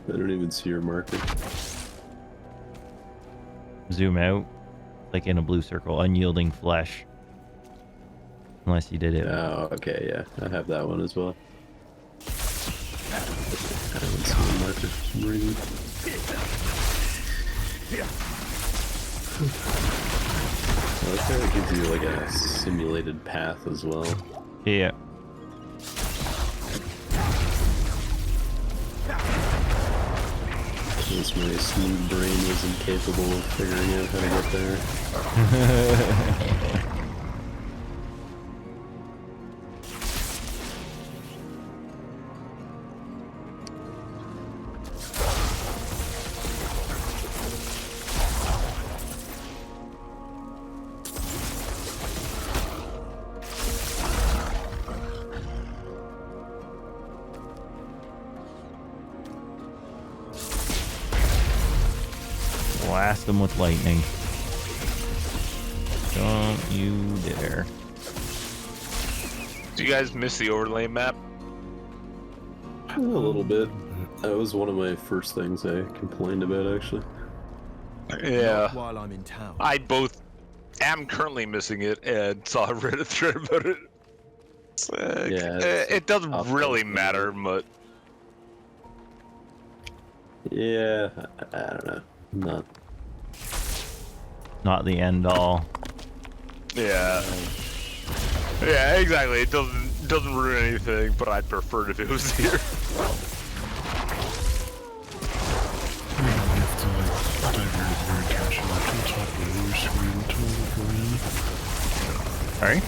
I don't even see your marker. Zoom out. Like in a blue circle, unyielding flesh. Unless you did it. Oh, okay, yeah. I have that one as well. I haven't seen the marker for some reason. I like how it gives you like a simulated path as well. Yeah. Since my smooth brain was incapable of figuring out how to get there. Blast them with lightning. Don't you dare. Do you guys miss the overlay map? A little bit. That was one of my first things I complained about, actually. Yeah. Not while I'm in town. I both am currently missing it and saw a Reddit thread about it. It doesn't really matter, but yeah, I don't know. Not the end all. yeah, yeah, exactly. It doesn't ruin anything, but I'd prefer it if it was here. Sorry?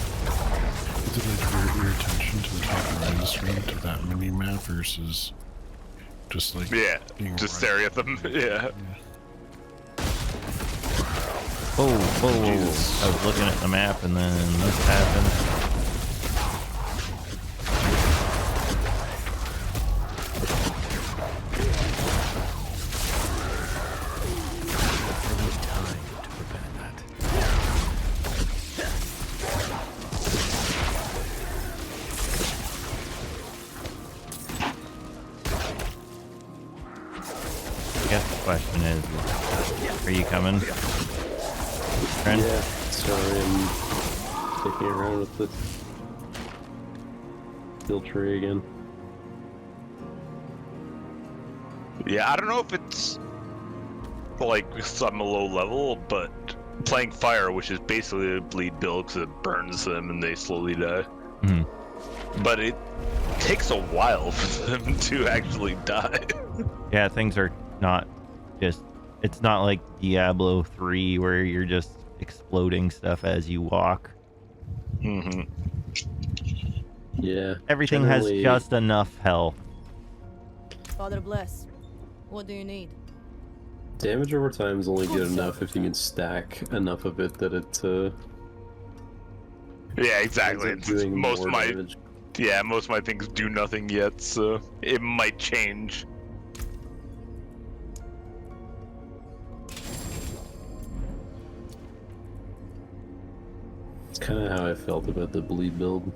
Did I divert your attention to the top right of the screen to that mini map versus just like being just staring at them. Yeah. Whoa, whoa, whoa. I was looking at the map and then this happened. guess the question is, are you coming? Friend? Yeah, sorry, I'm sticking around with the kill tree again. Yeah, I don't know if it's like because I'm a low level, but playing fire, which is basically a bleed build because it burns them and they slowly die. But it takes a while for them to actually die. Yeah, things are not just... It's not like Diablo 3 where you're just exploding stuff as you walk. Yeah. Everything generally- has just enough health. Father bless. What do you need? Damage over time is only good enough if you can stack enough of it that it Yeah, exactly. ends up doing Most more of my damage. most of my things do nothing yet, so it might change. It's kind of how I felt about the bleed build.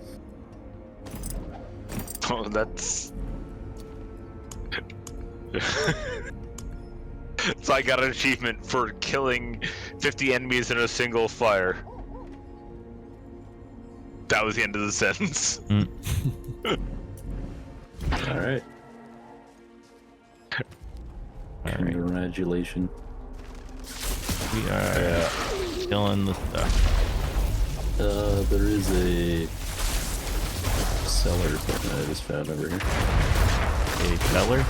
Oh, that's. So I got an achievement for killing 50 enemies in a single fire. That was the end of the sentence. Alright. Congratulations. We are killing the stuff. There is a cellar thing that I just found over here. A cellar?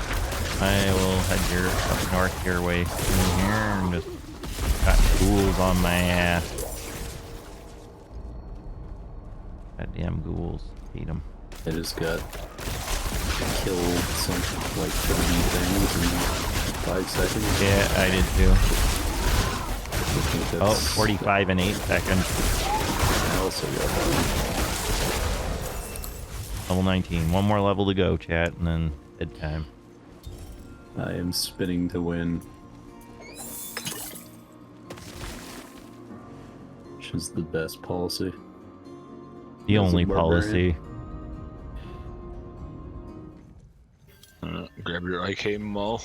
I will head up north your way through here and just got ghouls on my ass. Goddamn ghouls. Hate them. I just got killed something like 30 things in 5 seconds. Yeah, I did too. I think Oh, that's 45 and 8 seconds. I also got that. Level 19. One more level to go, chat, and then bedtime. I am spinning to win. Which is the best policy. The As a only barbarian. policy. Grab your IK Maul.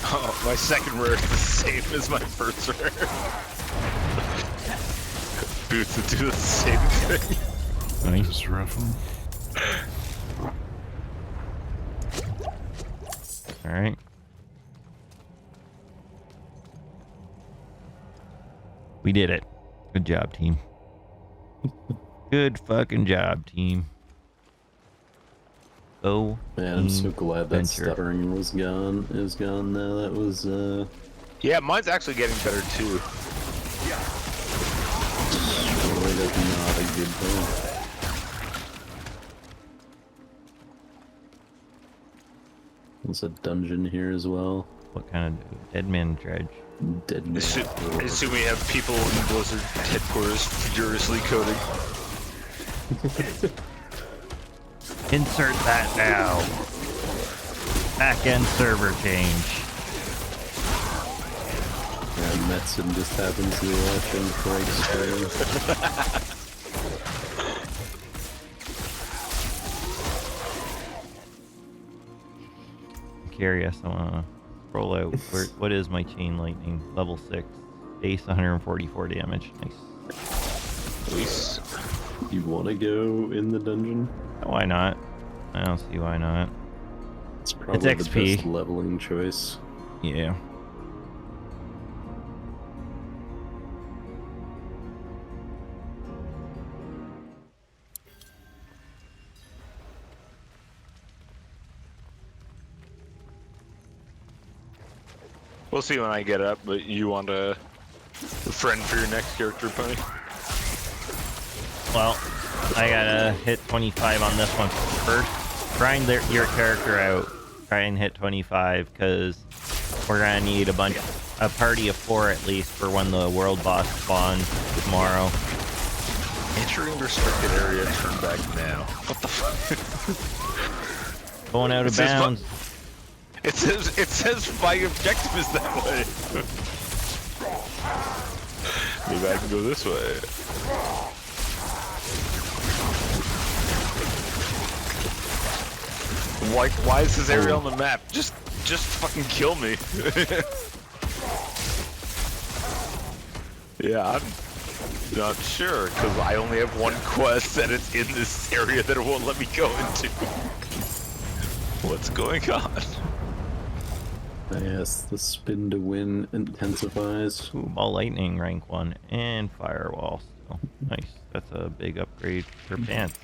Oh, my second rare is the same as my first rare. Boots that do the same thing. Nice. Just rough 'em. Alright. We did it. Good job, team. Good fucking job, team. Oh, Man, I'm so glad that venture. stuttering is gone now. That was Yeah, mine's actually getting better too. straight up not a good thing. There's a dungeon here as well. What kind of dead man dredge? Dead man. I assume we have people in Blizzard headquarters furiously coding. Insert that now. Back-end server change. Yeah, Metzen just happens to be watching Craig's stream. Curious, I wanna roll out. What is my chain lightning? Level 6. Base 144 damage. Nice. Please. You want to go in the dungeon? Why not? I don't see why not. It's probably It's the XP. best leveling choice. Yeah. We'll see when I get up, but you want a friend for your next character, Pony? Well, I gotta hit 25 on this one first. Grind your character out. Try and hit 25, because we're gonna need a party of 4 at least for when the world boss spawns tomorrow. Entering restricted area, turn back now. What the fuck? Going out of bounds. It says my objective is that way. Maybe I can go this way. Like, why is this area on the map? Just fucking kill me. Yeah, I'm not sure, because I only have one quest and it's in this area that it won't let me go into. What's going on? Yes, the spin to win intensifies. Ooh, ball lightning rank 1 and firewall still. Nice. That's a big upgrade for pants.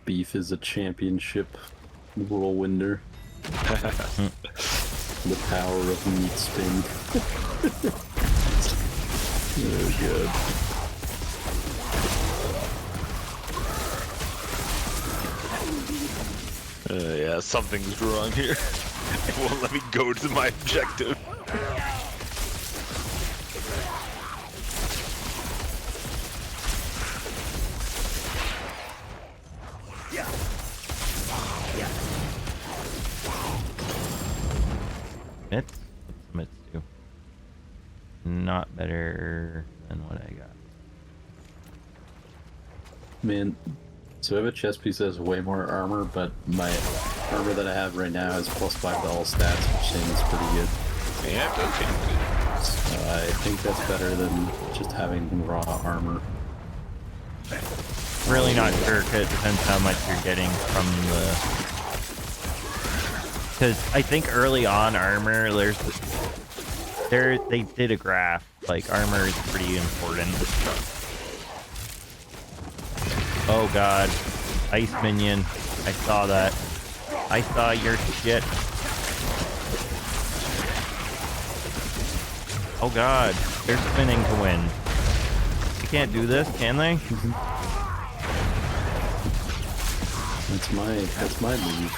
Beef is a championship whirlwinder. The power of meat spin. Oh god. Yeah, something's wrong here. It won't let me go to my objective. Mitts? What's Mitts do? Not better than what I got. Man, so I have a chest piece that has way more armor, but my armor that I have right now is +5 to all stats, which seems pretty good. Yeah, it does seem good. So I think that's better than just having raw armor. Really not sure, 'cause it depends how much you're getting from the... Because I think early on armor, they did a graph, like armor is pretty important. Oh god, ice minion, I saw that. I saw your shit. Oh god, they're spinning to win. They can't do this, can they? That's my move.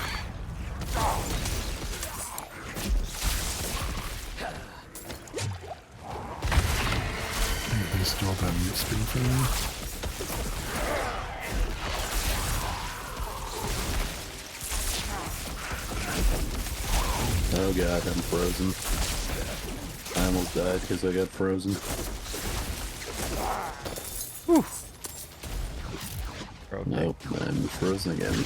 They stole that meat spin from me. Oh god, I'm frozen. I almost died because I got frozen. Whew. Nope, I'm frozen again.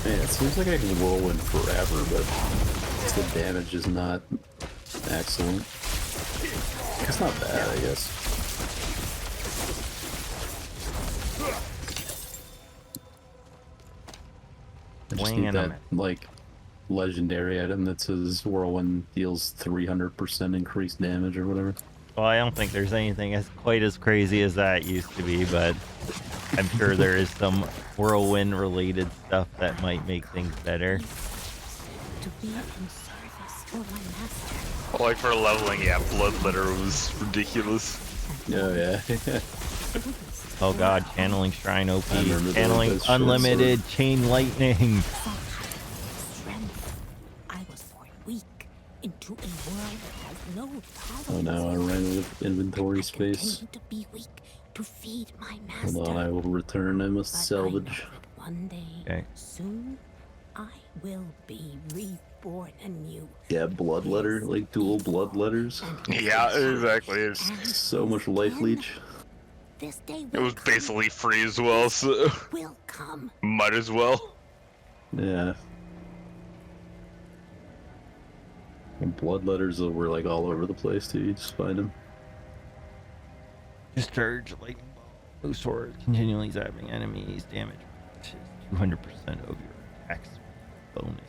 Man, it seems like I can whirlwind forever, but the damage is not excellent. It's not bad, I guess. I just need that, like, legendary item that says whirlwind deals 300% increased damage or whatever. Well, I don't think there's anything quite as crazy as that used to be, but I'm sure there is some whirlwind related stuff that might make things better. To be in service for my master. Like for leveling, yeah, Bloodletter was ridiculous. Oh yeah. Oh god, channeling Shrine OP, channeling unlimited chain lightning. I was born weak into a world that has no power. Oh no, I ran out of inventory space. To be weak, to feed my master. Hold on, I will return. I must salvage. One day, okay. Soon, I will be reborn anew. Yeah, bloodletter, like dual bloodletters. Yeah, exactly. It's so much life leech. This day it was basically free as well, so will come. Might as well. Yeah. And bloodletters were like all over the place too. You just find them. Discharge lightning ball. Blue sword continually zapping enemies. Damage is 200% of your attacks bonus.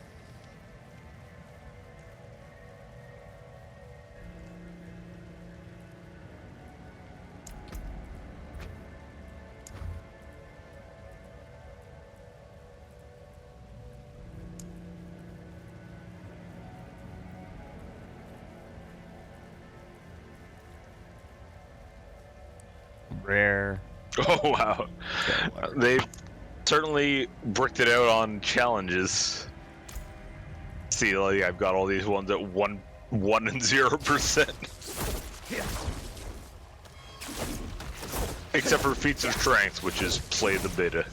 Rare. Oh wow. They certainly bricked it out on challenges. See, like I've got all these ones at 1 and 0%. Except for feats of strength, which is play the beta.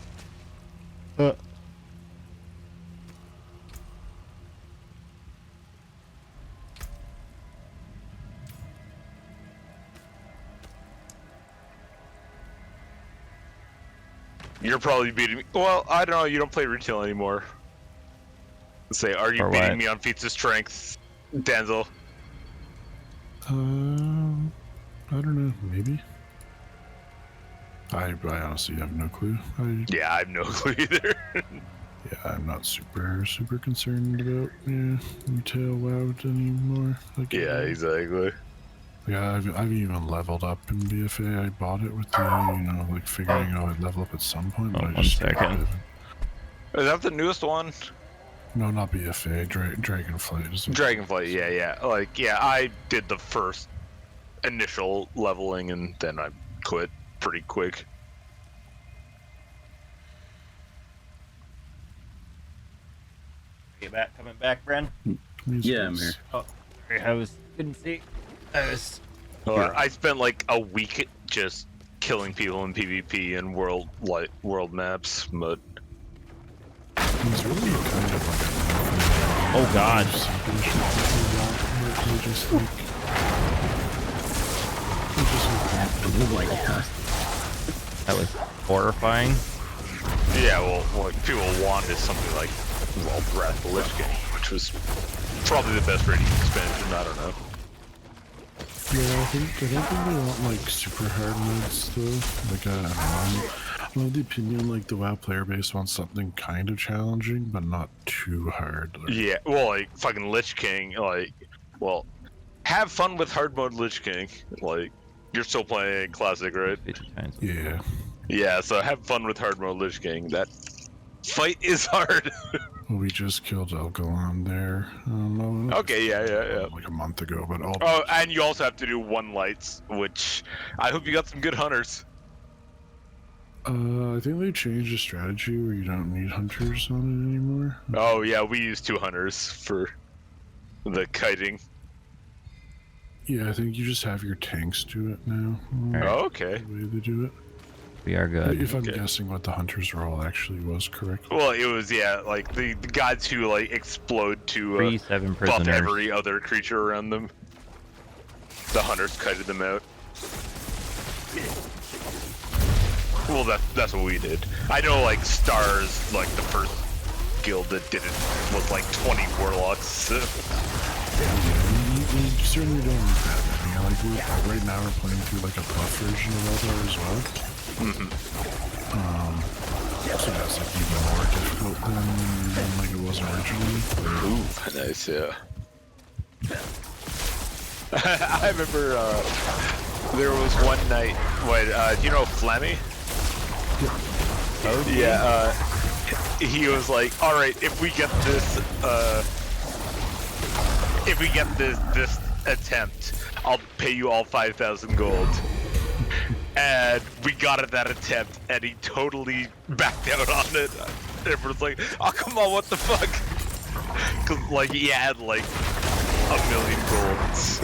You're probably beating me. Well, I don't know. You don't play retail anymore. Let's say, are you beating me on feats of strength, Denzel? I don't know. Maybe. I honestly have no clue. Yeah, I have no clue either. Yeah, I'm not super concerned about retail WoW anymore. Like, yeah, exactly. Yeah, I've even leveled up in BFA. I bought it with the like figuring out I'd level up at some point. But I One second. Is that the newest one? No, not BFA. Dragonflight is. Dragonflight, yeah. Like, yeah, I did the first initial leveling and then I quit pretty quick. Coming back, Bren? Yeah, I'm here. Oh, couldn't see. I spent like a week just killing people in PvP and world maps, but He's really kind of like oh god. That was horrifying. Yeah, well, what people wanted something like, well, Wrath of the Lich King, which was probably the best rating expansion, I don't know. Yeah, I don't think they want like super hard modes though. Like I'm of the opinion like the WoW player base wants something kind of challenging, but not too hard. Like, Yeah, well, like fucking Lich King, like, well, have fun with hard mode Lich King. Like, you're still playing Classic, right? Yeah. Yeah, so have fun with hard mode Lich King. That fight is hard. We just killed Elgalon there. Okay, yeah. Like a month ago, but all. Oh, and you also have to do 1 lights, which I hope you got some good hunters. I think they changed the strategy where you don't need hunters on it anymore. Oh yeah, we use 2 hunters for the kiting. Yeah, I think you just have your tanks do it now. Oh, okay. The way they do it. We are good. If I'm guessing what the hunter's role actually was correct. Well, it was, yeah, like the guys who like explode to 7 buff prisoners. every other creature around them. The hunters kited them out. Well, that's what we did. I know, like, Stars, like, the first guild that did it was, like, 20 warlocks. We certainly don't need that many. Like, right now we're playing through, like, a buff version of Eldar as well. So that's, like, even more difficult than like, it was originally. Ooh, nice, yeah. I remember, there was one night, do you know Flemmy? Okay. Yeah, he was like, alright, if we get this attempt, I'll pay you all 5,000 gold. And we got at that attempt, and he totally backed out on it. Everyone's like, oh, come on, what the fuck? Cause, like, he had, like, 1,000,000 golds.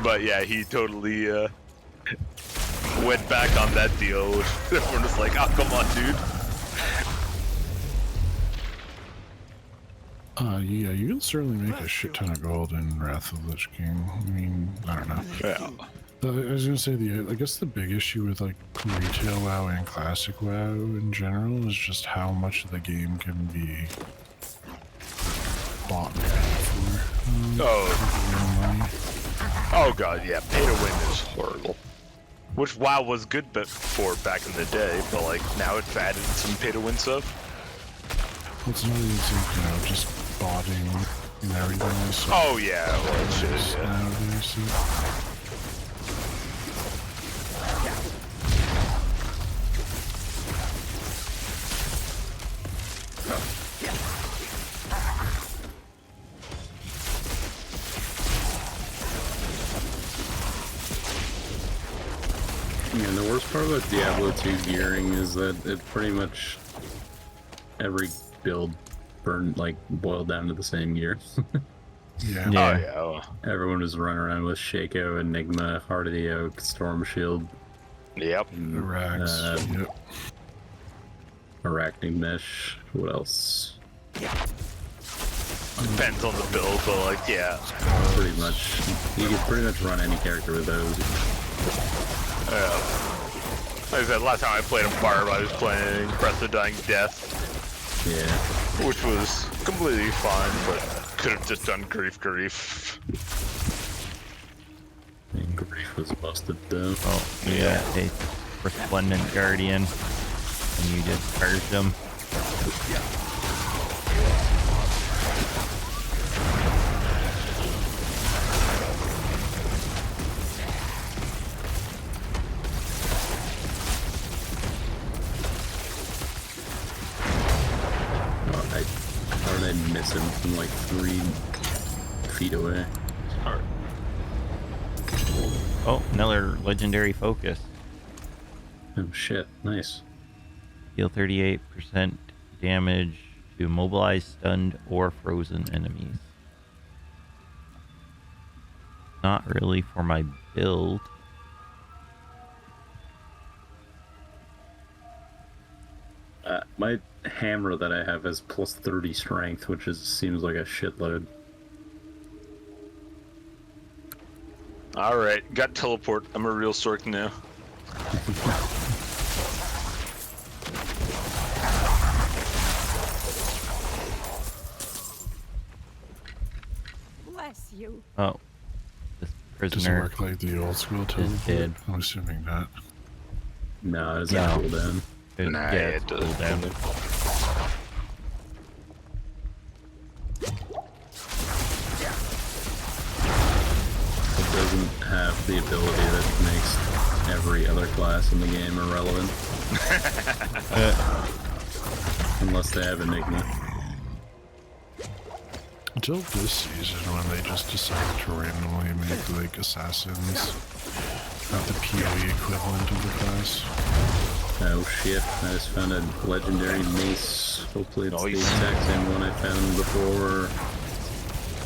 But yeah, he totally, went back on that deal. We're just like, oh, come on, dude. Yeah, you can certainly make a shit ton of gold in Wrath of the Lich King. I mean, I don't know. Yeah. I was gonna say I guess the big issue with like retail WoW and classic WoW in general is just how much of the game can be bought and paid for. Oh god, yeah, pay to win is horrible. Which WoW was good for back in the day, but like now it's added some pay to win stuff. It's not easy, just botting and everything. So oh yeah, well it should, yeah. Nowadays, so. And the worst part about Diablo 2 gearing is that it pretty much every build boiled down to the same gear. Yeah. Oh, yeah. Everyone was running around with Shaco, Enigma, Heart of the Oak, Storm Shield. Yep. Arax. Yep. Arachnid Mesh. What else? Depends on the build, but like, yeah. Pretty much. You can pretty much run any character with those. Like I said, last time I played on Fire, I was playing Breath of Dying Death. Yeah. Which was completely fine, but could have just done Grief. And Grief was busted though. Oh, yeah. A Resplendent Guardian. And you just purged him. How did I miss him from like 3 feet away? Alright. Oh, another legendary focus. Oh shit, nice. Deal 38% damage to mobilized, stunned, or frozen enemies. Not really for my build. My hammer that I have has plus 30 strength, which seems like a shitload. Alright, got teleport. I'm a real Sork now. Bless you. Oh. This Does it prisoner work like the old school teleport? dead. I'm assuming not. No, it's not cooldown. Nah, yeah, it it's does. cooldown. It doesn't have the ability that makes every other class in the game irrelevant. Unless they have Enigma. Until this season when they just decided to randomly make like assassins not the PoE equivalent of the class. Oh shit, I just found a legendary mace. Hopefully it's the exact same one I found before.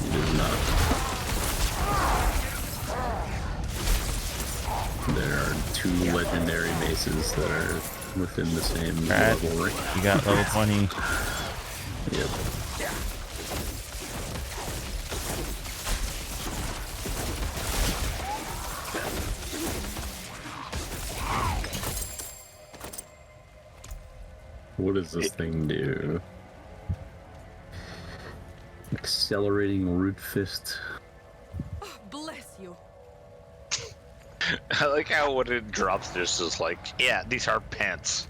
It is not. There are 2 legendary maces that are within the same level. You got level 20. Yep. What does this thing do? Accelerating root fist. Bless you. I like how when it drops this is like, yeah, these are pants.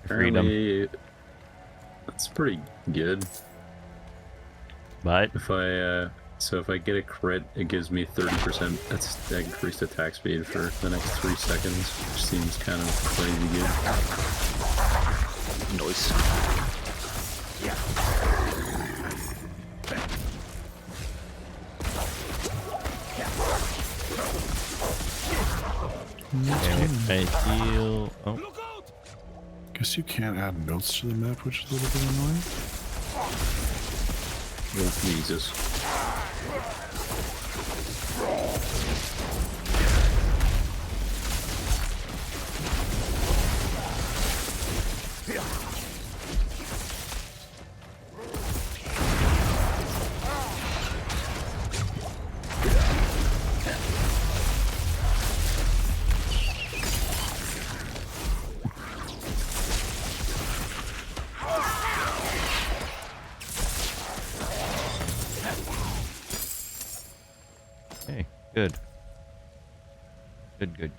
Apparently, that's pretty good. But if I get a crit, it gives me 30% that's increased attack speed for the next 3 seconds, which seems kind of crazy good. Nice. I feel. Oh. Guess you can't add notes to the map, which is a little bit annoying. Oh, Jesus. Okay, good. Good.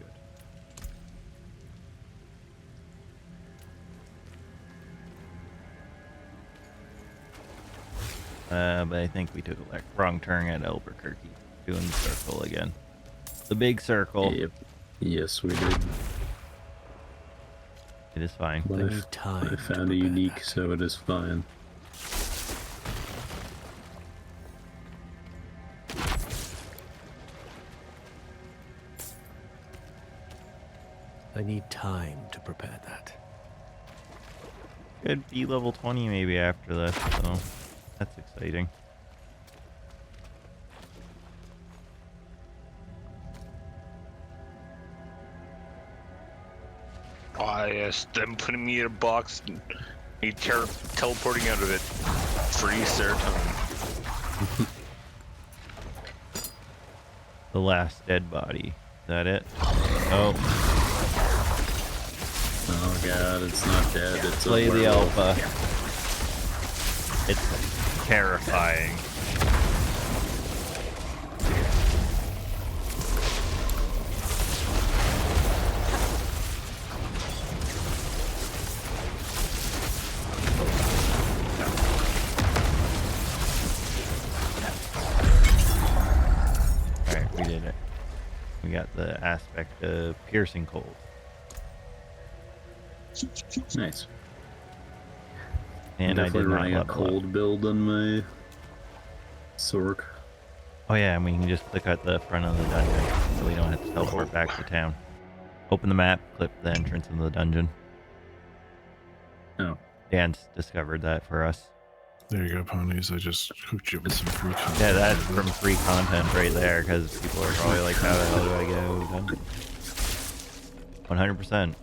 But I think we took a wrong turn at Albuquerque. Doing the circle again. The big circle. Yep. Yes, we did. It is fine. But I found a unique, so it is fine. I need time to prepare that. Could be level 20 maybe after this, so that's exciting. Ah, yes, them putting me in a box and me teleporting out of it. Free serotonin. The last dead body. Is that it? Oh. Oh god, it's not dead. It's Play a the werewolf. alpha. It's terrifying. Alright, we did it. We got the aspect of piercing cold. Nice. And definitely I did not running a level cold up. build on my Sork. Oh yeah, and we can just click at the front of the dungeon, so we don't have to teleport back to town. Open the map, click the entrance into the dungeon. Oh. Dan's discovered that for us. There you go, ponies. I just hooked you with some free content. Yeah, that's from free content right there, because people are probably like, how the hell do I get out of the dungeon? 100%.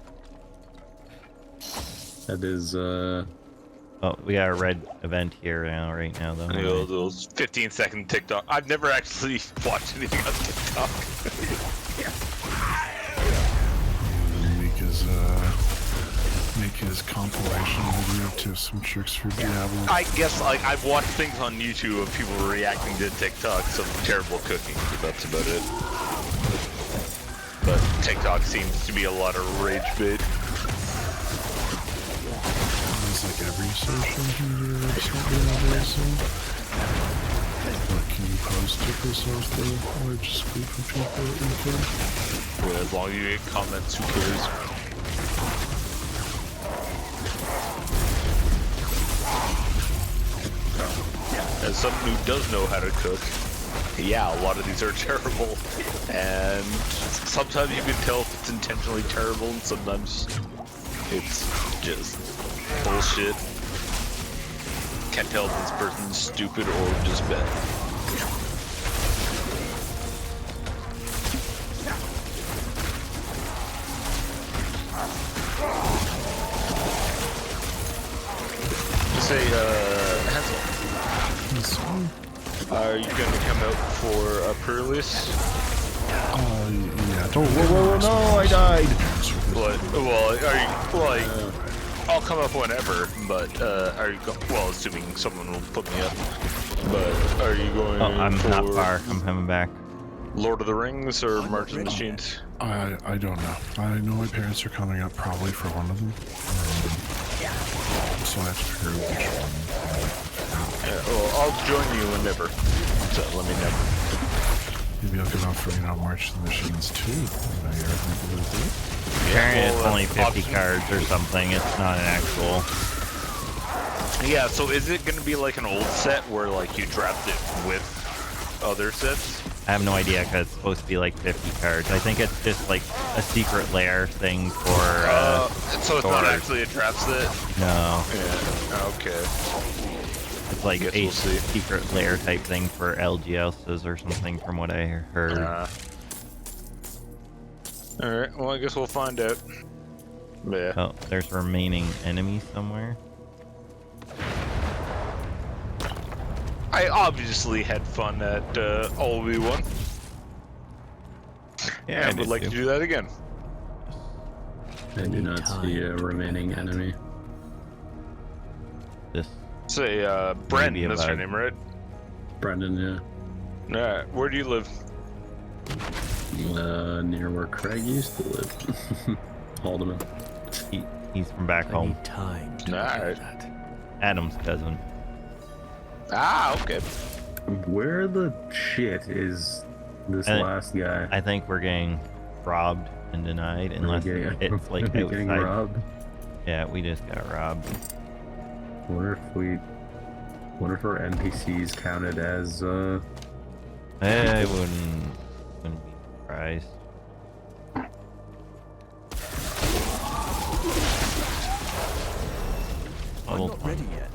That is, Oh, we got a red event here now, right now, though. Those 15-second TikTok. I've never actually watched anything on TikTok. Make his compilation video tips some tricks for Diablo. I guess I've watched things on YouTube of people reacting to TikToks of terrible cooking, but that's about it. But TikTok seems to be a lot of rage bait. It's like every social media website nowadays. What, can you post it yourself though, or just speak from people that you can? Well, as long as you get comments, who cares? As someone who does know how to cook, yeah, a lot of these are terrible, and sometimes you can tell if it's intentionally terrible, and sometimes it's just bullshit. Can't tell if this person's stupid or just bad. Say, Hansel. Are you gonna come out for a pre-release? Yeah. Whoa, no, I died! What? Well, are you, like, I'll come up whenever, but, are you well, assuming someone will put me up, but are you going I'm for not far, I'm coming back. Lord of the Rings or March of the Machines? I don't know. I know my parents are coming up probably for one of them. So I have to figure out which one. Yeah, well, I'll join you whenever, so let me know. Maybe I'll come out for, March of the Machines too. Apparently it's only 50 cards or something, it's not an actual... Yeah, so is it gonna be like an old set where, like, you draft it with other sets? I have no idea, because it's supposed to be like 50 cards. I think it's just like a secret lair thing for, so it's not stores. actually a draft set? No. Yeah, okay. It's like a secret lair type thing for LGSs or something from what I heard. Alright, well I guess we'll find out. Yeah. Oh, there's remaining enemies somewhere. I obviously had fun at All We Won. Yeah, I would like to do that again. I do not see a remaining enemy. This. Say, Brendan, that's your name, right? Brendan, yeah. Alright, where do you live? Near where Craig used to live. Haldeman. He's from back home. Time. Alright. Adam's cousin. Ah, okay. Where the shit is this last guy? I think we're getting robbed and denied unless it's like outside. Getting robbed? Yeah, we just got robbed. Wonder if our NPCs counted as I wouldn't be surprised. level not 20. ready yet.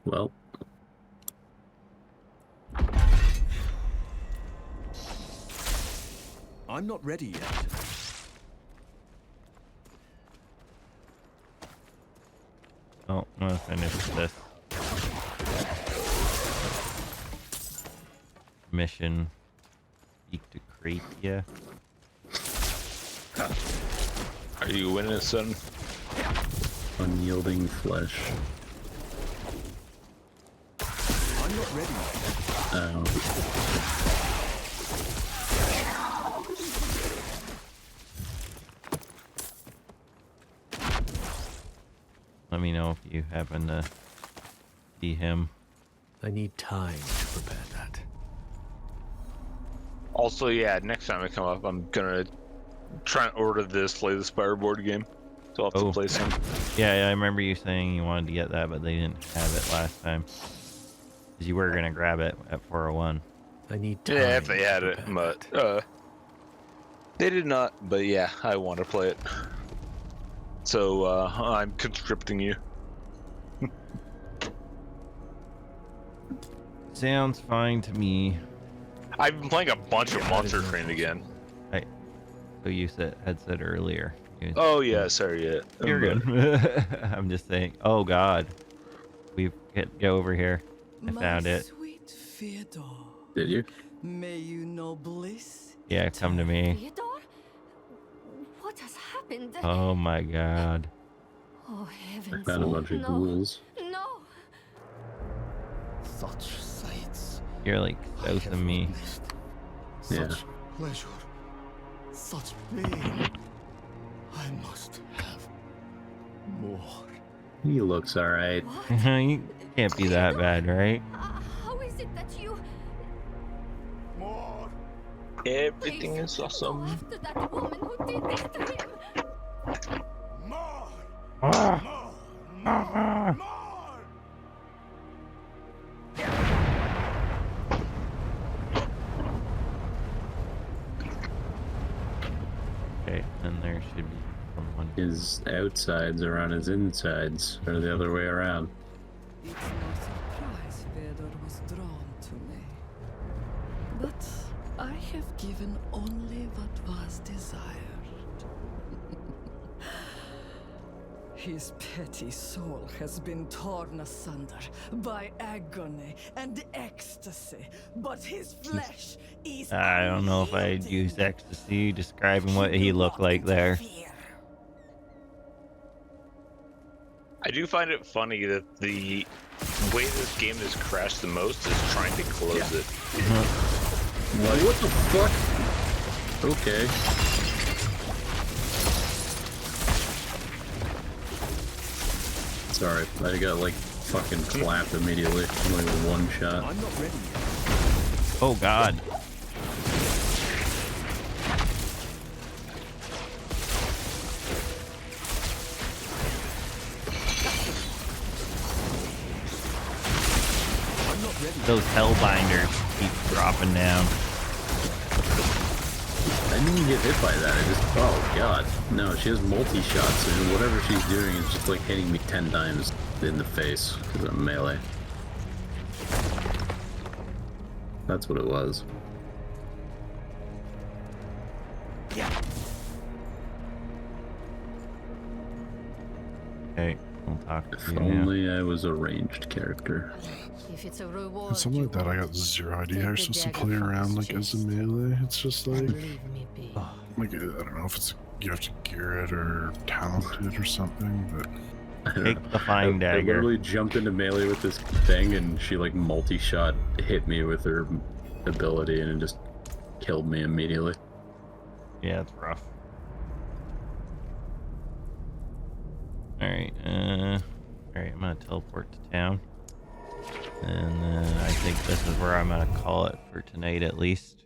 Well, I'm not ready yet. Oh, I'm gonna finish this mission. Speak to Kratia. Are you winning, son? unyielding flesh. I'm not ready yet. Let me know if you happen to see him. I need time to prepare that. Also, yeah, next time I come up, I'm gonna try and order this Slay the Spire board game. So I'll have to play some. Yeah, I remember you saying you wanted to get that, but they didn't have it last time. Because you were going to grab it at 401. I need time. Yeah, if they had it, but they did not. But yeah, I want to play it. So I'm conscripting you. Sounds fine to me. I've been playing a bunch of Monster Train again. So you had said earlier. Oh yeah, sorry, yeah. You're good. I'm just saying. Oh God, we get over here. I found it. Sweet Fyodor. Did you? May you know bliss. Yeah, come to me. Fyodor? What has happened? Oh my God. Oh heavens! Found a bunch of ghouls. No. Such sights. You're like south of me. Yeah. Such pleasure. Such pain. I must have more. He looks alright. You can't be that bad, right? How is it that you? More. Everything is Go awesome. after that woman who did this to him. More. Okay, and there should be someone. His outsides are on his insides, or the other way around. It's no surprise Fyodor was drawn to me. But I have given only what was desired. His petty soul has been torn asunder by agony and ecstasy, but his flesh is I don't know if I'd use ecstasy describing what he looked like there. I do find it funny that the way this game has crashed the most is trying to close it. Like, what the fuck? Okay. Sorry, I got like fucking clapped immediately. Like one shot. I'm not ready yet. Oh God. Those hellbinders keep dropping down. I didn't even get hit by that. I just, oh God. No, she has multi-shots, and whatever she's doing is just like hitting me 10 times in the face because I'm melee. That's what it was. Hey, we'll talk to If you now. only I was a ranged character. If it's a reward, And something like that, I got zero idea how you're supposed to play around like as a melee. It's just like, like I don't know if it's you have to gear it or talented or something, but Take the fine I dagger. literally jumped into melee with this thing, and she like multi-shot hit me with her ability, and it just killed me immediately. Yeah, it's rough. Alright, alright, I'm gonna teleport to town. And then I think this is where I'm gonna call it for tonight at least.